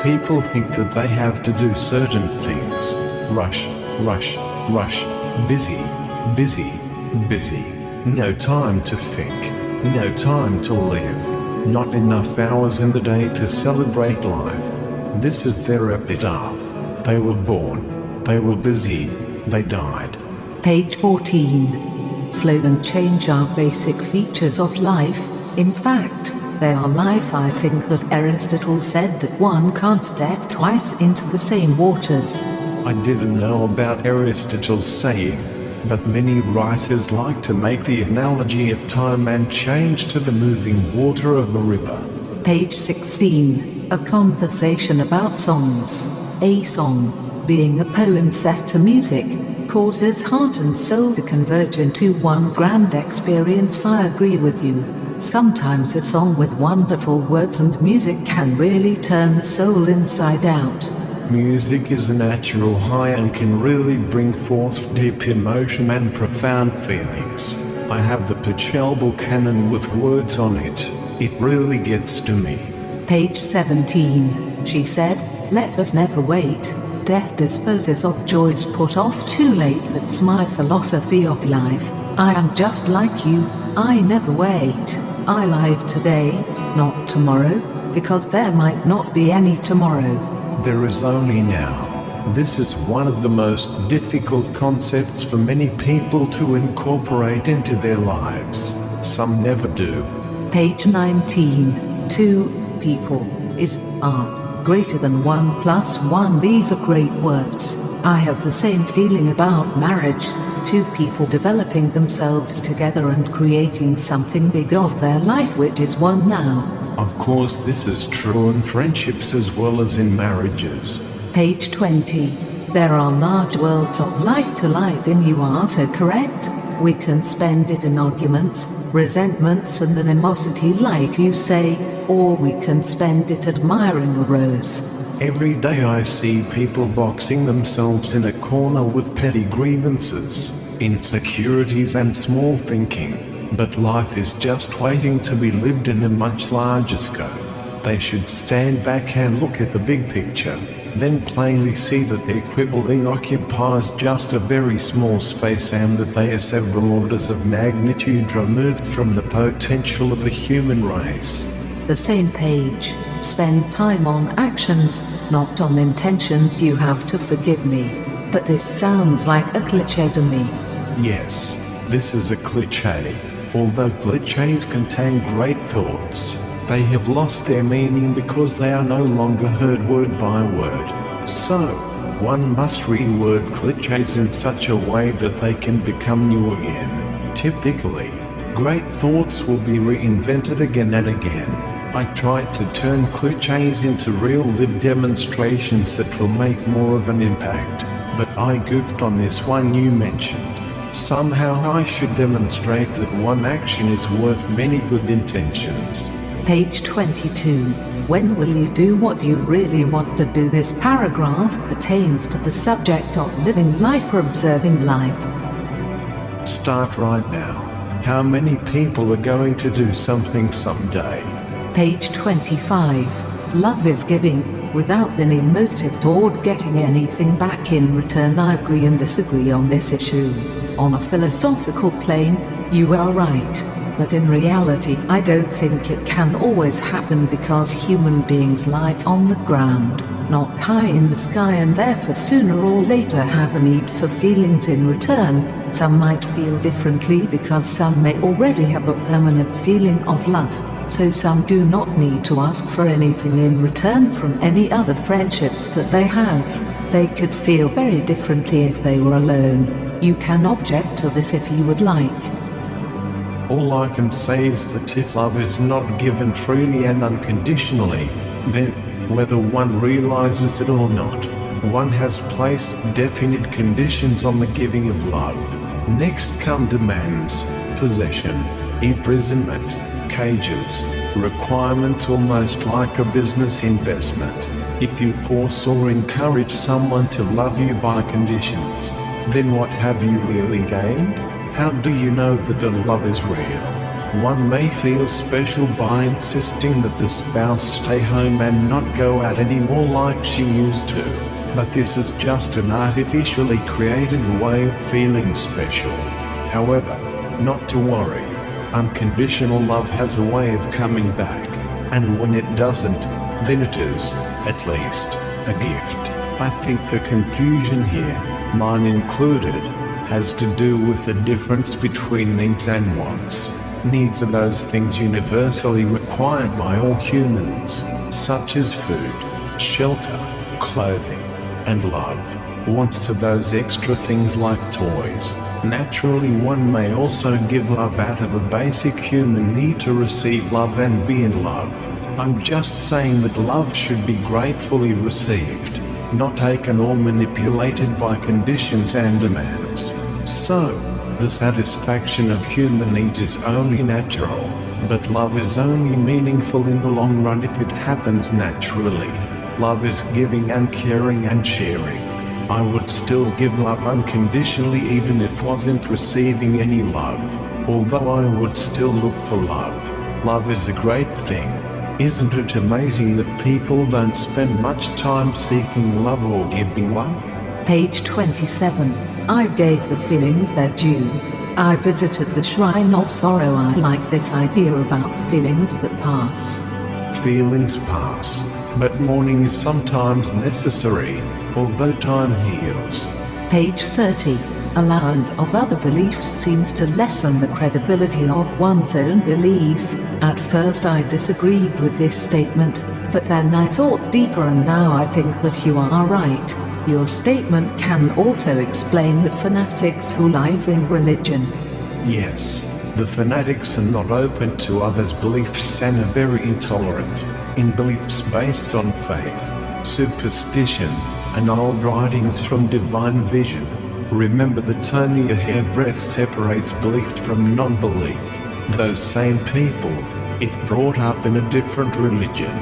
People think that they have to do certain things. Rush, rush, rush. Busy, busy, busy. No time to think. No time to live. Not enough hours in the day to celebrate life. This is their epitaph. They were born. They were busy. They died. Page 14. Flow and change are basic features of life. In fact, they are life. I think that Aristotle said that one can't step twice into the same waters. I didn't know about Aristotle's saying, but many writers like to make the analogy of time and change to the moving water of a river. Page 16. A conversation about songs. A song, being a poem set to music, causes heart and soul to converge into one grand experience. I agree with you. Sometimes a song with wonderful words and music can really turn the soul inside out. Music is a natural high and can really bring forth deep emotion and profound feelings. I have the Pachelbel canon with words on it. It really gets to me. Page 17. She said, "Let us never wait. Death disposes of joys put off too late. That's my philosophy of life. I am just like you. I never wait. I live today, not tomorrow, because there might not be any tomorrow. There is only now." This is one of the most difficult concepts for many people to incorporate into their lives. Some never do. Page 19. Two people are greater than 1 + 1. These are great words. I have the same feeling about marriage. Two people developing themselves together and creating something big of their life, which is one now. Of course, this is true in friendships as well as in marriages. Page 20. There are large worlds of life to live in. You are so correct. We can spend it in arguments, resentments and animosity like you say, or we can spend it admiring a rose. Every day I see people boxing themselves in a corner with petty grievances, insecurities and small thinking. But life is just waiting to be lived in a much larger scope. They should stand back and look at the big picture, then plainly see that their quibbling occupies just a very small space and that they are several orders of magnitude removed from the potential of the human race. The same page. Spend time on actions, not on intentions. You have to forgive me, but this sounds like a cliché to me. Yes, this is a cliché. Although clichés contain great thoughts, they have lost their meaning because they are no longer heard word by word. So, one must reword clichés in such a way that they can become new again. Typically, great thoughts will be reinvented again and again. I tried to turn clichés into real lived demonstrations that will make more of an impact, but I goofed on this one you mentioned. Somehow I should demonstrate that one action is worth many good intentions. Page 22. When will you do what you really want to do? This paragraph pertains to the subject of living life or observing life. Start right now. How many people are going to do something someday? Page 25. Love is giving, without any motive toward getting anything back in return. I agree and disagree on this issue. On a philosophical plane, you are right. But in reality, I don't think it can always happen because human beings live on the ground, not high in the sky, and therefore sooner or later have a need for feelings in return. Some might feel differently because some may already have a permanent feeling of love. So some do not need to ask for anything in return from any other friendships that they have. They could feel very differently if they were alone. You can object to this if you would like. All I can say is that if love is not given freely and unconditionally, then, whether one realizes it or not, one has placed definite conditions on the giving of love. Next come demands, possession, imprisonment, cages, requirements almost like a business investment. If you force or encourage someone to love you by conditions, then what have you really gained? How do you know that the love is real? One may feel special by insisting that the spouse stay home and not go out anymore like she used to, but this is just an artificially created way of feeling special. However, not to worry, unconditional love has a way of coming back, and when it doesn't, then it is, at least, a gift. I think the confusion here, mine included, has to do with the difference between needs and wants. Needs are those things universally required by all humans, such as food, shelter, clothing, and love. Wants are those extra things like toys. Naturally, one may also give love out of a basic human need to receive love and be in love. I'm just saying that love should be gratefully received, not taken or manipulated by conditions and demands. So, the satisfaction of human needs is only natural, but love is only meaningful in the long run if it happens naturally. Love is giving and caring and sharing. I would still give love unconditionally even if wasn't receiving any love, although I would still look for love. Love is a great thing. Isn't it amazing that people don't spend much time seeking love or giving love? Page 27. I gave the feelings their due. I visited the shrine of sorrow. I like this idea about feelings that pass. Feelings pass, but mourning is sometimes necessary, although time heals. Page 30. Allowance of other beliefs seems to lessen the credibility of one's own belief. At first I disagreed with this statement, but then I thought deeper and now I think that you are right. Your statement can also explain the fanatics who live in religion. Yes, the fanatics are not open to others' beliefs and are very intolerant in beliefs based on faith, superstition, and old writings from divine vision. Remember that only a hairbreadth separates belief from non-belief. Those same people, if brought up in a different religion,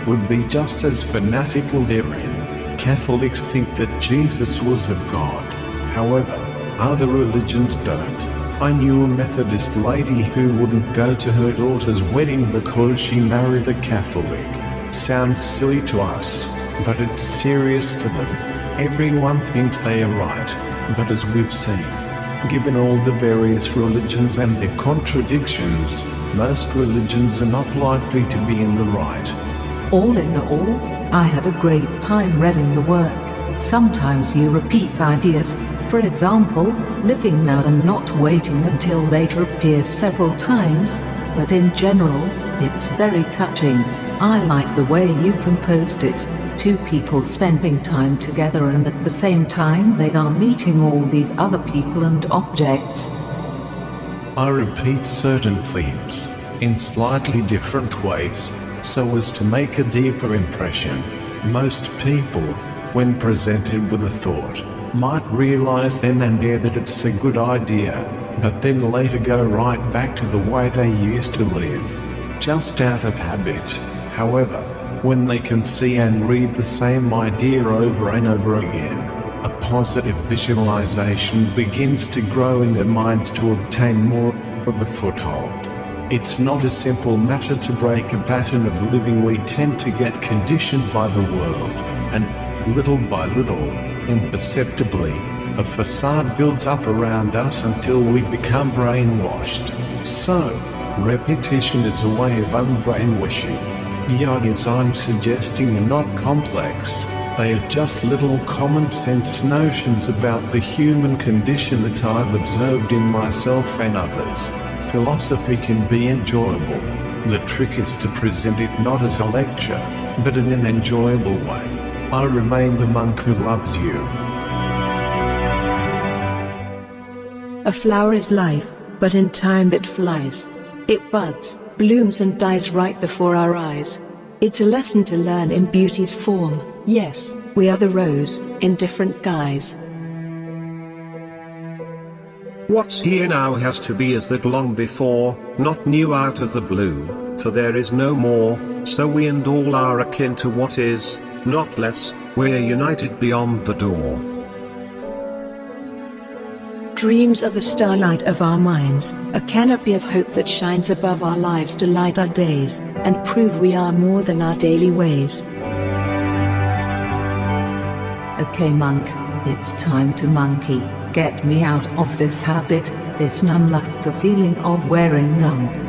would be just as fanatical therein. Catholics think that Jesus was a god. However, other religions don't. I knew a Methodist lady who wouldn't go to her daughter's wedding because she married a Catholic. Sounds silly to us, but it's serious to them. Everyone thinks they are right, but as we've seen, given all the various religions and their contradictions, most religions are not likely to be in the right. All in all, I had a great time reading the work. Sometimes you repeat ideas, for example, living now and not waiting until later appears several times, but in general, it's very touching. I like the way you composed it. Two people spending time together and at the same time they are meeting all these other people and objects. I repeat certain themes, in slightly different ways, so as to make a deeper impression. Most people, when presented with a thought, might realize then and there that it's a good idea, but then later go right back to the way they used to live, just out of habit. However, when they can see and read the same idea over and over again, a positive visualization begins to grow in their minds to obtain more of a foothold. It's not a simple matter to break a pattern of living. We tend to get conditioned by the world, and little by little, imperceptibly, a facade builds up around us until we become brainwashed. So, repetition is a way of unbrainwashing. The ideas I'm suggesting are not complex, they are just little common sense notions about the human condition that I've observed in myself and others. Philosophy can be enjoyable. The trick is to present it not as a lecture, but in an enjoyable way. I remain the monk who loves you. A flower is life, but in time that flies. It buds, blooms and dies right before our eyes. It's a lesson to learn in beauty's form. Yes, we are the rose, in different guise. What's here now has to be as that long before, not new out of the blue, for there is no more, so we and all are akin to what is, not less, we're united beyond the door. Dreams are the starlight of our minds, a canopy of hope that shines above our lives to light our days, and prove we are more than our daily ways. Okay monk, it's time to monkey, get me out of this habit, this numb loves the feeling of wearing numb.